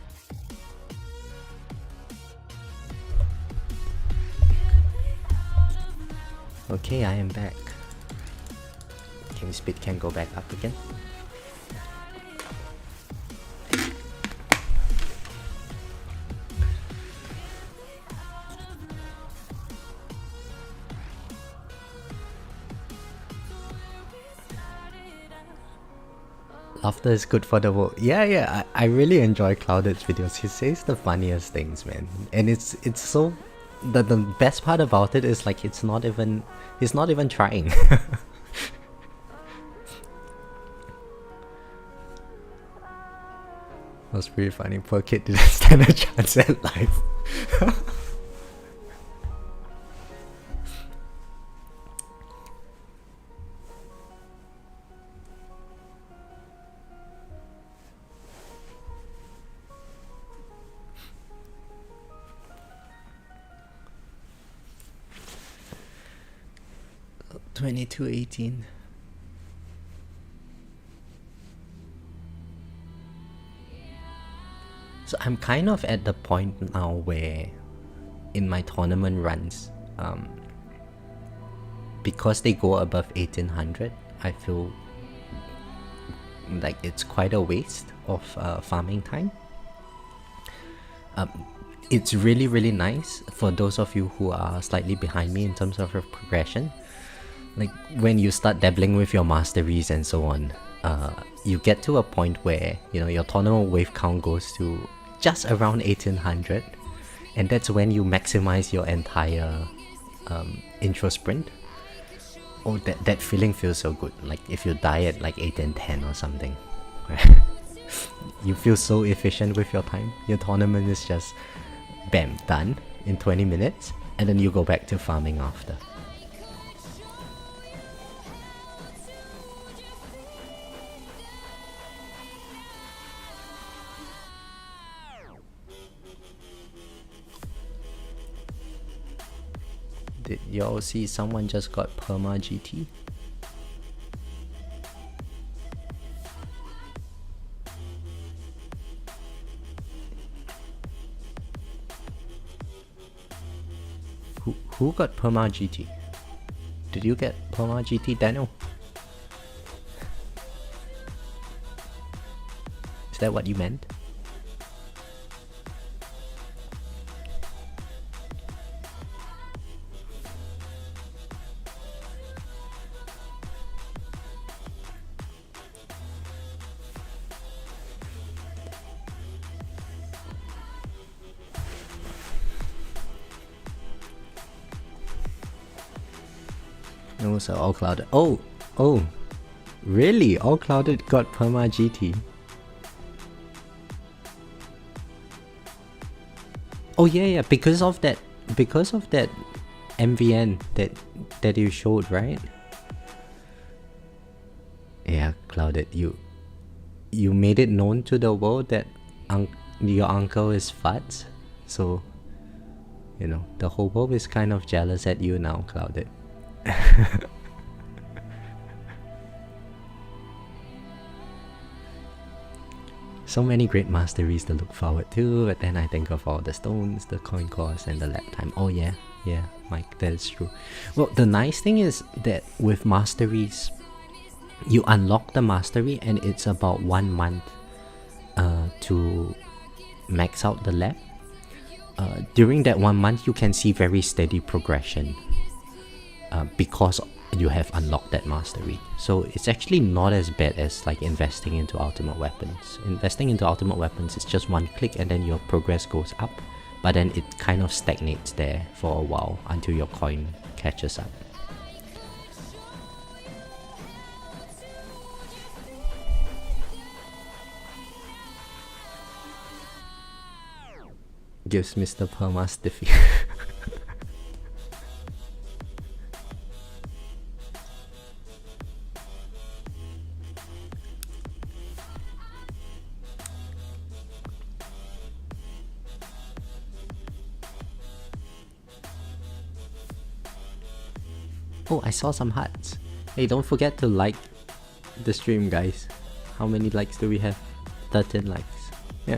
Get me out of now. Okay, I am back. Can speed can go back up again? Laughter is good for the world. Yeah, I really enjoy Clouded's videos. He says the funniest things, man. And it's so... The best part about it is like he's not even trying. That's pretty funny. Poor kid didn't stand a chance at life. $22.18. So I'm kind of at the point now where in my tournament runs, because they go above 1800, I feel like it's quite a waste of farming time. It's really nice for those of you who are slightly behind me in terms of your progression. Like when you start dabbling with your masteries and so on, you get to a point where, you know, your tournament wave count goes to just around 1800, and that's when you maximize your entire intro sprint. Oh, that feeling feels so good. Like if you die at like 8 and 10 or something, you feel so efficient with your time. Your tournament is just bam, done in 20 minutes, and then you go back to farming after. Did y'all see someone just got perma GT? Who got perma GT? Did you get perma GT, Daniel? Is that what you meant? No, so all clouded. Oh, really? All clouded got perma GT. Oh yeah, because of that MVN that you showed, right? Yeah, clouded. You made it known to the world that your uncle is Futs, so you know the whole world is kind of jealous at you now, clouded. So many great masteries to look forward to, but then I think of all the stones, the coin cost, and the lap time. Oh yeah, Mike, that is true. Well, the nice thing is that with masteries, you unlock the mastery and it's about 1 month to max out the lap. During that 1 month, you can see very steady progression because you have unlocked that mastery. So it's actually not as bad as like investing into ultimate weapons. Investing into ultimate weapons is just one click and then your progress goes up, but then it kind of stagnates there for a while until your coin catches up. Gives Mr. Perma stiffy. Oh, I saw some hearts. Hey, don't forget to like the stream, guys. How many likes do we have? 13 likes. Yeah.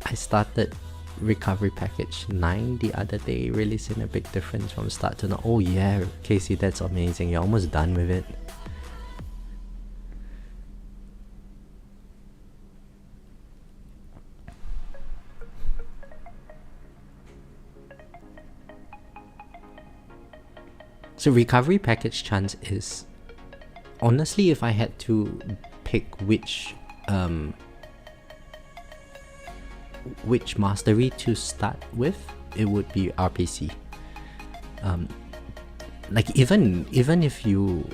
I started recovery package 9 the other day, really seen a big difference from start to now. Oh yeah, Casey, that's amazing. You're almost done with it. So recovery package chance is, honestly, if I had to pick which mastery to start with, it would be RPC. Like even if you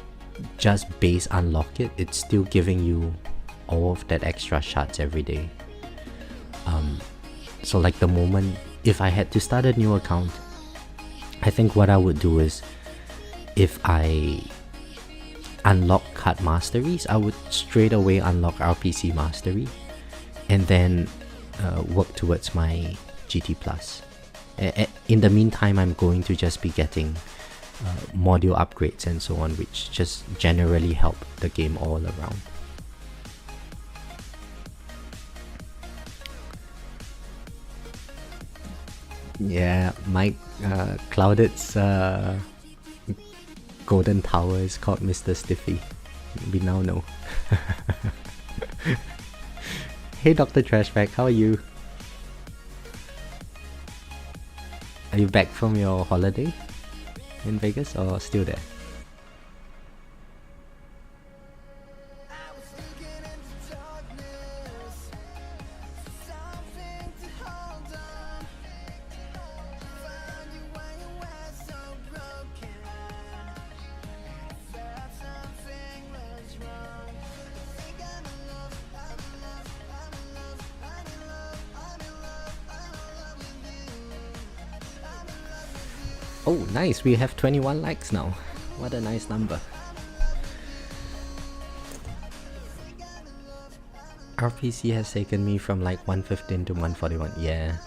just base unlock it, it's still giving you all of that extra shards every day. So like the moment, if I had to start a new account, I think what I would do is, if I unlock card masteries, I would straight away unlock RPC mastery and then work towards my GT Plus. In the meantime, I'm going to just be getting module upgrades and so on, which just generally help the game all around. Yeah, Mike Clouded's Golden Tower is called Mr. Stiffy. We now know. Hey Dr. Trashback, how are you? Are you back from your holiday in Vegas or still there? Oh, nice. We have 21 likes now. What a nice number. RPC has taken me from like 115 to 141. Yeah.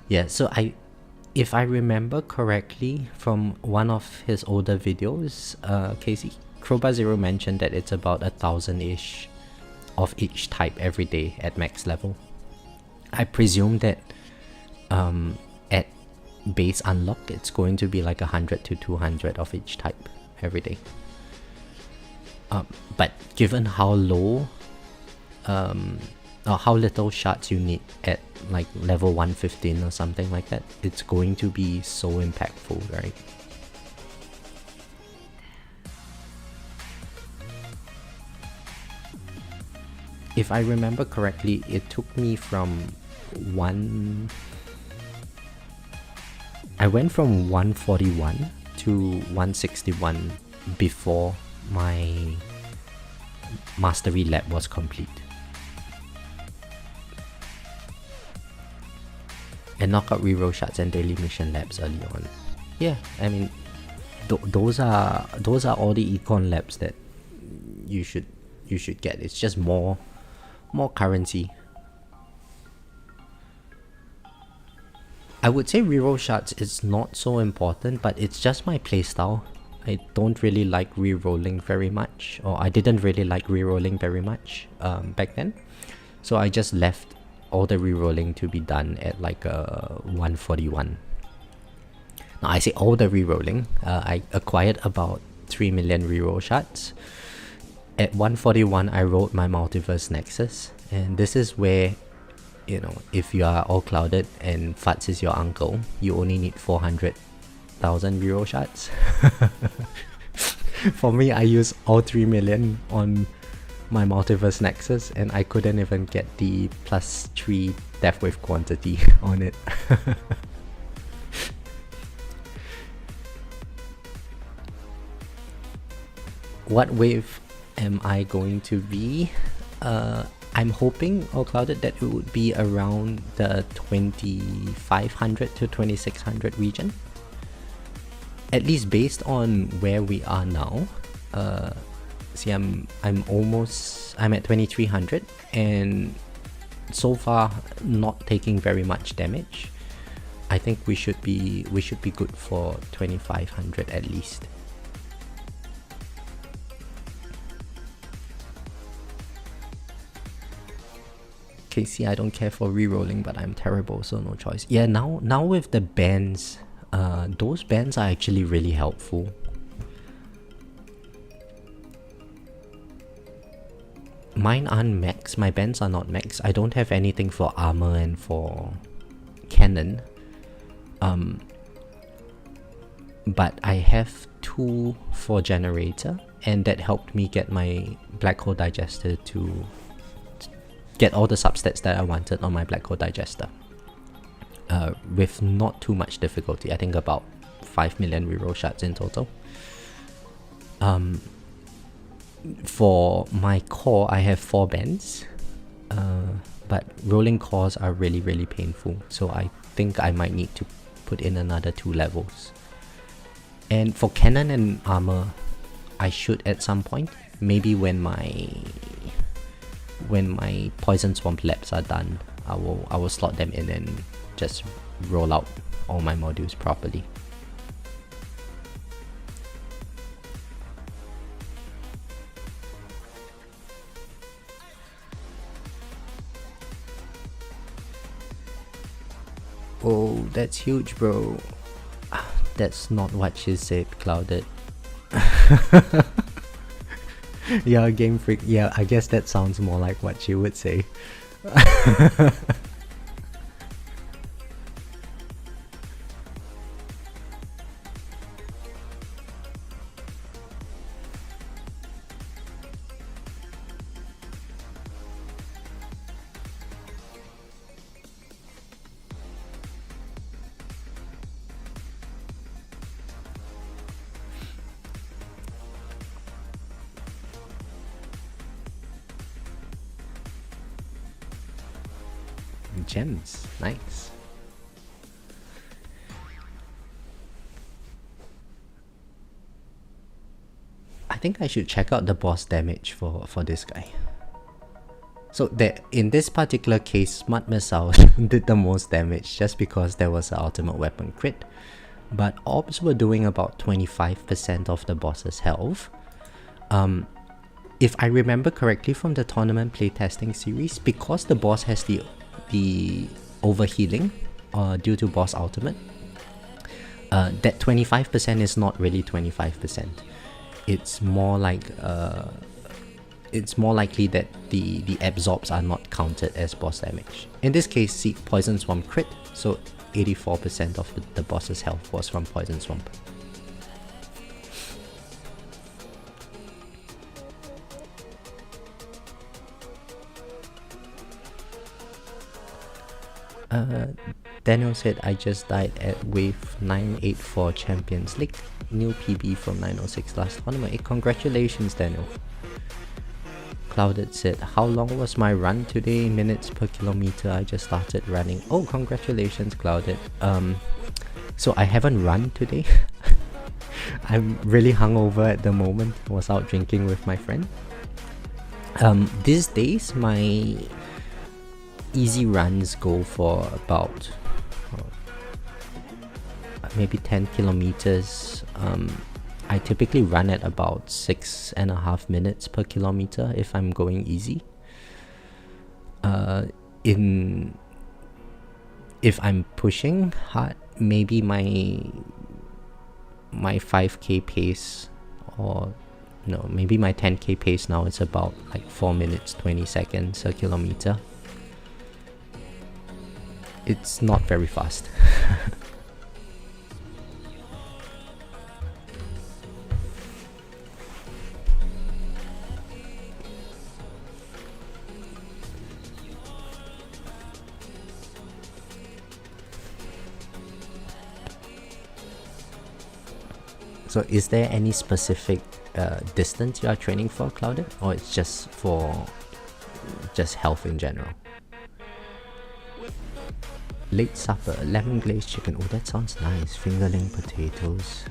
Yeah, so if I remember correctly from one of his older videos, Casey, Crowbar Zero mentioned that it's about 1,000-ish of each type every day at max level. I presume that at base unlock, it's going to be like 100 to 200 of each type every day. But given how low, or how little shards you need at like level 115 or something like that, it's going to be so impactful, right? If I remember correctly, it took me from I went from 141 to 161 before my mastery lab was complete. And knock out reroll shards and daily mission labs early on. Yeah, I mean, those are all the econ labs that you should get. It's just more currency. I would say reroll shards is not so important, but it's just my playstyle. I don't really like rerolling very much, or I didn't really like rerolling very much back then. So I just left all the rerolling to be done at like 141. Now I say all the rerolling. I acquired about 3 million reroll shards, At 141, I rolled my Multiverse Nexus, and this is where, you know, if you are all clouded and Futz is your uncle, you only need 400,000 reroll shots. For me, I used all 3 million on my Multiverse Nexus, and I couldn't even get the +3 Death Wave quantity on it. What wave am I going to be? I'm hoping, or clouded, that it would be around the 2500 to 2600 region. At least based on where we are now. See, I'm at 2300, and so far not taking very much damage. I think we should be good for 2500 at least. Casey, I don't care for rerolling, but I'm terrible, so no choice. Yeah, now with the bands, those bands are actually really helpful. Mine aren't max, my bands are not max. I don't have anything for armor and for cannon. But I have 2 for generator, and that helped me get my Black Hole Digester to get all the substats that I wanted on my Black Hole Digester. With not too much difficulty. I think about 5 million reroll shots in total. For my core, I have 4 bands. But rolling cores are really, really painful. So I think I might need to put in another 2 levels. And for cannon and armor, I should at some point. Maybe when my Poison Swamp labs are done, I will slot them in and just roll out all my modules properly. Oh, that's huge, bro. That's not what she said, Clouded. Yeah, Game Freak. Yeah, I guess that sounds more like what she would say. Gems, nice. I think I should check out the boss damage for this guy. So in this particular case, Smart Missile did the most damage just because there was an ultimate weapon crit. But Orbs were doing about 25% of the boss's health. If I remember correctly from the tournament playtesting series, because the boss has the overhealing due to boss ultimate, that 25% is not really 25%. It's more like it's more likely that the absorbs are not counted as boss damage. In this case, see, Poison Swamp crit, so 84% of the boss's health was from Poison Swamp. Daniel said, I just died at wave 984 Champions League. New PB from 906 last tournament. Congratulations, Daniel. Clouded said, how long was my run today? Minutes per kilometer. I just started running. Oh, congratulations, Clouded. So I haven't run today. I'm really hungover at the moment. I was out drinking with my friend. These days, my easy runs go for about maybe 10 kilometers. I typically run at about 6.5 minutes per kilometer if I'm going easy. If I'm pushing hard, maybe my 5k pace, or No, maybe my 10k pace now is about like 4 minutes 20 seconds a kilometer. It's not very fast. So is there any specific distance you are training for, Clouded? Or it's just for just health in general? Late supper, lemon glazed chicken. Oh, that sounds nice. Fingerling potatoes.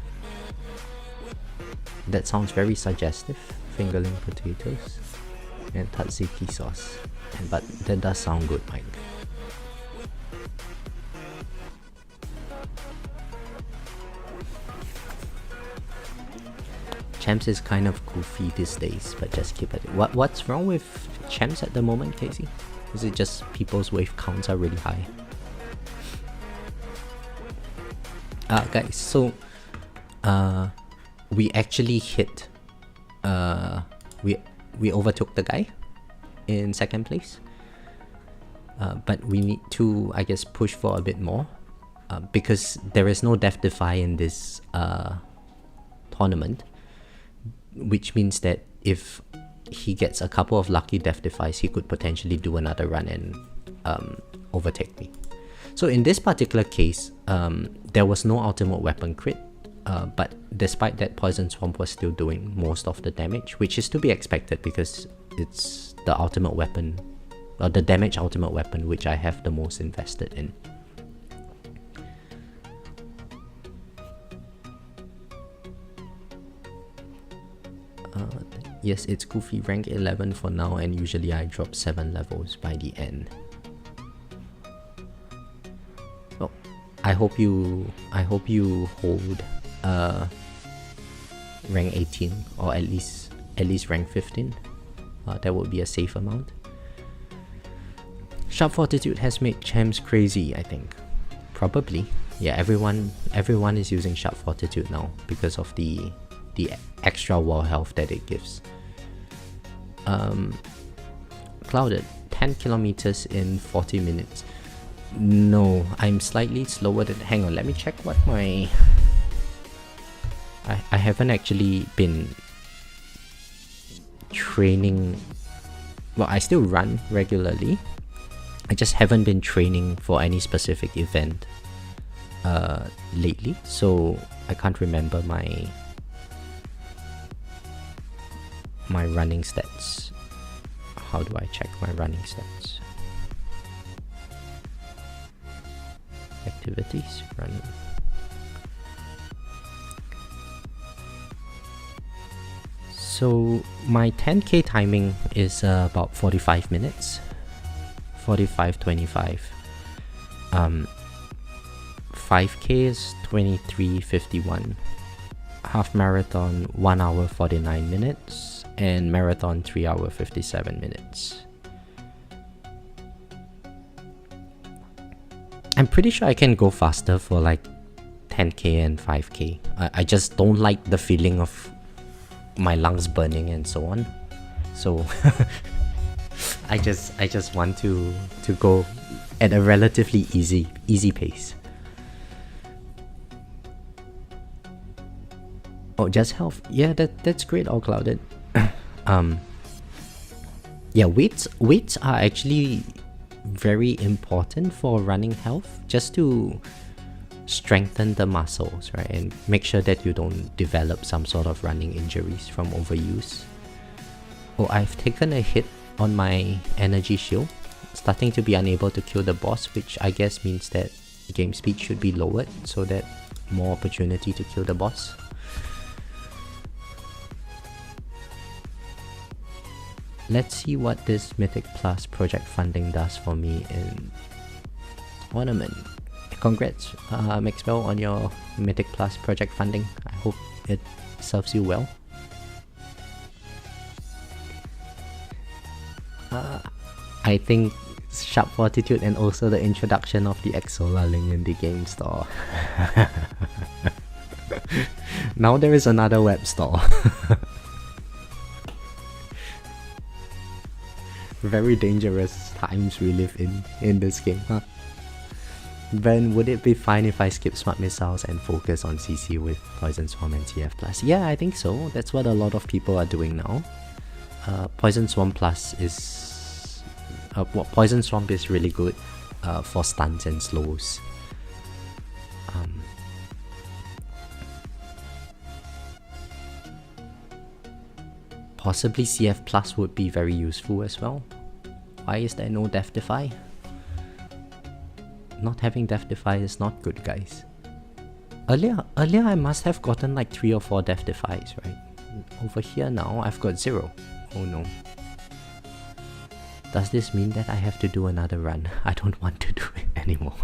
That sounds very suggestive. Fingerling potatoes and tzatziki sauce. But that does sound good, Mike. Champs is kind of goofy these days, but just keep it. What's wrong with Champs at the moment, Casey? Is it just people's wave counts are really high? Guys, so we actually hit we overtook the guy in second place, but we need to, I guess, push for a bit more because there is no death defy in this tournament, which means that if he gets a couple of lucky death defies, he could potentially do another run and overtake me. So in this particular case, there was no ultimate weapon crit, but despite that, Poison Swamp was still doing most of the damage, which is to be expected because it's the ultimate weapon, or the damage ultimate weapon, which I have the most invested in. Yes, it's Goofy rank 11 for now, and usually I drop 7 levels by the end. Well, I hope you hold rank 18 or at least rank 15. That would be a safe amount. Sharp Fortitude has made Champs crazy, I think. Probably. Yeah, everyone is using Sharp Fortitude now because of the extra wall health that it gives. Clouded, 10 kilometers in 40 minutes. No, I'm slightly slower than... Hang on, let me check what my... I haven't actually been training... Well, I still run regularly. I just haven't been training for any specific event lately, so I can't remember my running stats. How do I check my running stats? Activities, running. So my 10k timing is about 45 minutes. 45:25. 5k is 23:51. Half marathon 1 hour 49 minutes, and marathon 3 hour 57 minutes. I'm pretty sure I can go faster for like 10k and 5k. I just don't like the feeling of my lungs burning and so on. So I just want to go at a relatively easy pace. Oh, just health. Yeah, that's great, all Clouded. Yeah, weights are actually very important for running health, just to strengthen the muscles, right, and make sure that you don't develop some sort of running injuries from overuse. Oh, I've taken a hit on my energy shield, starting to be unable to kill the boss, which I guess means that game speed should be lowered so that more opportunity to kill the boss. Let's see what this Mythic Plus project funding does for me in tournament. Congrats, Maxwell, on your Mythic Plus project funding. I hope it serves you well. I think Sharp Fortitude and also the introduction of the Exola link in the game store. Now there is another web store. Very dangerous times we live in this game, huh? Ben, would it be fine if I skip Smart Missiles and focus on CC with Poison Swarm and TF Plus? Yeah, I think so. That's what a lot of people are doing now. Poison Swarm Plus is... Poison Swarm is really good for stuns and slows. Possibly CF Plus would be very useful as well. Why is there no Death Defy? Not having Death Defy is not good, guys. Earlier I must have gotten like 3 or 4 Death Defies, right? Over here now, I've got 0. Oh no. Does this mean that I have to do another run? I don't want to do it anymore.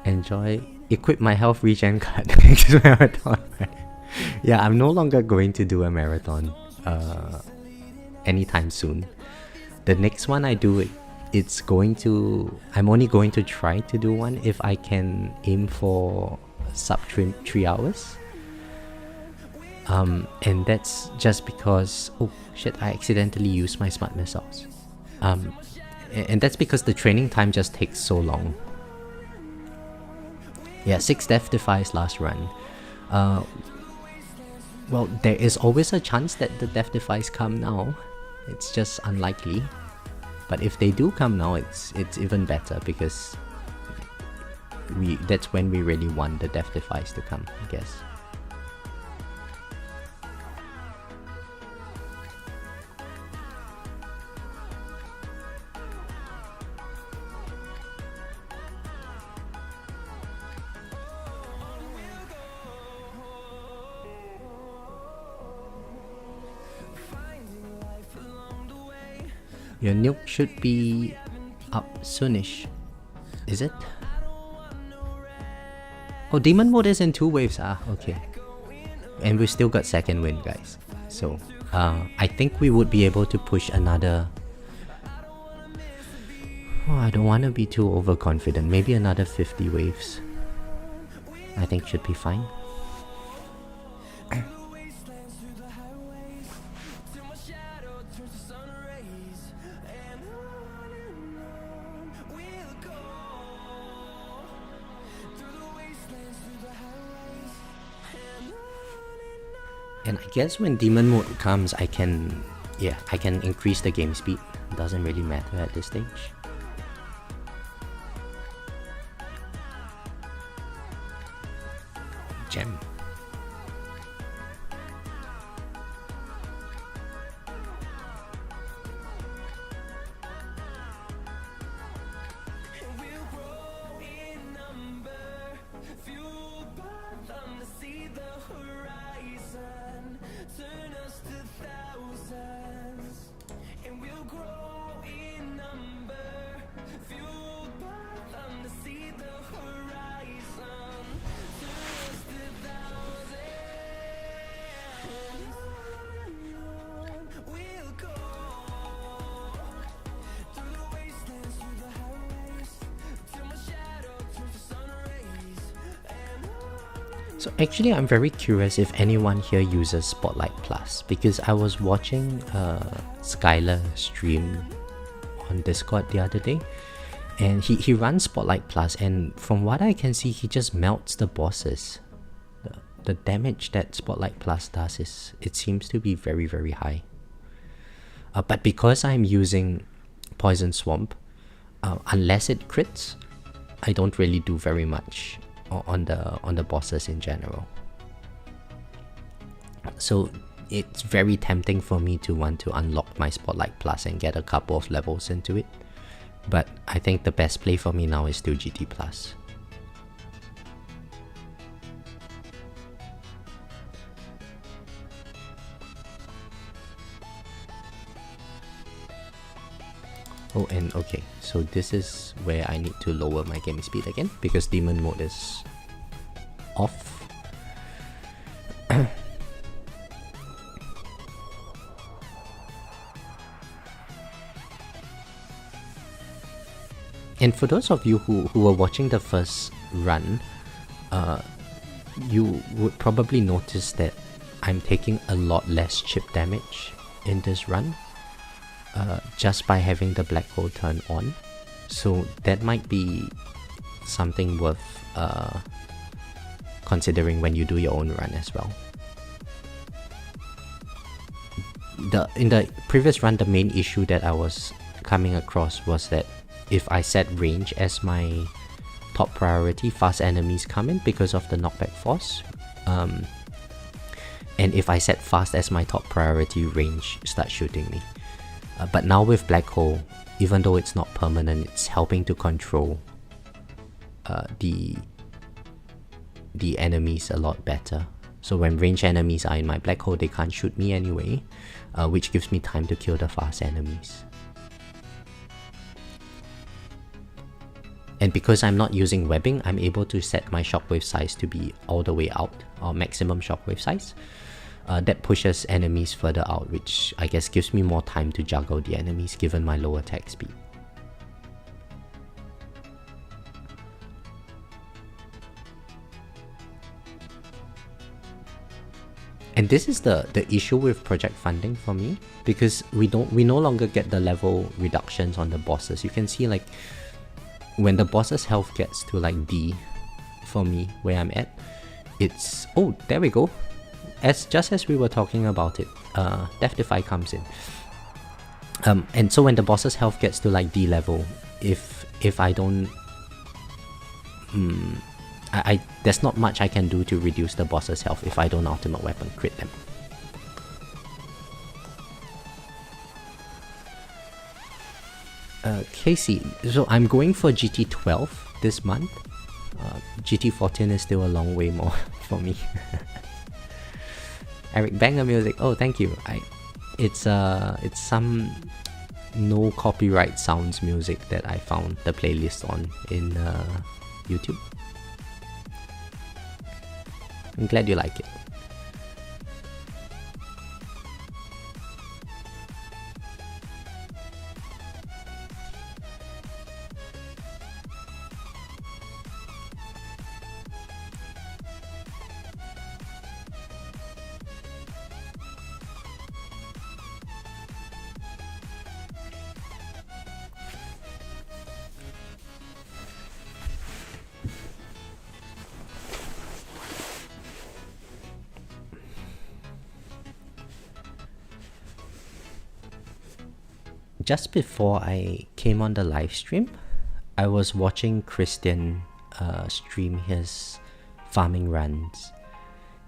Enjoy. Equip my health regen card next marathon. Yeah, I'm no longer going to do a marathon anytime soon. The next one I do, I'm only going to try to do one if I can aim for sub 3 hours. And that's just because, oh shit, I accidentally used my smart missiles. And that's because the training time just takes so long. Yeah, 6 Death Defies last run. Well, there is always a chance that the Death Defies come now. It's just unlikely. But if they do come now, it's even better because that's when we really want the Death Defies to come, I guess. Your nuke should be up soonish. Is it? Oh, Demon Mode is in 2 waves. Ah, okay. And we still got second wind, guys. So, I think we would be able to push another... Oh, I don't want to be too overconfident. Maybe another 50 waves. I think should be fine. And I guess when Demon Mode comes, I can increase the game speed. Doesn't really matter at this stage. Gem. So actually I'm very curious if anyone here uses Spotlight Plus, because I was watching Skylar stream on Discord the other day and he runs Spotlight Plus, and from what I can see he just melts the bosses. The damage that Spotlight Plus does it seems to be very, very high. But because I'm using Poison Swamp, unless it crits, I don't really do very much on the bosses in general. So it's very tempting for me to want to unlock my Spotlight Plus and get a couple of levels into it. But I think the best play for me now is still GT Plus. Oh, and okay, so this is where I need to lower my game speed again because Demon Mode is off. And for those of you who were watching the first run, you would probably notice that I'm taking a lot less chip damage in this run, just by having the black hole turn on. So that might be something worth considering when you do your own run as well. In the previous run, the main issue that I was coming across was that if I set range as my top priority, fast enemies come in because of the knockback force. And if I set fast as my top priority, range starts shooting me. But now with black hole, even though it's not permanent, it's helping to control the enemies a lot better. So when range enemies are in my black hole, they can't shoot me anyway, which gives me time to kill the fast enemies. And because I'm not using webbing, I'm able to set my shockwave size to be all the way out, or maximum shockwave size. That pushes enemies further out, which I guess gives me more time to juggle the enemies given my low attack speed. And this is the issue with project funding for me, because we no longer get the level reductions on the bosses. You can see like when the boss's health gets to like D for me where I'm at, it's, oh, there we go. Just as we were talking about it, Death Defy comes in. And so when the boss's health gets to like D level, if I don't, there's not much I can do to reduce the boss's health if I don't ultimate weapon crit them. Casey, so I'm going for GT12 this month. GT14 is still a long way more for me. Eric, banger music. Oh, thank you. It's some no copyright sounds music that I found the playlist on in YouTube. I'm glad you like it. Just before I came on the live stream, I was watching Christian stream his farming runs,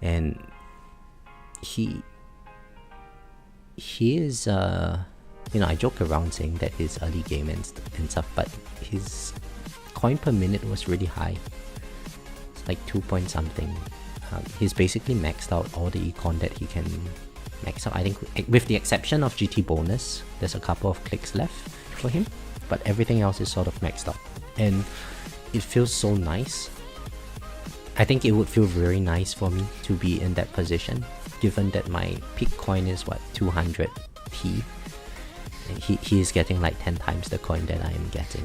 and he is you know, I joke around saying that his early game and stuff, but his coin per minute was really high. It's like 2 point something. He's basically maxed out all the econ that he can max out. I think with the exception of GT bonus, there's a couple of clicks left for him, but everything else is sort of maxed out, and it feels so nice. I think it would feel very nice for me to be in that position, given that my peak coin is what, 200 T, and he is getting like 10 times the coin that I am getting.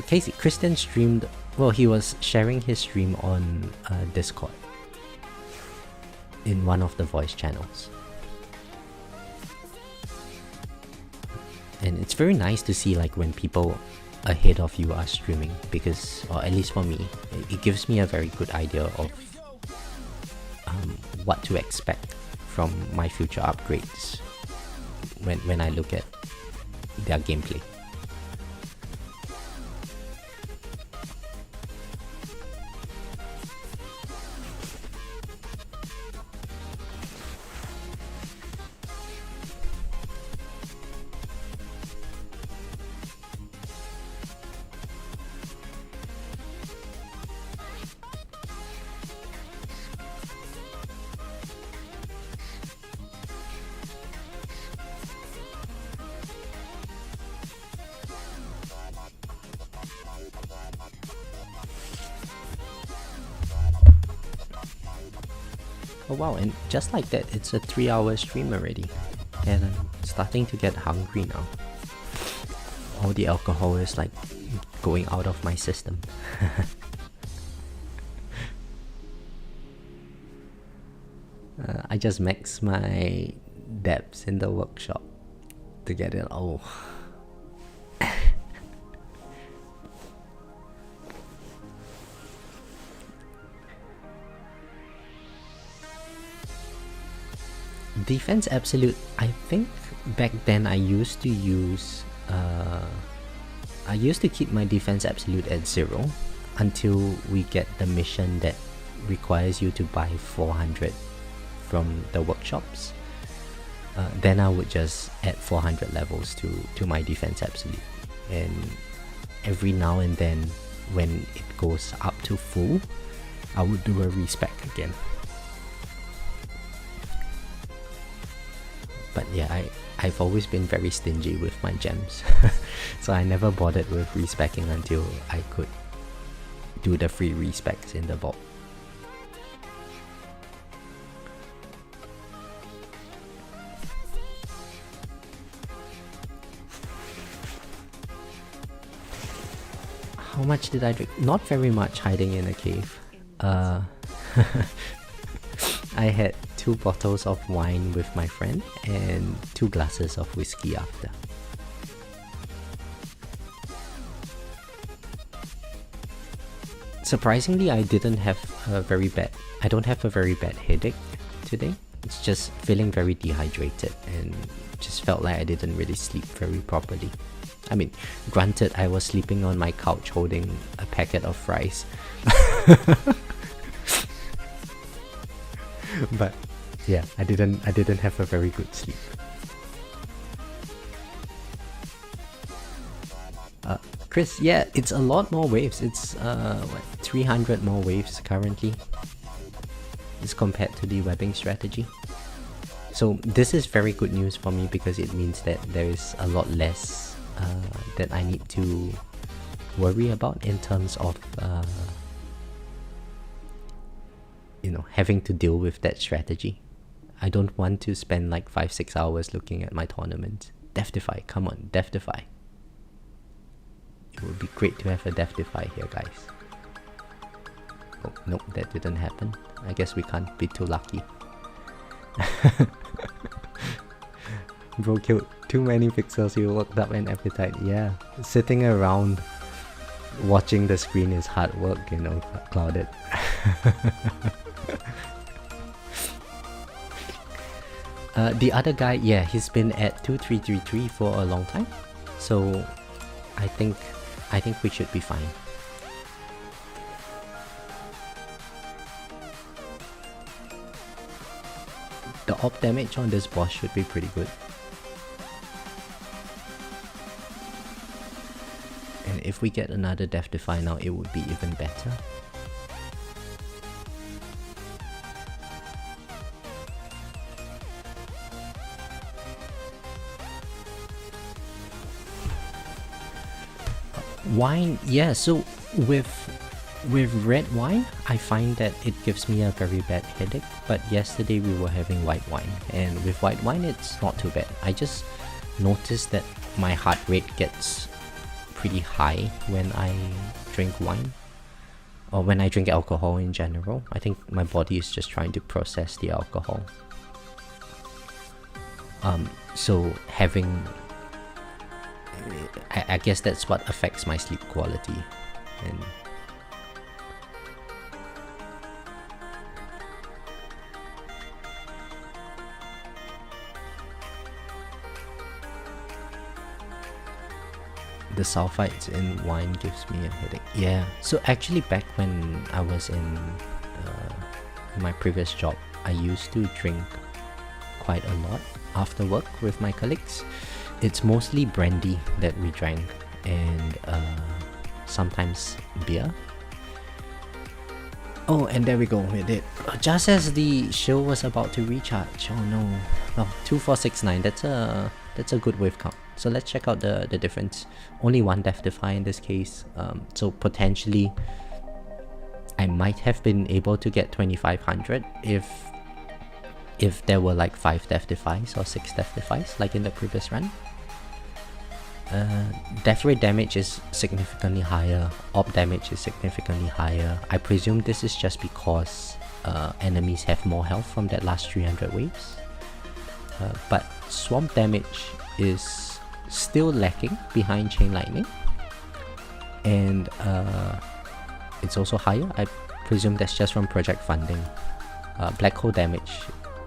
Casey, Christian streamed, well, he was sharing his stream on Discord in one of the voice channels. And it's very nice to see like when people ahead of you are streaming, because, or at least for me, it gives me a very good idea of what to expect from my future upgrades when I look at their gameplay. Oh wow, and just like that, it's a 3-hour stream already. And I'm starting to get hungry now. All the alcohol is like going out of my system. I just max my depths in the workshop to get it all. Defense Absolute, I think back then I used to use I used to keep my Defense Absolute at 0 until we get the mission that requires you to buy 400 from the workshops. Then I would just add 400 levels to my Defense Absolute, and every now and then when it goes up to full, I would do a respec again. But yeah, I've always been very stingy with my gems, so I never bothered with respecking until I could do the free respecs in the vault. How much did I drink? Not very much hiding in a cave. I had 2 bottles of wine with my friend and 2 glasses of whiskey after. Surprisingly, I don't have a very bad headache today. It's just feeling very dehydrated and just felt like I didn't really sleep very properly. I mean, granted, I was sleeping on my couch holding a packet of fries. But yeah, I didn't have a very good sleep. Chris, yeah, it's a lot more waves. It's 300 more waves currently as compared to the webbing strategy. So this is very good news for me because it means that there is a lot less that I need to worry about in terms of having to deal with that strategy. I don't want to spend like 5-6 hours looking at my tournament. Death-defy, come on, Death-defy. It would be great to have a Death-defy here, guys. Oh, nope, that didn't happen. I guess we can't be too lucky. Bro killed too many pixels, you worked up an appetite. Yeah, sitting around watching the screen is hard work, Clouded. The other guy, yeah, he's been at 2333 for a long time, so I think we should be fine. The op damage on this boss should be pretty good. And if we get another Death-defy now, it would be even better. Wine, yeah, so with red wine, I find that it gives me a very bad headache, but yesterday we were having white wine, and with white wine it's not too bad. I just noticed that my heart rate gets pretty high when I drink wine, or when I drink alcohol in general. I think my body is just trying to process the alcohol. So having... I guess that's what affects my sleep quality. And the sulfites in wine gives me a headache. Yeah, so actually back when I was in my previous job, I used to drink quite a lot after work with my colleagues. It's mostly brandy that we drank, and sometimes beer. Oh, and there we go with it. Just as the show was about to recharge. Oh no. Oh, 2469. That's a good wave count. So let's check out the difference. Only one Death-defy in this case. So potentially I might have been able to get 2500 if if there were like 5 death defies or 6 death defies like in the previous run. Death rate damage is significantly higher, orb damage is significantly higher. I presume this is just because enemies have more health from that last 300 waves. But swamp damage is still lacking behind chain lightning, and it's also higher. I presume that's just from project funding. Black hole damage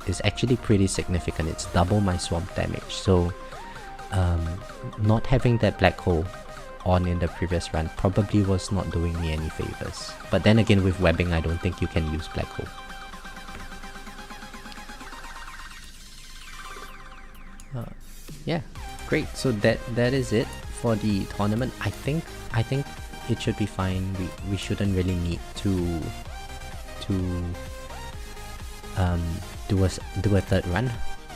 is actually pretty significant. It's double my swamp damage, so not having that black hole on in the previous run probably was not doing me any favors. But then again, with webbing, I don't think you can use black hole. Yeah, great. So that is it for the tournament. I think it should be fine. We shouldn't really need to do a third run,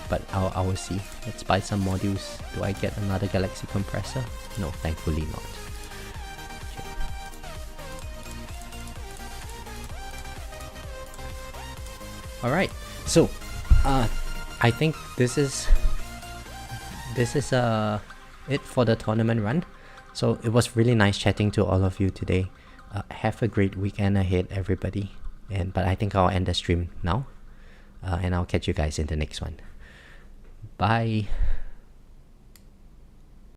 but I will see. Let's buy some modules. Do I get another galaxy compressor? No, thankfully not. Okay. All right. So, I think this is it for the tournament run. So it was really nice chatting to all of you today. Have a great weekend ahead, everybody. But I think I'll end the stream now, and I'll catch you guys in the next one. Bye.